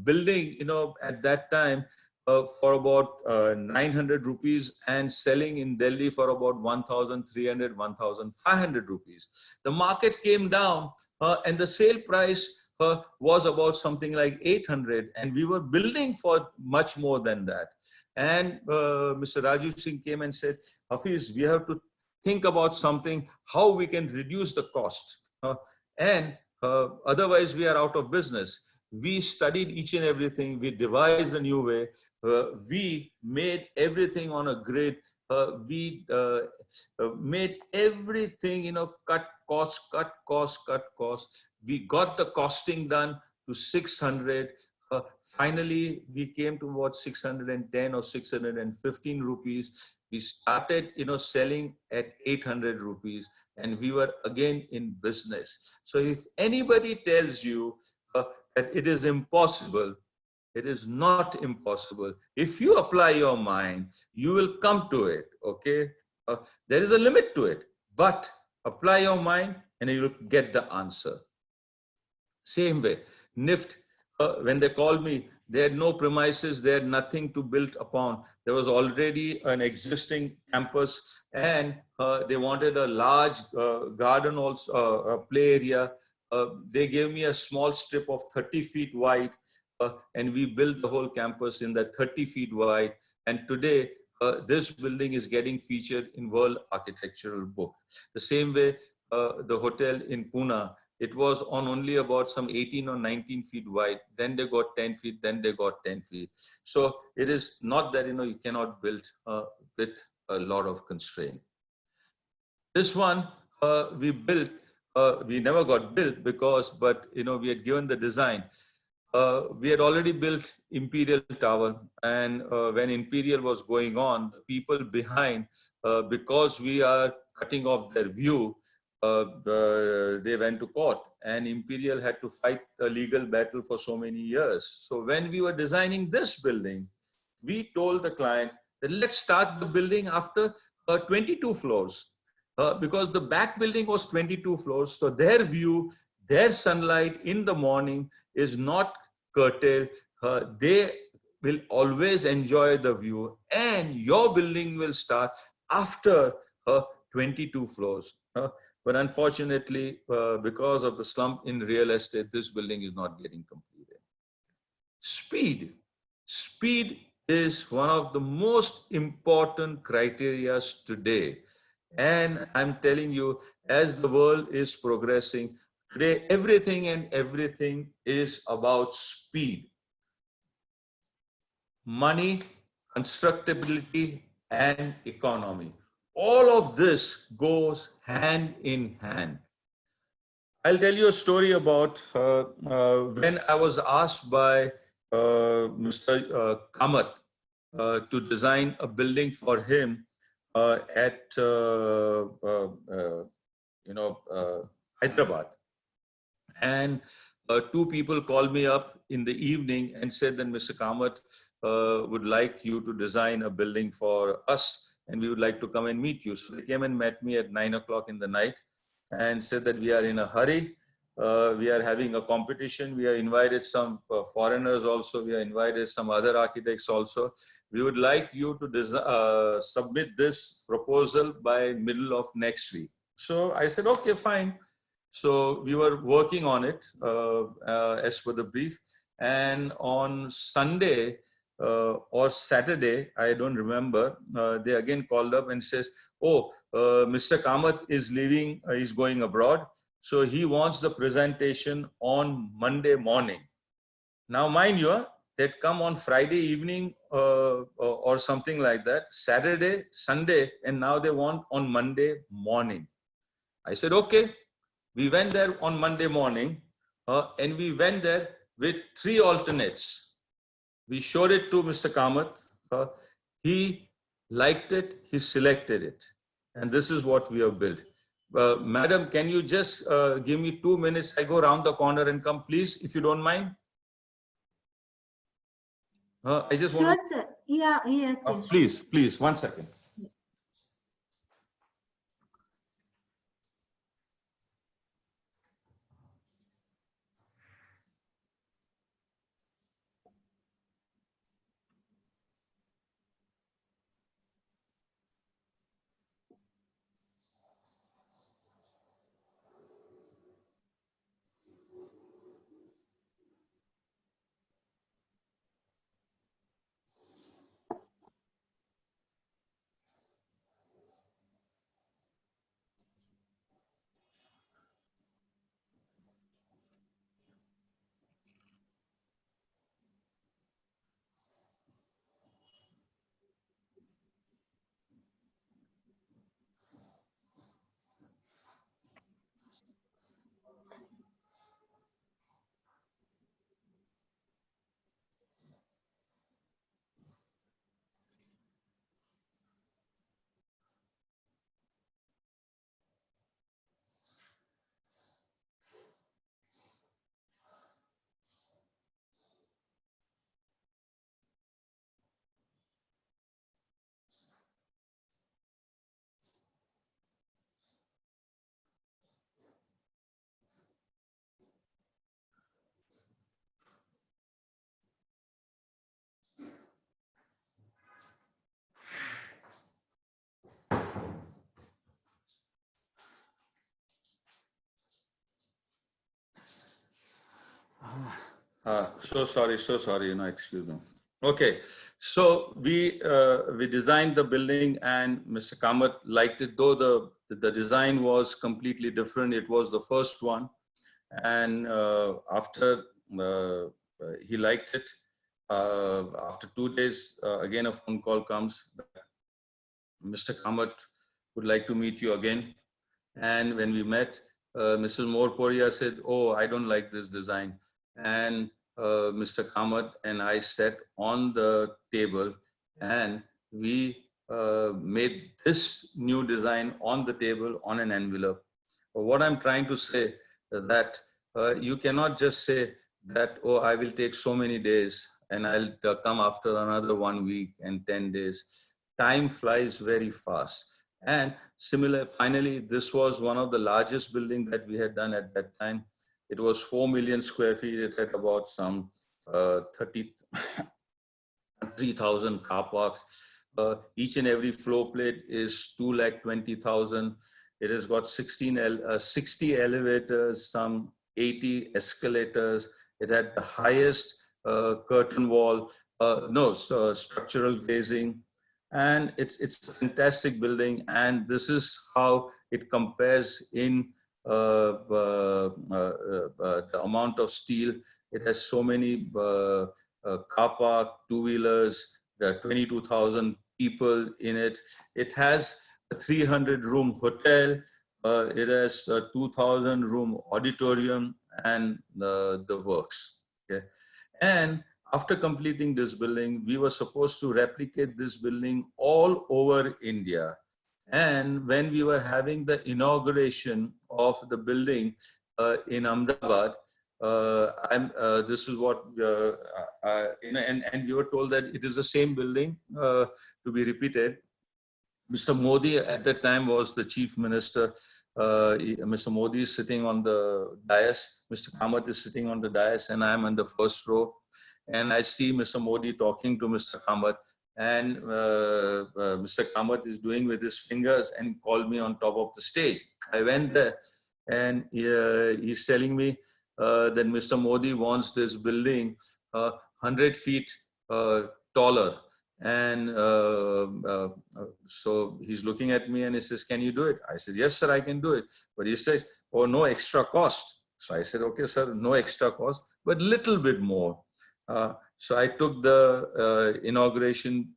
building at that time for about 900 rupees and selling in Delhi for about 1,300, 1,500 rupees. The market came down and the sale price was about something like 800, and we were building for much more than that. And Mr. Raju Singh came and said, "Hafeez, we have to think about something, how we can reduce the cost. Otherwise we are out of business." We studied each and everything. We devised a new way. We made everything on a grid. We made everything, cut costs. We got the costing done to 600. Finally, we came to about 610 or 615 rupees. We started, selling at 800 rupees, and we were again in business. So if anybody tells you that it is impossible, it is not impossible. If you apply your mind, you will come to it, okay? There is a limit to it, but apply your mind and you will get the answer. Same way, NIFT, when they called me, they had no premises, they had nothing to build upon. There was already an existing campus, and they wanted a large garden, also a play area. They gave me a small strip of 30 feet wide, and we built the whole campus in that 30 feet wide. And today, this building is getting featured in World Architectural Book. The same way, the hotel in Pune, it was on only about some 18 or 19 feet wide. Then they got 10 feet, then they got 10 feet. So it is not that, you cannot build with a lot of constraint. This one we built, we never got built but we had given the design. We had already built Imperial Tower, and when Imperial was going on, the people behind, because we are cutting off their view, they went to court, and Imperial had to fight a legal battle for so many years. So when we were designing this building, we told the client that let's start the building after 22 floors, because the back building was 22 floors. So their view, their sunlight in the morning is not curtailed. They will always enjoy the view, and your building will start after 22 floors. But unfortunately, because of the slump in real estate, this building is not getting completed. Speed. Speed is one of the most important criteria today. And I'm telling you, as the world is progressing, today everything is about speed. Money, constructability, and economy. All of this goes hand in hand. I'll tell you a story about when I was asked by Mr. Kamath to design a building for him at Hyderabad. And two people called me up in the evening and said that Mr. Kamath would like you to design a building for us, and we would like to come and meet you. So they came and met me at 9 o'clock in the night and said that we are in a hurry. We are having a competition. We have invited some foreigners also. We have invited some other architects also. We would like you to submit this proposal by middle of next week. So I said, okay, fine. So we were working on it as per the brief. And on Sunday or Saturday, I don't remember, they again called up and says, oh, Mr. Kamath is leaving, he's going abroad. So he wants the presentation on Monday morning. Now, mind you, they'd come on Friday evening or something like that, Saturday, Sunday, and now they want on Monday morning. I said, okay. We went there on Monday morning, and we went there with 3 alternates. We showed it to Mr. Kamath. He liked it, he selected it. And this is what we have built. Madam, can you just give me 2 minutes? I go around the corner and come, please, if you don't mind. I just want Sure, sir. Yeah, yes, yes. Please, 1 second. So sorry, excuse me. Okay, so we designed the building, and Mr. Kamath liked it, though the design was completely different. It was the first one, and after he liked it, after 2 days, again a phone call comes. Mr. Kamath would like to meet you again. And when we met, Mrs. Morporia said, "Oh, I don't like this design." And Mr. Kamath and I sat on the table, and we made this new design on the table on an envelope. What I'm trying to say that you cannot just say that, "Oh, I will take so many days and I'll come after another 1 week and 10 days." Time flies very fast. And finally, this was one of the largest buildings that we had done at that time. It was 4 million square feet. It had about some 33,000 car parks. Each and every floor plate is 2,20,000. It has got 60 elevators, some 80 escalators. It had the highest curtain wall, structural glazing. And it's a fantastic building, and this is how it compares in the amount of steel. It has so many car park, two-wheelers. There are 22,000 people in it. It has a 300-room hotel. It has a 2,000-room auditorium, and the works. Okay, and after completing this building, we were supposed to replicate this building all over India. And when we were having the inauguration of the building in Ahmedabad, this is what, and we were told that it is the same building to be repeated. Mr. Modi at that time was the chief minister. Mr. Modi is sitting on the dais. Mr. Kamath is sitting on the dais, and I am in the first row. And I see Mr. Modi talking to Mr. Kamath, and Mr. Kamath is doing with his fingers, and he called me on top of the stage. I went there, and he's telling me that Mr. Modi wants this building 100 feet taller. And so he's looking at me and he says, "Can you do it?" I said, "Yes, sir, I can do it." But he says, "Oh, no extra cost." So I said, "Okay, sir, no extra cost, but little bit more." So I took the inauguration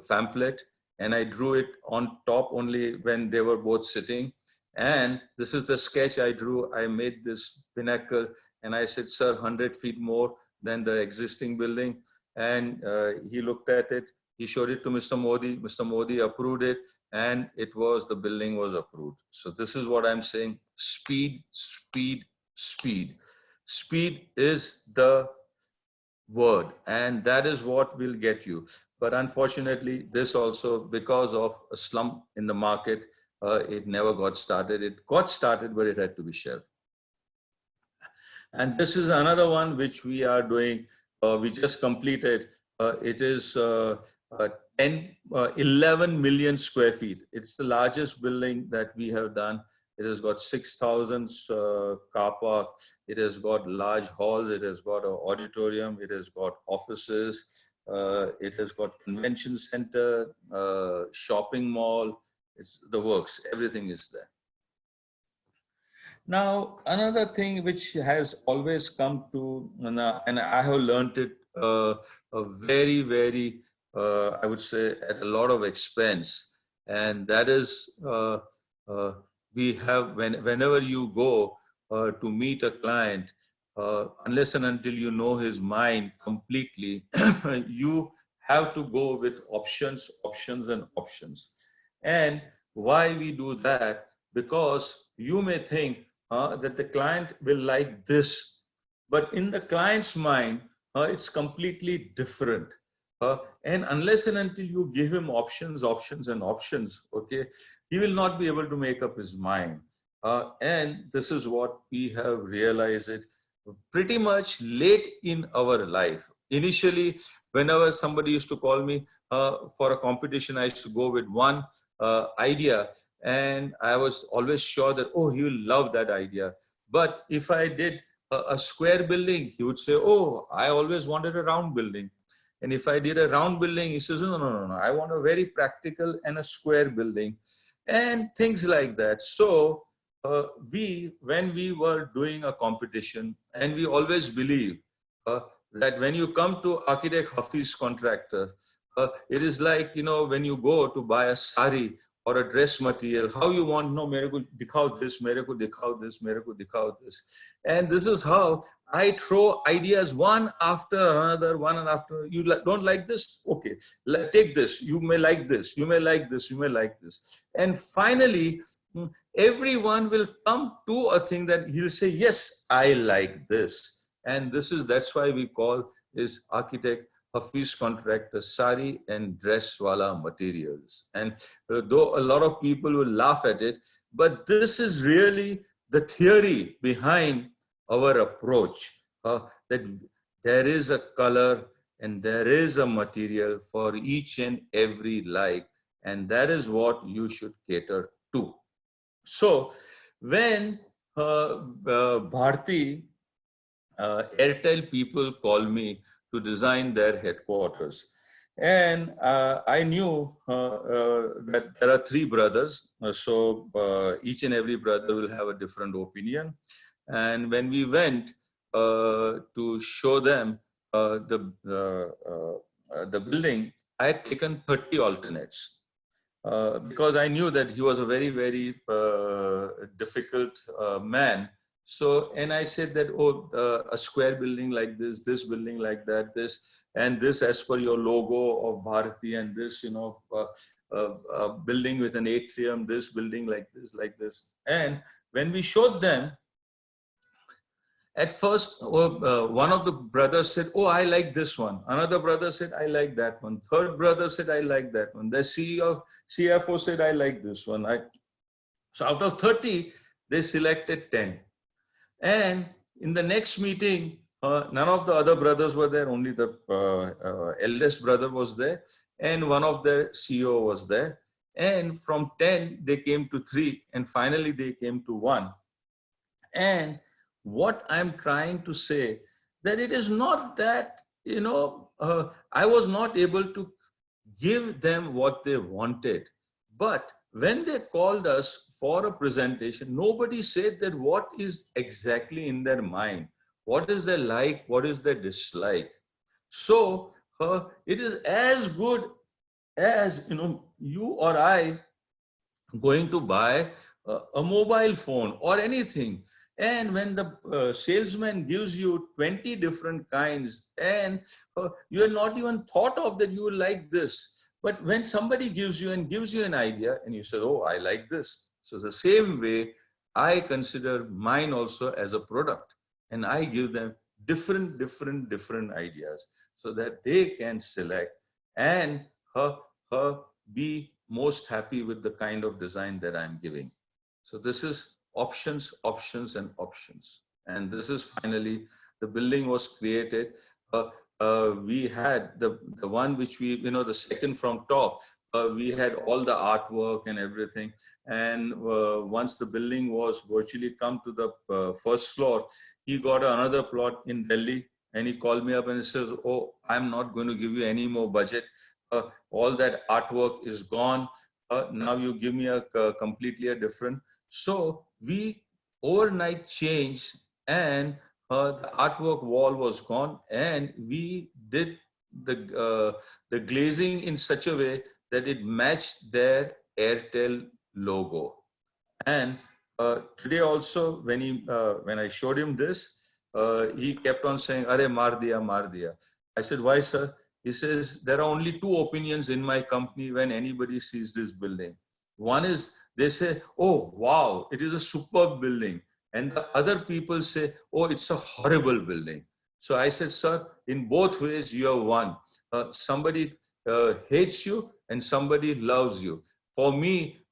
pamphlet and I drew it on top only when they were both sitting. And this is the sketch I drew. I made this pinnacle and I said, "Sir, 100 feet more than the existing building." And he looked at it. He showed it to Mr. Modi. Mr. Modi approved it, and the building was approved. So this is what I'm saying: speed, speed, speed. Speed is the word, and that is what will get you. But unfortunately, this also, because of a slump in the market, it never got started. It got started, but it had to be shelved. And this is another one which we are doing. We just completed. It is 11 million square feet. It's the largest building that we have done. It has got 6,000 car park. It has got large halls. It has got an auditorium. It has got offices. It has got convention center, shopping mall. It's the works. Everything is there. Now, another thing which has always come to, and I have learned it very, very, I would say, at a lot of expense, and that is we have, whenever you go to meet a client, unless and until you know his mind completely, you have to go with options, options, and options. And why we do that? Because you may think that the client will like this, but in the client's mind, it's completely different. And unless and until you give him options, options, and options, okay, he will not be able to make up his mind. And this is what we have realized it pretty much late in our life. Initially, whenever somebody used to call me for a competition, I used to go with one idea, and I was always sure that, oh, he will love that idea. But if I did a square building, he would say, oh, I always wanted a round building. And if I did a round building, he says, no, no, no, no, I want a very practical and a square building, and things like that. So when we were doing a competition, and we always believe that when you come to architect Hafeez Contractor, it is like, you know, when you go to buy a sari or a dress material, how you want, no, mere ko dikhao this, mere ko dikhao this, mere ko dikhao this. And this is how I throw ideas one after another, one and after. You don't like this? Okay, take this. You may like this. You may like this. You may like this. And finally, everyone will come to a thing that he'll say, yes, I like this. And that's why we call is architect Hafeez Contractor sari and dress wala materials. And though a lot of people will laugh at it, but this is really the theory behind our approach, that there is a color and there is a material for each and every like, and that is what you should cater to. So when Bharti, Airtel people call me to design their headquarters, and I knew that there are three brothers, so each and every brother will have a different opinion. And when we went to show them the building, I had taken 30 alternates. Because I knew that he was a very, very difficult man. So, and I said that, a square building like this building like that, this, and this as per your logo of Bharati, and this, you know, building with an atrium, this building like this. And when we showed them, at first, one of the brothers said, oh, I like this one. Another brother said, I like that one. Third brother said, I like that one. The CFO said, I like this one. So out of 30, they selected 10. And in the next meeting, none of the other brothers were there. Only the eldest brother was there. And one of the CEO was there. And from 10, they came to 3. And finally, they came to 1. And what I'm trying to say, that it is not that, you know, I was not able to give them what they wanted. But when they called us for a presentation, nobody said that what is exactly in their mind. What is their like? What is their dislike? So it is as good as, you know, you or I going to buy a mobile phone or anything. And when the salesman gives you 20 different kinds, and you are not even thought of that you will like this. But when somebody gives you an idea, and you say, oh, I like this. So the same way, I consider mine also as a product. And I give them different ideas so that they can select and be most happy with the kind of design that I'm giving. So this is options, options, and options. And this is finally, the building was created. We had the one which we, you know, the second from top, we had all the artwork and everything. And once the building was virtually come to the first floor, he got another plot in Delhi, and he called me up and he says, oh, I'm not going to give you any more budget. All that artwork is gone. Now you give me a completely a different. So we overnight changed, and the artwork wall was gone, and we did the glazing in such a way that it matched their Airtel logo. And today also, when I showed him this, he kept on saying, "Arey maar diya, maar diya." I said, "Why, sir?" He says, "There are only two opinions in my company when anybody sees this building. One is they say, oh, wow, it is a superb building. And the other people say, oh, it's a horrible building." So I said, "Sir, in both ways, you are one. Somebody hates you and somebody loves you. For me,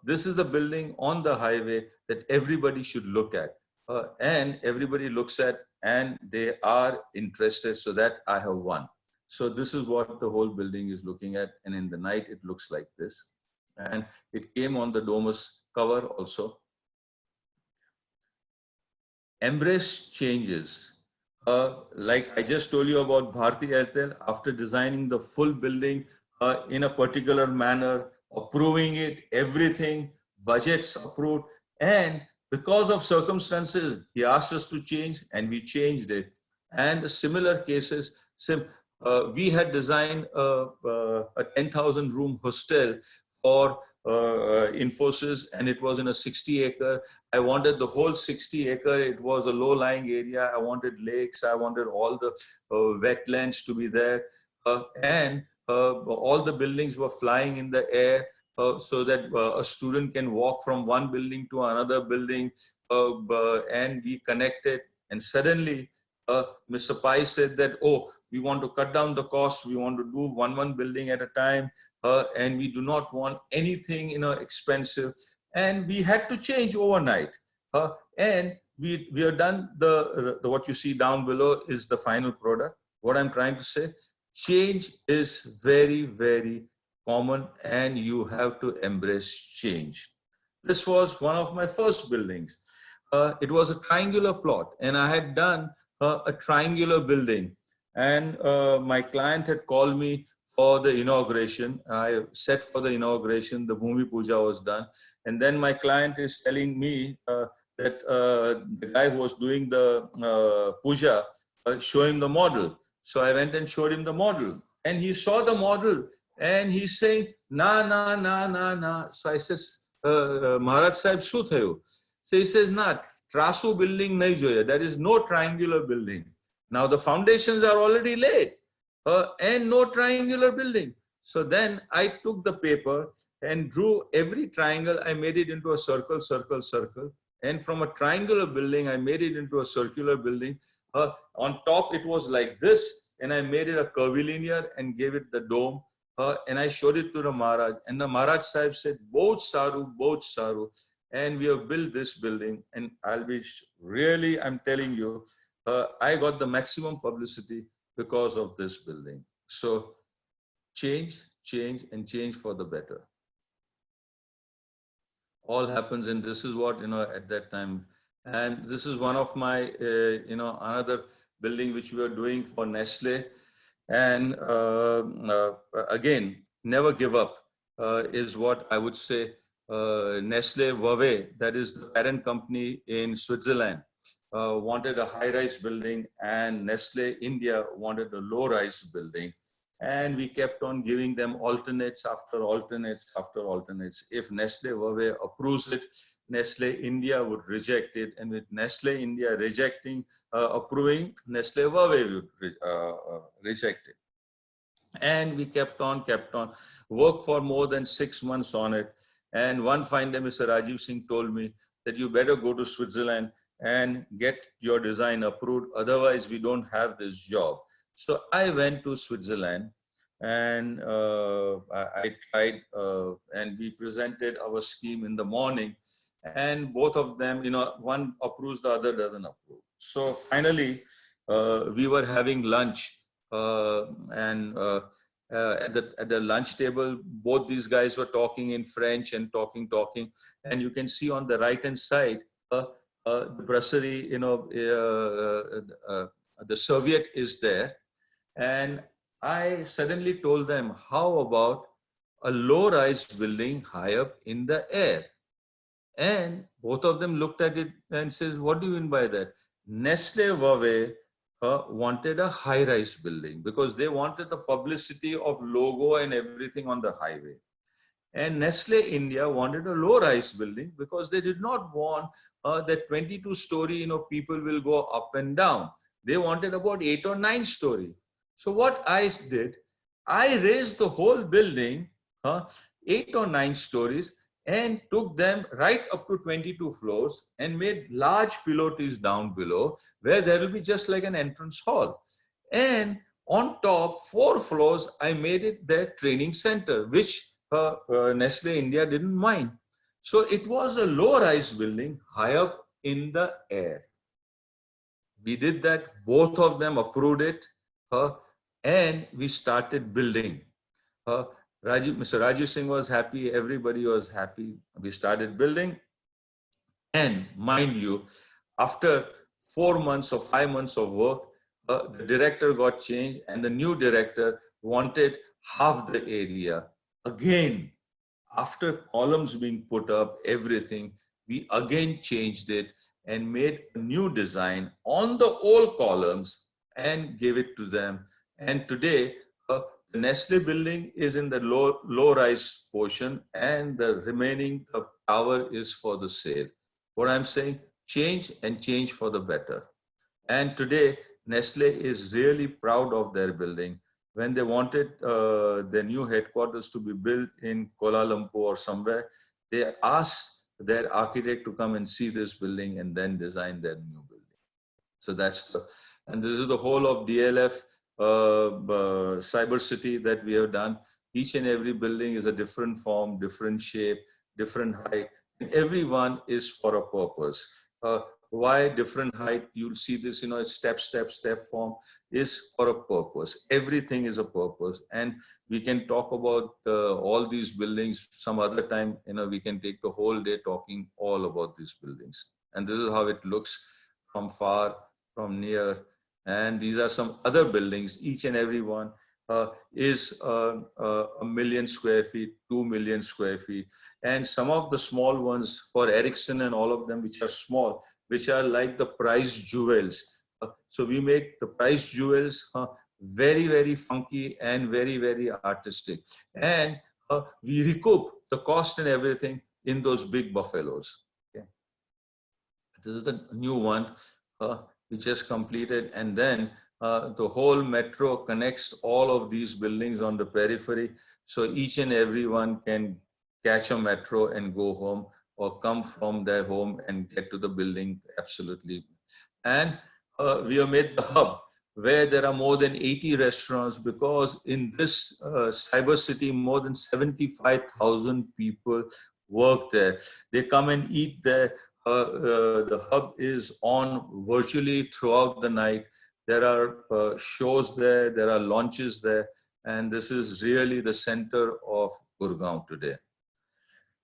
this is a building on the highway that everybody should look at. And everybody looks at, and they are interested, so that I have won." So this is what the whole building is looking at. And in the night, it looks like this. And it came on the Domus cover also. Embrace changes. Like I just told you about Bharti Airtel, after designing the full building in a particular manner, approving it, everything, budgets approved, and because of circumstances, he asked us to change and we changed it. And similar cases, we had designed a 10,000 room hostel for Infosys, and it was in a 60-acre. I wanted the whole 60-acre. It was a low-lying area. I wanted lakes. I wanted all the wetlands to be there, and all the buildings were flying in the air, so that a student can walk from one building to another building, and be connected. And suddenly, Mr. Pai said that, oh, we want to cut down the cost. We want to do one building at a time, and we do not want anything, expensive. And we had to change overnight. And we are done. The what you see down below is the final product. What I'm trying to say, change is very, very common, and you have to embrace change. This was one of my first buildings. It was a triangular plot, and I had done a triangular building, and my client had called me for the inauguration. I set for the inauguration, the Bhumi Puja was done, and then my client is telling me that the guy who was doing the puja showing the model. So I went and showed him the model, and he saw the model, and he's saying, na, na, na, na, na. So I says, Maharaj Sahib, shu thayu? So he says, nah, Trasu building nahi joya. There is no triangular building. Now the foundations are already laid, and no triangular building. So then I took the paper and drew every triangle. I made it into a circle, circle, circle. And from a triangular building, I made it into a circular building. On top, it was like this, and I made it a curvilinear and gave it the dome. And I showed it to the Maharaj, and the Maharaj Sahib said, "Both saru, both saru." And we have built this building, and I'm telling you, I got the maximum publicity because of this building. So change, change, and change for the better. All happens, and this is what, at that time. And this is one of my, another building which we are doing for Nestle. And again, never give up is what I would say. Nestle Vave, that is the parent company in Switzerland, wanted a high-rise building, and Nestle India wanted a low-rise building. And we kept on giving them alternates after alternates after alternates. If Nestle Vave approves it, Nestle India would reject it. And with Nestle India rejecting, approving, Nestle Vave would reject it. And we kept on, worked for more than 6 months on it. And one fine day, Mr. Rajiv Singh told me that you better go to Switzerland and get your design approved. Otherwise, we don't have this job. So I went to Switzerland, and I tried, and we presented our scheme in the morning, and both of them, one approves, the other doesn't approve. So finally, we were having lunch, and at the lunch table, both these guys were talking in French and talking, and you can see on the right-hand side, the brasserie, the Soviet is there. And I suddenly told them, how about a low-rise building high up in the air? And both of them looked at it and says, what do you mean by that? Nestle Vave wanted a high-rise building because they wanted the publicity of logo and everything on the highway. And Nestle India wanted a low-rise building because they did not want that 22-story, people will go up and down. They wanted about 8 or 9 story. So what I did, I raised the whole building 8 or 9 stories and took them right up to 22 floors and made large pilotis down below where there will be just like an entrance hall. And on top, 4 floors, I made it their training center, which Nestle India didn't mind. So it was a low-rise building high up in the air. We did that. Both of them approved it. And we started building. Mr. Rajiv Singh was happy. Everybody was happy. We started building. And mind you, after 4 months or 5 months of work, the director got changed and the new director wanted half the area. Again, after columns being put up, everything, we again changed it and made a new design on the old columns and gave it to them. And today, the Nestle building is in the low-rise portion, and the remaining tower is for the sale. What I'm saying, change and change for the better. And today, Nestle is really proud of their building. When they wanted their new headquarters to be built in Kuala Lumpur or somewhere, they asked their architect to come and see this building and then design their new building. So that's and this is the whole of DLF Cyber City that we have done. Each and every building is a different form, different shape, different height, and every one is for a purpose. Why different height? You'll see this, it's step form is for a purpose. Everything is a purpose. And we can talk about all these buildings some other time. We can take the whole day talking all about these buildings. And this is how it looks from far, from near. And these are some other buildings. Each and every one is 1 million square feet, 2 million square feet. And some of the small ones for Ericsson and all of them, which are small, which are like the prize jewels. So we make the prize jewels very, very funky and very, very artistic. And we recoup the cost and everything in those big buffaloes. Okay. This is the new one we just completed. And then the whole metro connects all of these buildings on the periphery. So each and every one can catch a metro and go home, or come from their home and get to the building absolutely. And we have made the hub where there are more than 80 restaurants, because in this cyber city, more than 75,000 people work there. They come and eat there. The hub is on virtually throughout the night. There are shows there, there are launches there, and this is really the center of Gurgaon today.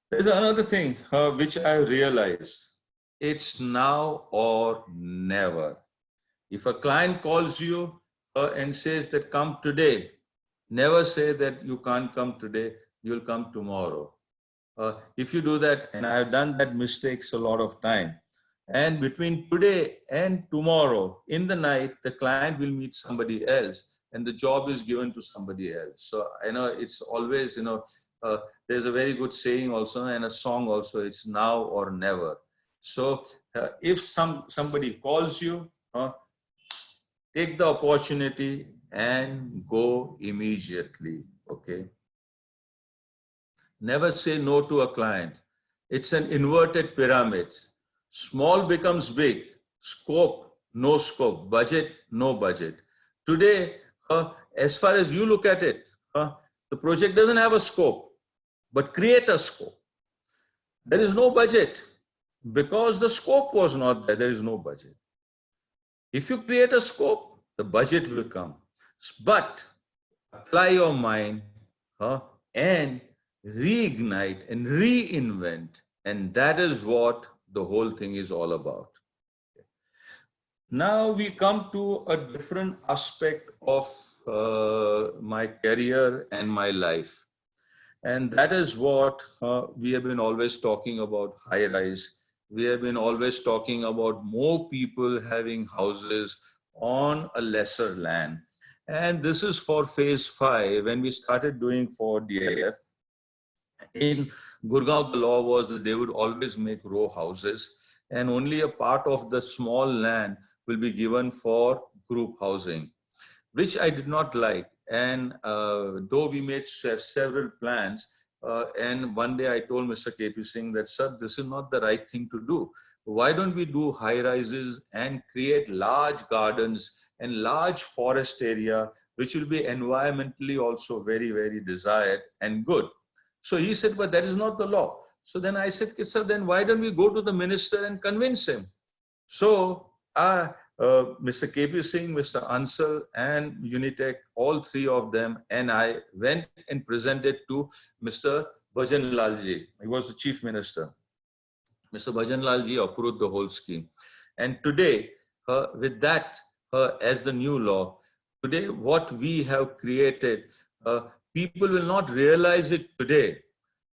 There's another thing which I realized. It's now or never. If a client calls you and says that come today, never say that you can't come today, you'll come tomorrow. If you do that, and I have done that mistakes a lot of time, and between today and tomorrow in the night, the client will meet somebody else and the job is given to somebody else. So I know it's always, there's a very good saying also and a song also, it's now or never. So if somebody calls you, take the opportunity and go immediately, okay? Never say no to a client. It's an inverted pyramid. Small becomes big, scope, no scope, budget, no budget. Today, as far as you look at it, the project doesn't have a scope, but create a scope. There is no budget because the scope was not there. There is no budget. If you create a scope, the budget will come. But apply your mind and reignite and reinvent. And that is what the whole thing is all about. Now we come to a different aspect of my career and my life. And that is what we have been always talking about, high rise. We have been always talking about more people having houses on a lesser land. And this is for phase 5, when we started doing for DLF. In Gurgaon, the law was that they would always make row houses, and only a part of the small land will be given for group housing, which I did not like. And though we made several plans, and one day I told Mr. KP Singh that, sir, this is not the right thing to do. Why don't we do high rises and create large gardens and large forest area, which will be environmentally also very, very desired and good. So he said, but that is not the law. So then I said, sir, then why don't we go to the minister and convince him? So Mr. KP Singh, Mr. Ansal and Unitech, all three of them, and I went and presented to Mr. Bhajan Lalji. He was the chief minister. Mr. Bhajan Lalji approved the whole scheme. And today, with that, as the new law. Today, what we have created, people will not realize it today.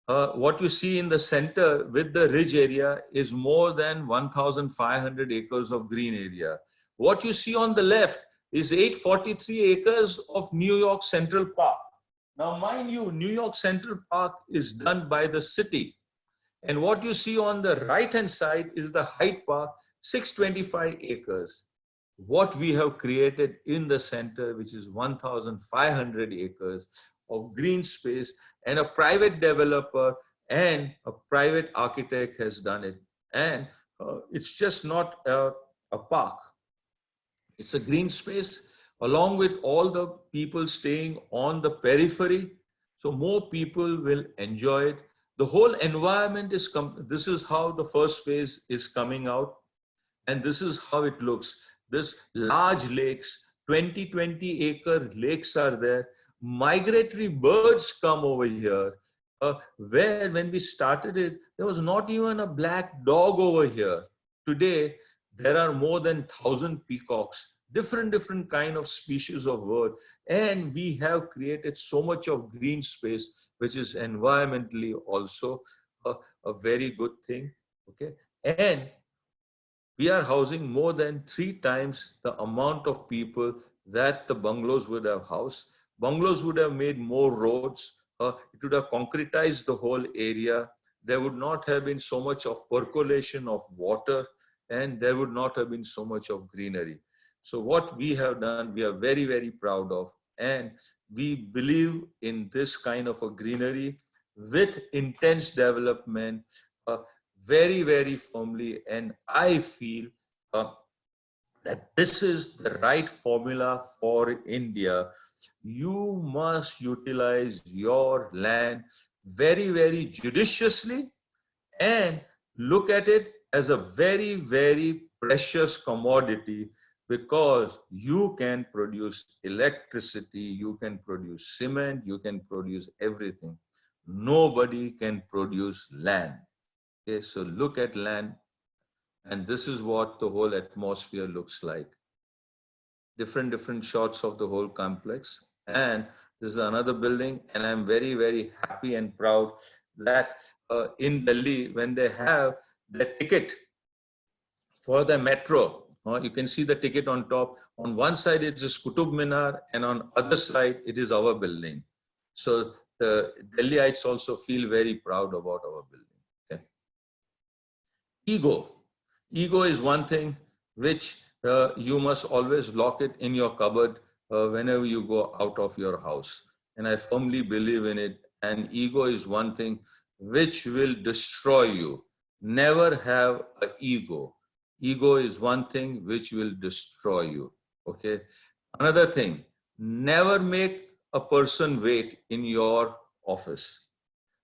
What you see in the center with the ridge area is more than 1,500 acres of green area. What you see on the left is 843 acres of New York Central Park. Now, mind you, New York Central Park is done by the city. And what you see on the right-hand side is the Hyde Park, 625 acres. What we have created in the center, which is 1,500 acres of green space, and a private developer and a private architect has done it. And it's just not a park. It's a green space along with all the people staying on the periphery. So more people will enjoy it. The whole environment is, this is how the first phase is coming out. And this is how it looks. This large lakes, 20 acre lakes are there. Migratory birds come over here. Where when we started it, there was not even a black dog over here. Today, there are more than 1,000 peacocks, different kind of species of bird. And we have created so much of green space, which is environmentally also a very good thing. Okay. And we are housing more than 3 times the amount of people that the bungalows would have housed. Bungalows would have made more roads. It would have concretized the whole area. There would not have been so much of percolation of water, and there would not have been so much of greenery. So what we have done, we are very proud of, and we believe in this kind of a greenery with intense development, very firmly. And I feel that this is the right formula for India. You must utilize your land very judiciously and look at it as a very precious commodity, because you can produce electricity, you can produce cement, you can produce everything. Nobody can produce land. Okay, so look at land, and this is what the whole atmosphere looks like. Different shots of the whole complex. And this is another building, and I'm very happy and proud that in Delhi, when they have the ticket for the metro, you can see the ticket on top. On one side it is Qutub Minar, and on other side it is our building. So the Delhiites also feel very proud about our building. Okay. Ego is one thing which you must always lock it in your cupboard whenever you go out of your house. And I firmly believe in it. And ego is one thing which will destroy you. Never have an ego. Ego is one thing which will destroy you. Okay. Another thing, never make a person wait in your office.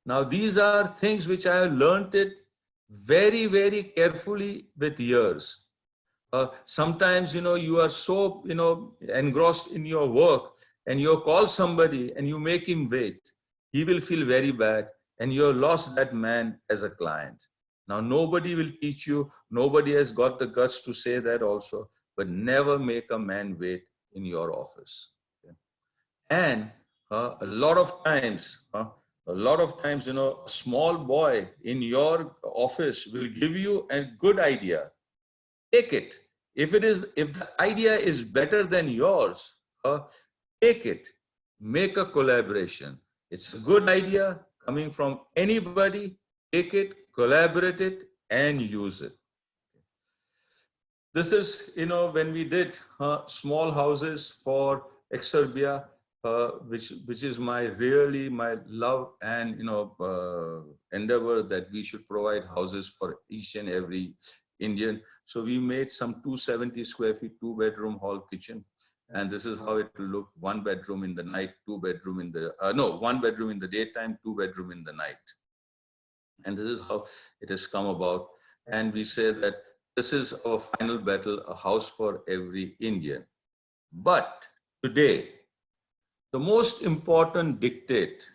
Now, these are things which I have learned it very carefully with years. Sometimes, you are so, engrossed in your work, and you call somebody and you make him wait. He will feel very bad, and you have lost that man as a client. Now, nobody will teach you. Nobody has got the guts to say that also, but never make a man wait in your office. Okay? And a lot of times, a small boy in your office will give you a good idea. Take it. If the idea is better than yours, take it. Make a collaboration. It's a good idea coming from anybody. Take it, collaborate it, and use it. This is, when we did small houses for Exerbia, which is my love and endeavor, that we should provide houses for each and every Indian. So we made some 270 square feet, 2-bedroom hall kitchen. And this is how it will look: 1 bedroom in the night, 2 bedroom in the, 1 bedroom in the daytime, 2 bedroom in the night. And this is how it has come about. And we say that this is our final battle, a house for every Indian. But today, the most important dictate,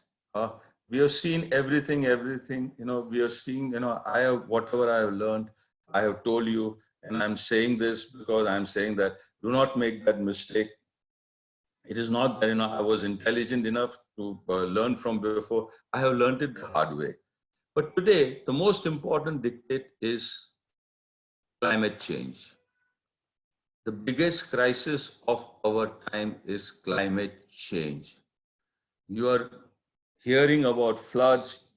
we have seen everything, we are seeing, whatever I have learned, I have told you, and I'm saying this because I'm saying that do not make that mistake. It is not that, I was intelligent enough to learn from before. I have learned it the hard way. But today, the most important dictate is climate change. The biggest crisis of our time is climate change. You are hearing about floods,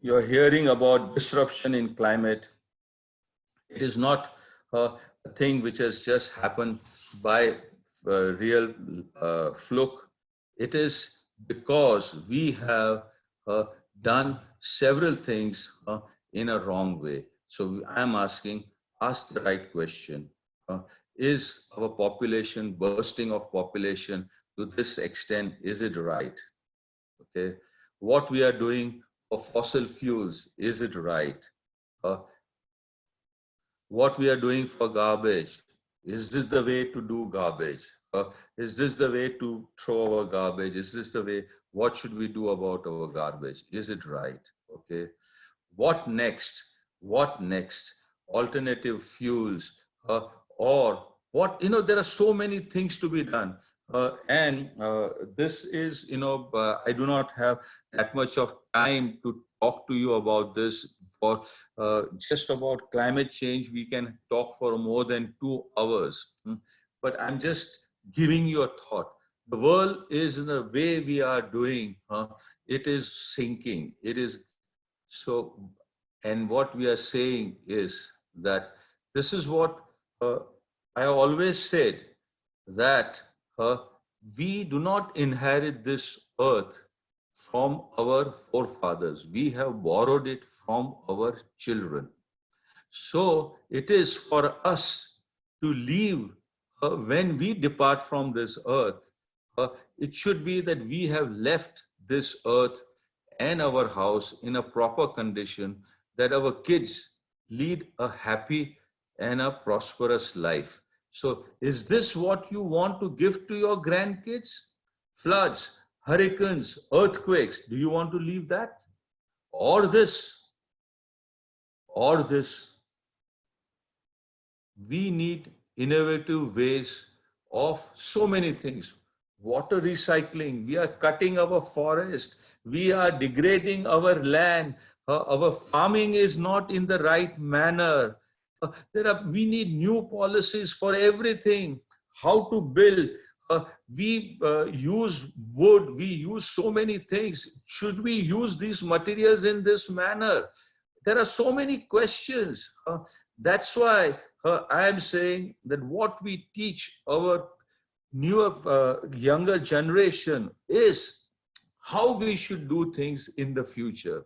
you are hearing about disruption in climate. It is not a thing which has just happened by real fluke. It is because we have done several things in a wrong way. So I'm asking, ask the right question. Is our population, bursting of population to this extent, is it right? Okay. What we are doing for fossil fuels, is it right? What we are doing for garbage, is this the way to do garbage? Is this the way to throw our garbage? Is this the way? What should we do about our garbage? Is it right? Okay. What next? What next? Alternative fuels, or what, there are so many things to be done. And this is, I do not have that much of time to talk to you about this. For just about climate change, we can talk for more than 2 hours. But I'm just giving you a thought. The world is, in the way we are doing, it is sinking. It is so, and what we are saying is that this is what I always said, that we do not inherit this earth from our forefathers. We have borrowed it from our children. So it is for us to leave when we depart from this earth. It should be that we have left this earth and our house in a proper condition, that our kids lead a happy and a prosperous life. So is this what you want to give to your grandkids? Floods, hurricanes, earthquakes, do you want to leave that? Or this? Or this? We need innovative ways of so many things. Water recycling, we are cutting our forest, we are degrading our land, our farming is not in the right manner. We need new policies for everything. How to build, we use wood, we use so many things. Should we use these materials in this manner? There are so many questions. That's why I am saying that what we teach our newer, younger generation is how we should do things in the future,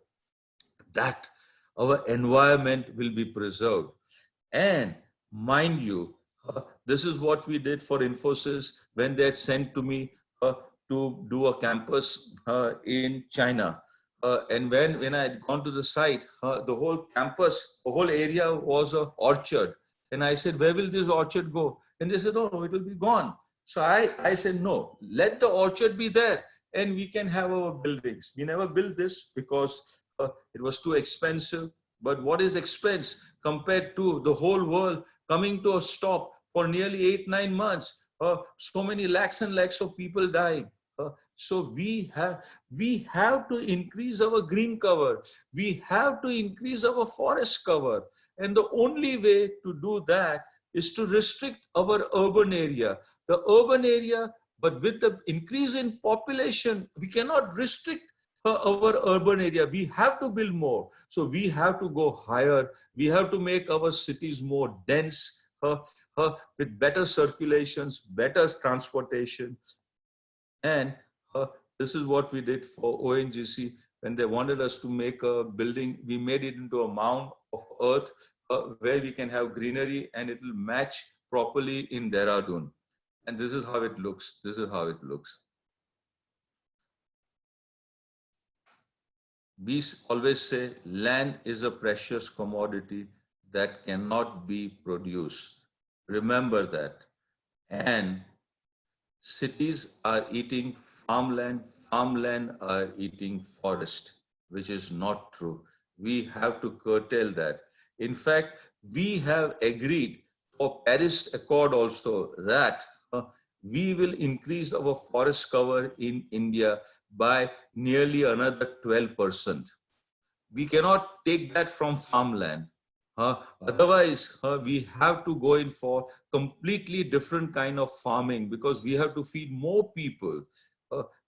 that our environment will be preserved. And mind you, this is what we did for Infosys when they had sent to me to do a campus in China. And when I had gone to the site, the whole campus, the whole area was an orchard. And I said, where will this orchard go? And they said, oh, no, it will be gone. So I said, no, let the orchard be there and we can have our buildings. We never built this because it was too expensive. But what is expense compared to the whole world coming to a stop for nearly 8-9 months? So many lakhs and lakhs of people dying. So we have to increase our green cover. We have to increase our forest cover. And the only way to do that is to restrict our urban area. The urban area, but with the increase in population, we cannot restrict our urban area. We have to build more. So we have to go higher. We have to make our cities more dense, with better circulations, better transportation. And this is what we did for ONGC. When they wanted us to make a building, we made it into a mound of earth where we can have greenery and it will match properly in Dehradun. And this is how it looks. This is how it looks. We always say land is a precious commodity that cannot be produced. Remember that. And cities are eating farmland, farmland are eating forest, which is not true. We have to curtail that. In fact, we have agreed for Paris Accord also that we will increase our forest cover in India by nearly another 12%. We cannot take that from farmland. Otherwise, we have to go in for completely different kind of farming because we have to feed more people.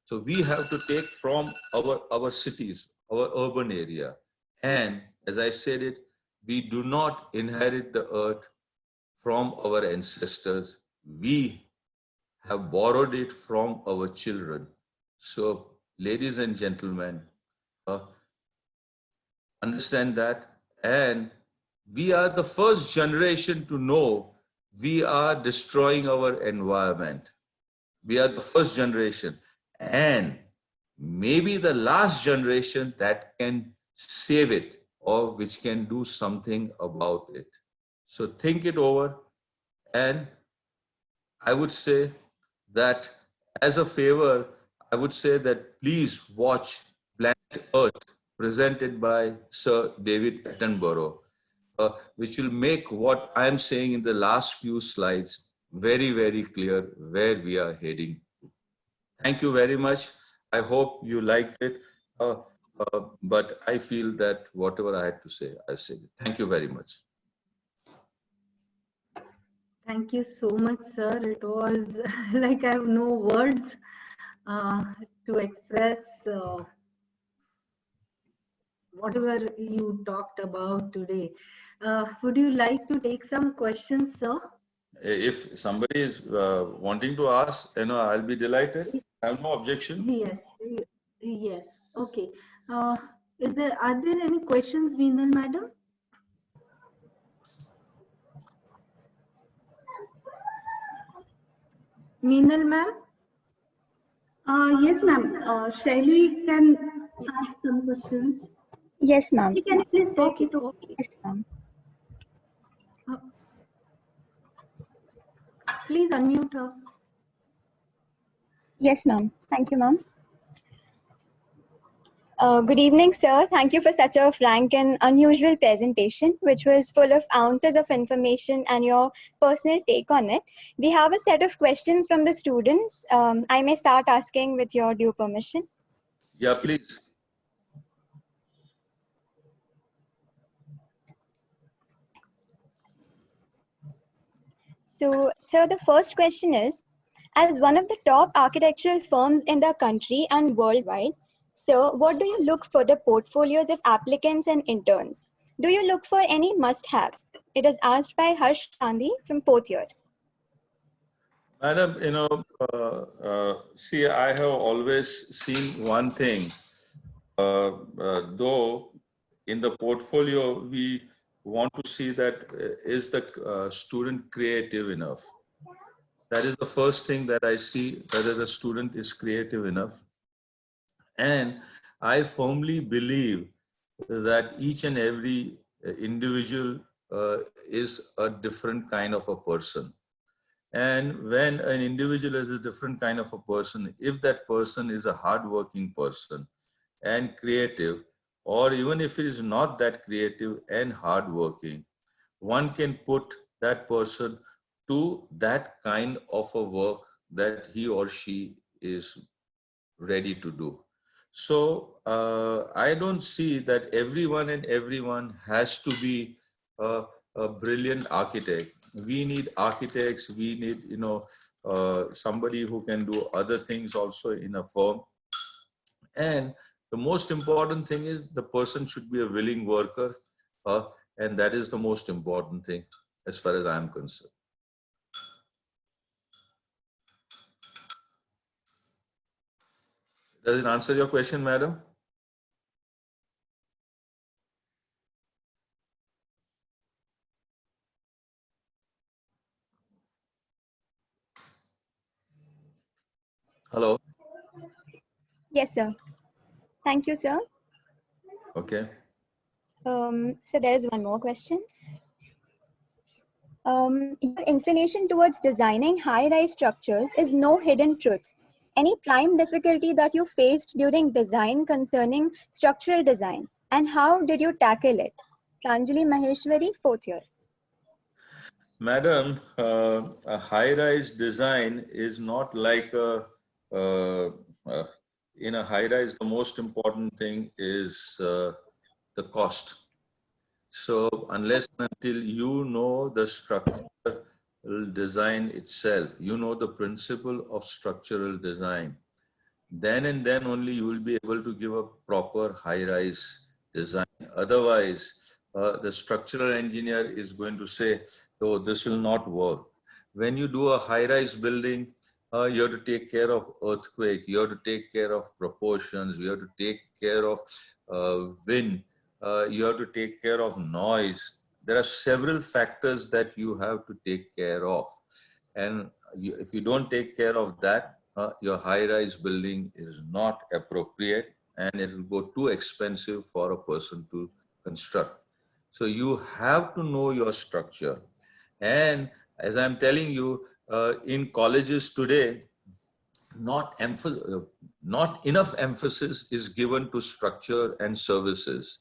So we have to take from our cities, our urban area. And as I said it, we do not inherit the earth from our ancestors. We have borrowed it from our children. So, ladies and gentlemen, understand that. And we are the first generation to know we are destroying our environment. We are the first generation. And maybe the last generation that can save it or which can do something about it. So think it over. And I would say that as a favor, I would say that please watch Planet Earth presented by Sir David Attenborough, which will make what I'm saying in the last few slides very, very clear where we are heading. Thank you very much. I hope you liked it. But I feel that whatever I had to say, I've said it. Thank you very much. Thank you so much, sir. It was like I have no words to express whatever you talked about today. Would you like to take some questions, sir? If somebody is wanting to ask, I'll be delighted. I have no objection. Yes, yes. Okay. Are there any questions, Veendal madam? Meenal ma'am? Yes, ma'am. Shaili can ask some questions. Yes, ma'am. You can please take it. Okay. Yes, ma'am. Please unmute her. Yes, ma'am. Thank you, ma'am. Good evening, sir. Thank you for such a frank and unusual presentation, which was full of ounces of information and your personal take on it. We have a set of questions from the students. I may start asking with your due permission. Yeah, please. So, sir, the first question is, as one of the top architectural firms in the country and worldwide, so what do you look for the portfolios of applicants and interns? Do you look for any must-haves? It is asked by Harsh Gandhi from 4th year. Madam, see, I have always seen one thing, though in the portfolio, we want to see that is the student creative enough? That is the first thing that I see, whether the student is creative enough. And I firmly believe that each and every individual is a different kind of a person. And when an individual is a different kind of a person, if that person is a hardworking person and creative, or even if it is not that creative and hardworking, one can put that person to that kind of a work that he or she is ready to do. So I don't see that everyone has to be a brilliant architect. We need architects. We need, somebody who can do other things also in a firm. And the most important thing is the person should be a willing worker. And that is the most important thing as far as I'm concerned. Does it answer your question, madam? Hello? Yes, sir. Thank you, sir. Okay. So there's one more question. Your inclination towards designing high-rise structures is no hidden truth. Any prime difficulty that you faced during design concerning structural design, and how did you tackle it? Pranjali Maheshwari, 4th year. Madam, a high-rise design is not like in a high-rise, the most important thing is the cost. So unless and until you know the structural design itself, you know the principle of structural design, then and then only you will be able to give a proper high-rise design. Otherwise, the structural engineer is going to say, oh, this will not work. When you do a high-rise building, you have to take care of earthquake, you have to take care of proportions, you have to take care of wind, you have to take care of noise. There are several factors that you have to take care of. And if you don't take care of that, your high-rise building is not appropriate and it will go too expensive for a person to construct. So you have to know your structure. And as I'm telling you, in colleges today, not enough emphasis is given to structure and services.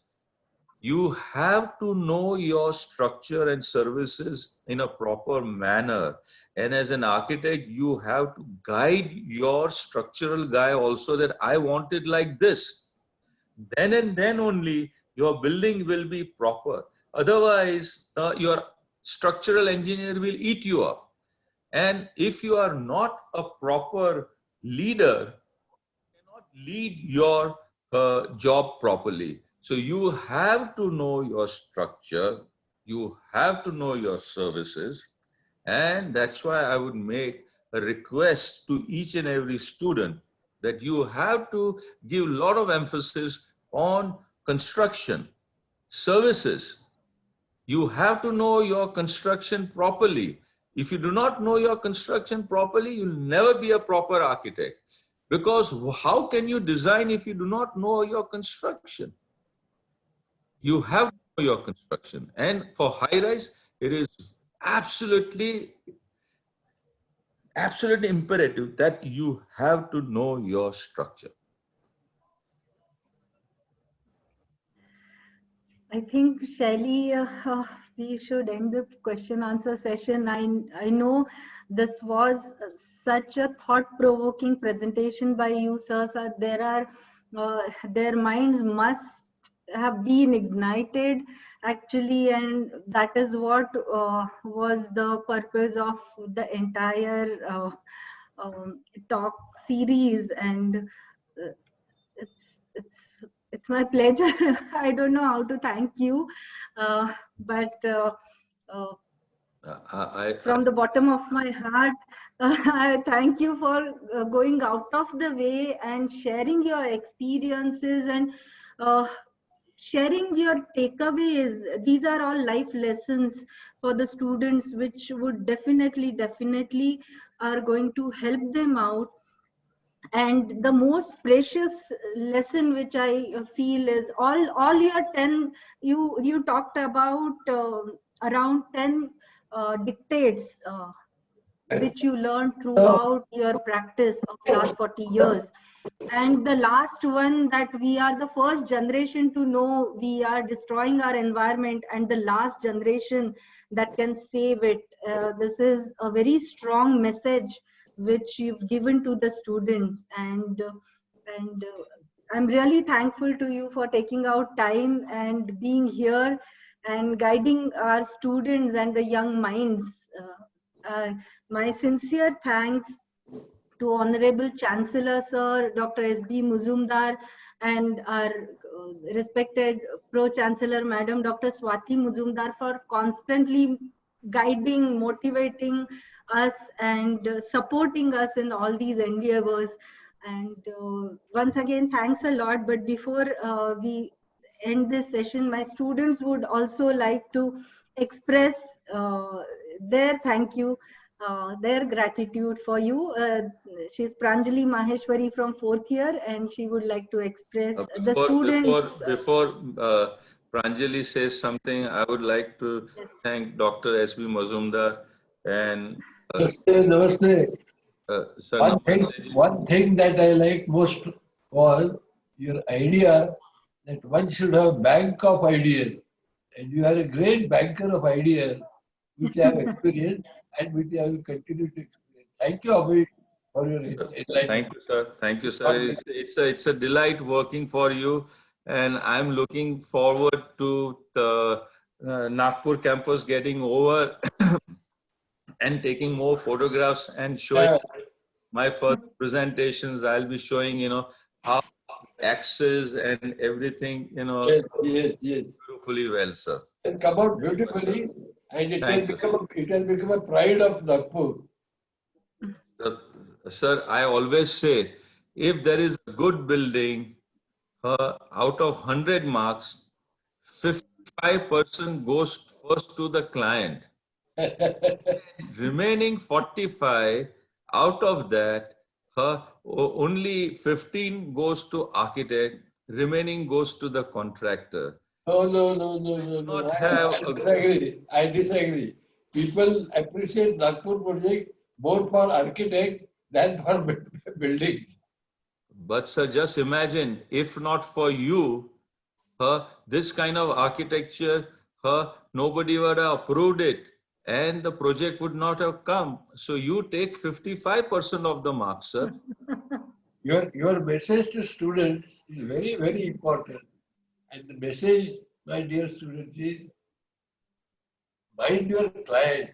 You have to know your structure and services in a proper manner. And as an architect, you have to guide your structural guy also that I want it like this. Then and then only your building will be proper. Otherwise, your structural engineer will eat you up. And if you are not a proper leader, you cannot lead your job properly. So you have to know your structure, you have to know your services, and that's why I would make a request to each and every student that you have to give a lot of emphasis on construction, services. You have to know your construction properly. If you do not know your construction properly, you'll never be a proper architect. Because how can you design if you do not know your construction? You have to know your construction. And for high-rise, it is absolutely imperative that you have to know your structure. I think, Shelly, we should end the question answer session. I know this was such a thought-provoking presentation by you, sir. So their minds must have been ignited actually, and that is what was the purpose of the entire talk series. And it's my pleasure. I don't know how to thank you, but from the bottom of my heart, I thank you for going out of the way and sharing your experiences and sharing your takeaways. These are all life lessons for the students, which would definitely are going to help them out. And the most precious lesson which I feel is all your 10, you talked about around 10 dictates which you learned throughout your practice of last 40 years. And the last one, that we are the first generation to know we are destroying our environment, and the last generation that can save it. This is a very strong message which you've given to the students, and I'm really thankful to you for taking out time and being here and guiding our students and the young minds. My sincere thanks to Honorable Chancellor Sir Dr. S.B. Muzumdar and our respected Pro-Chancellor Madam Dr. Swati Muzumdar for constantly guiding, motivating us and supporting us in all these endeavors. And once again, thanks a lot. But before we end this session, my students would also like to express their thank you, their gratitude for you. She's Pranjali Maheshwari from 4th year, and she would like to express the students. Before Pranjali says something, I would like to thank Dr. S.B. Mazumdar and Namaste. Namaste. One thing that I like most was your idea that one should have bank of ideas. And you are a great banker of ideas, which I have experienced and which I will continue to experience. Thank you, Abhi, for your enlightenment. Thank you, sir. Thank you, sir. It's a delight working for you, and I'm looking forward to the Nagpur campus getting over and taking more photographs and showing my first presentations. I'll be showing, how axes and everything, Yes. beautifully well, sir. And come out beautifully, and it Thank will you, sir. become a pride of Nagpur. Sir, I always say, if there is a good building, out of 100 marks, 55% goes first to the client. Remaining 45, out of that, only 15 goes to architect, remaining goes to the contractor. No. Not have I disagree. People appreciate Nagpur project more for architect than for building. But sir, just imagine, if not for you, this kind of architecture, nobody would have approved it and the project would not have come. So you take 55% of the marks, sir. Your message to students is very, very important. And the message, my dear students, is mind your client.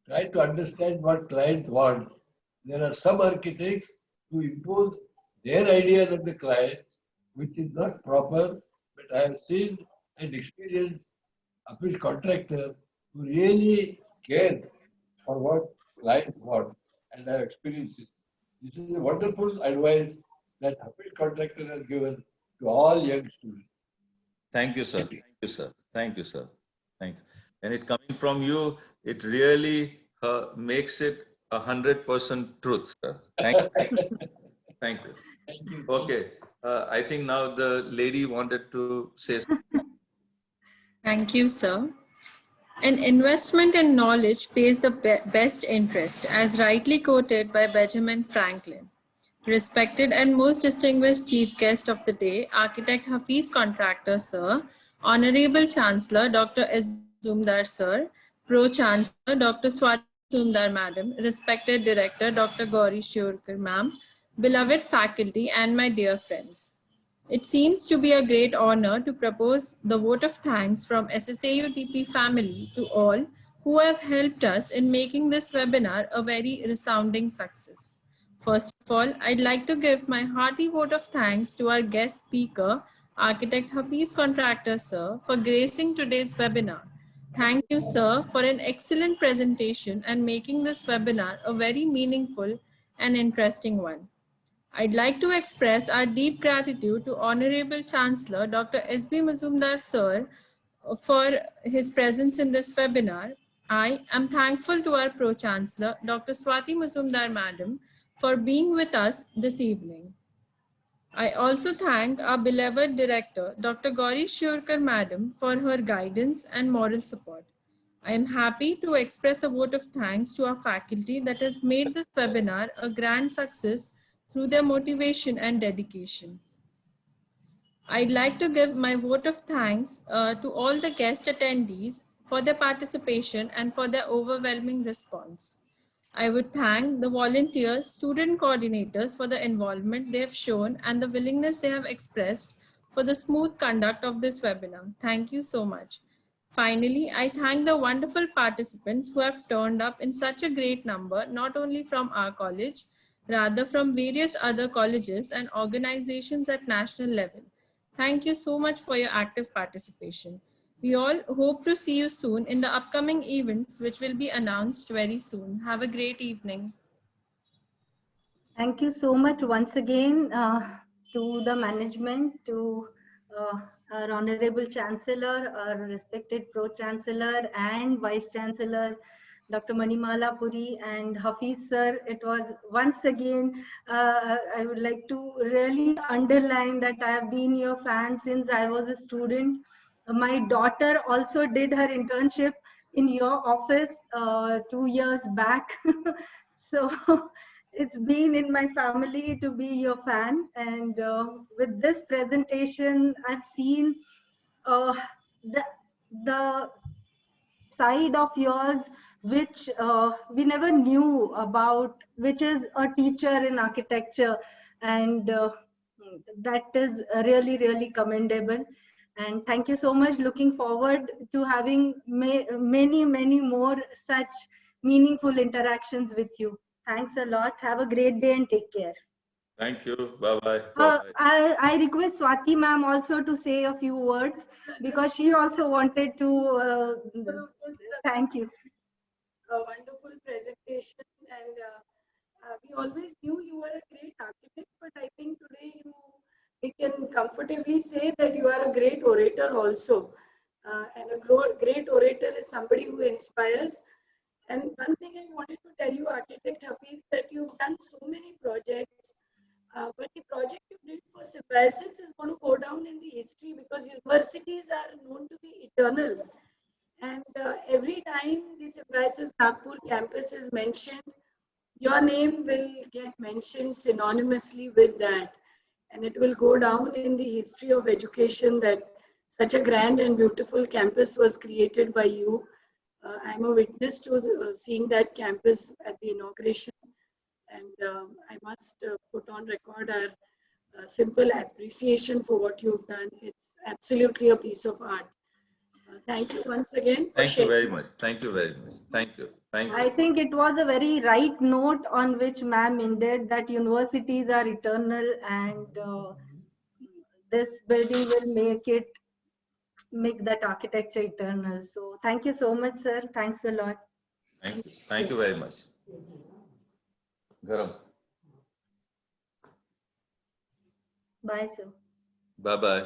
Try to understand what client wants. There are some architects who impose their ideas on the client, which is not proper, but I have seen and experienced a field contractor who really cares for what client wants, and I have experienced it. This is a wonderful advice that a field contractor has given to all young students. Thank you, sir. Thank you, sir. Thank you, sir. Thank you. And it coming from you, it really makes it 100% truth, sir. Thank you. Thank you. Thank you. Okay. I think now the lady wanted to say something. Thank you, sir. An investment in knowledge pays the best interest, as rightly quoted by Benjamin Franklin. Respected and most distinguished chief guest of the day, Architect Hafeez Contractor, sir, Honorable Chancellor Dr. S. Mazumdar, sir, Pro-Chancellor Dr. Swati Mazumdar, madam, respected Director Dr. Gauri Shiurkar, ma'am, beloved faculty, and my dear friends. It seems to be a great honor to propose the vote of thanks from SSAUTP family to all who have helped us in making this webinar a very resounding success. First of all, I'd like to give my hearty vote of thanks to our guest speaker, Architect Hafeez Contractor, sir, for gracing today's webinar. Thank you, sir, for an excellent presentation and making this webinar a very meaningful and interesting one. I'd like to express our deep gratitude to Honorable Chancellor Dr. S.B. Mazumdar, sir, for his presence in this webinar. I am thankful to our Pro-Chancellor, Dr. Swati Mazumdar, madam, for being with us this evening. I also thank our beloved Director, Dr. Gauri Shiurkar, madam, for her guidance and moral support. I am happy to express a vote of thanks to our faculty that has made this webinar a grand success through their motivation and dedication. I'd like to give my vote of thanks to all the guest attendees for their participation and for their overwhelming response. I would thank the volunteers, student coordinators for the involvement they have shown and the willingness they have expressed for the smooth conduct of this webinar. Thank you so much. Finally, I thank the wonderful participants who have turned up in such a great number, not only from our college, rather from various other colleges and organizations at national level. Thank you so much for your active participation. We all hope to see you soon in the upcoming events, which will be announced very soon. Have a great evening. Thank you so much once again to the management, to our Honorable Chancellor, our respected Pro-Chancellor and Vice Chancellor, Dr. Manimala Puri and Hafeez sir. It was once again, I would like to really underline that I have been your fan since I was a student. My daughter also did her internship in your office 2 years back. So it's been in my family to be your fan, and with this presentation I've seen the side of yours which we never knew about, which is a teacher in architecture, and that is really, really commendable. And thank you so much. Looking forward to having many, many more such meaningful interactions with you. Thanks a lot. Have a great day and take care. Thank you. Bye-bye. Bye-bye. I request Swati ma'am also to say a few words, because she also wanted to thank you. A wonderful presentation, and we always knew you were a great architect, but I think today we can comfortably say that you are a great orator also. And a great orator is somebody who inspires. And one thing I wanted to tell you, Architect Hafeez, that you've done so many projects, but the project you did for Symbiosis is going to go down in the history, because universities are known to be eternal. And every time the Symbiosis Nagpur campus is mentioned, your name will get mentioned synonymously with that. And it will go down in the history of education that such a grand and beautiful campus was created by you. I'm a witness to seeing that campus at the inauguration. And I must put on record our simple appreciation for what you've done. It's absolutely a piece of art. Thank you once again for Thank you very sharing. much. Thank you very much. Thank you. Thank I you. think it was a very right note on which ma'am ended, that universities are eternal, and this building will make that architecture eternal. So thank you so much, sir. Thanks a lot. Thank you. Thank you very much. Garam. Bye, sir. Bye-bye.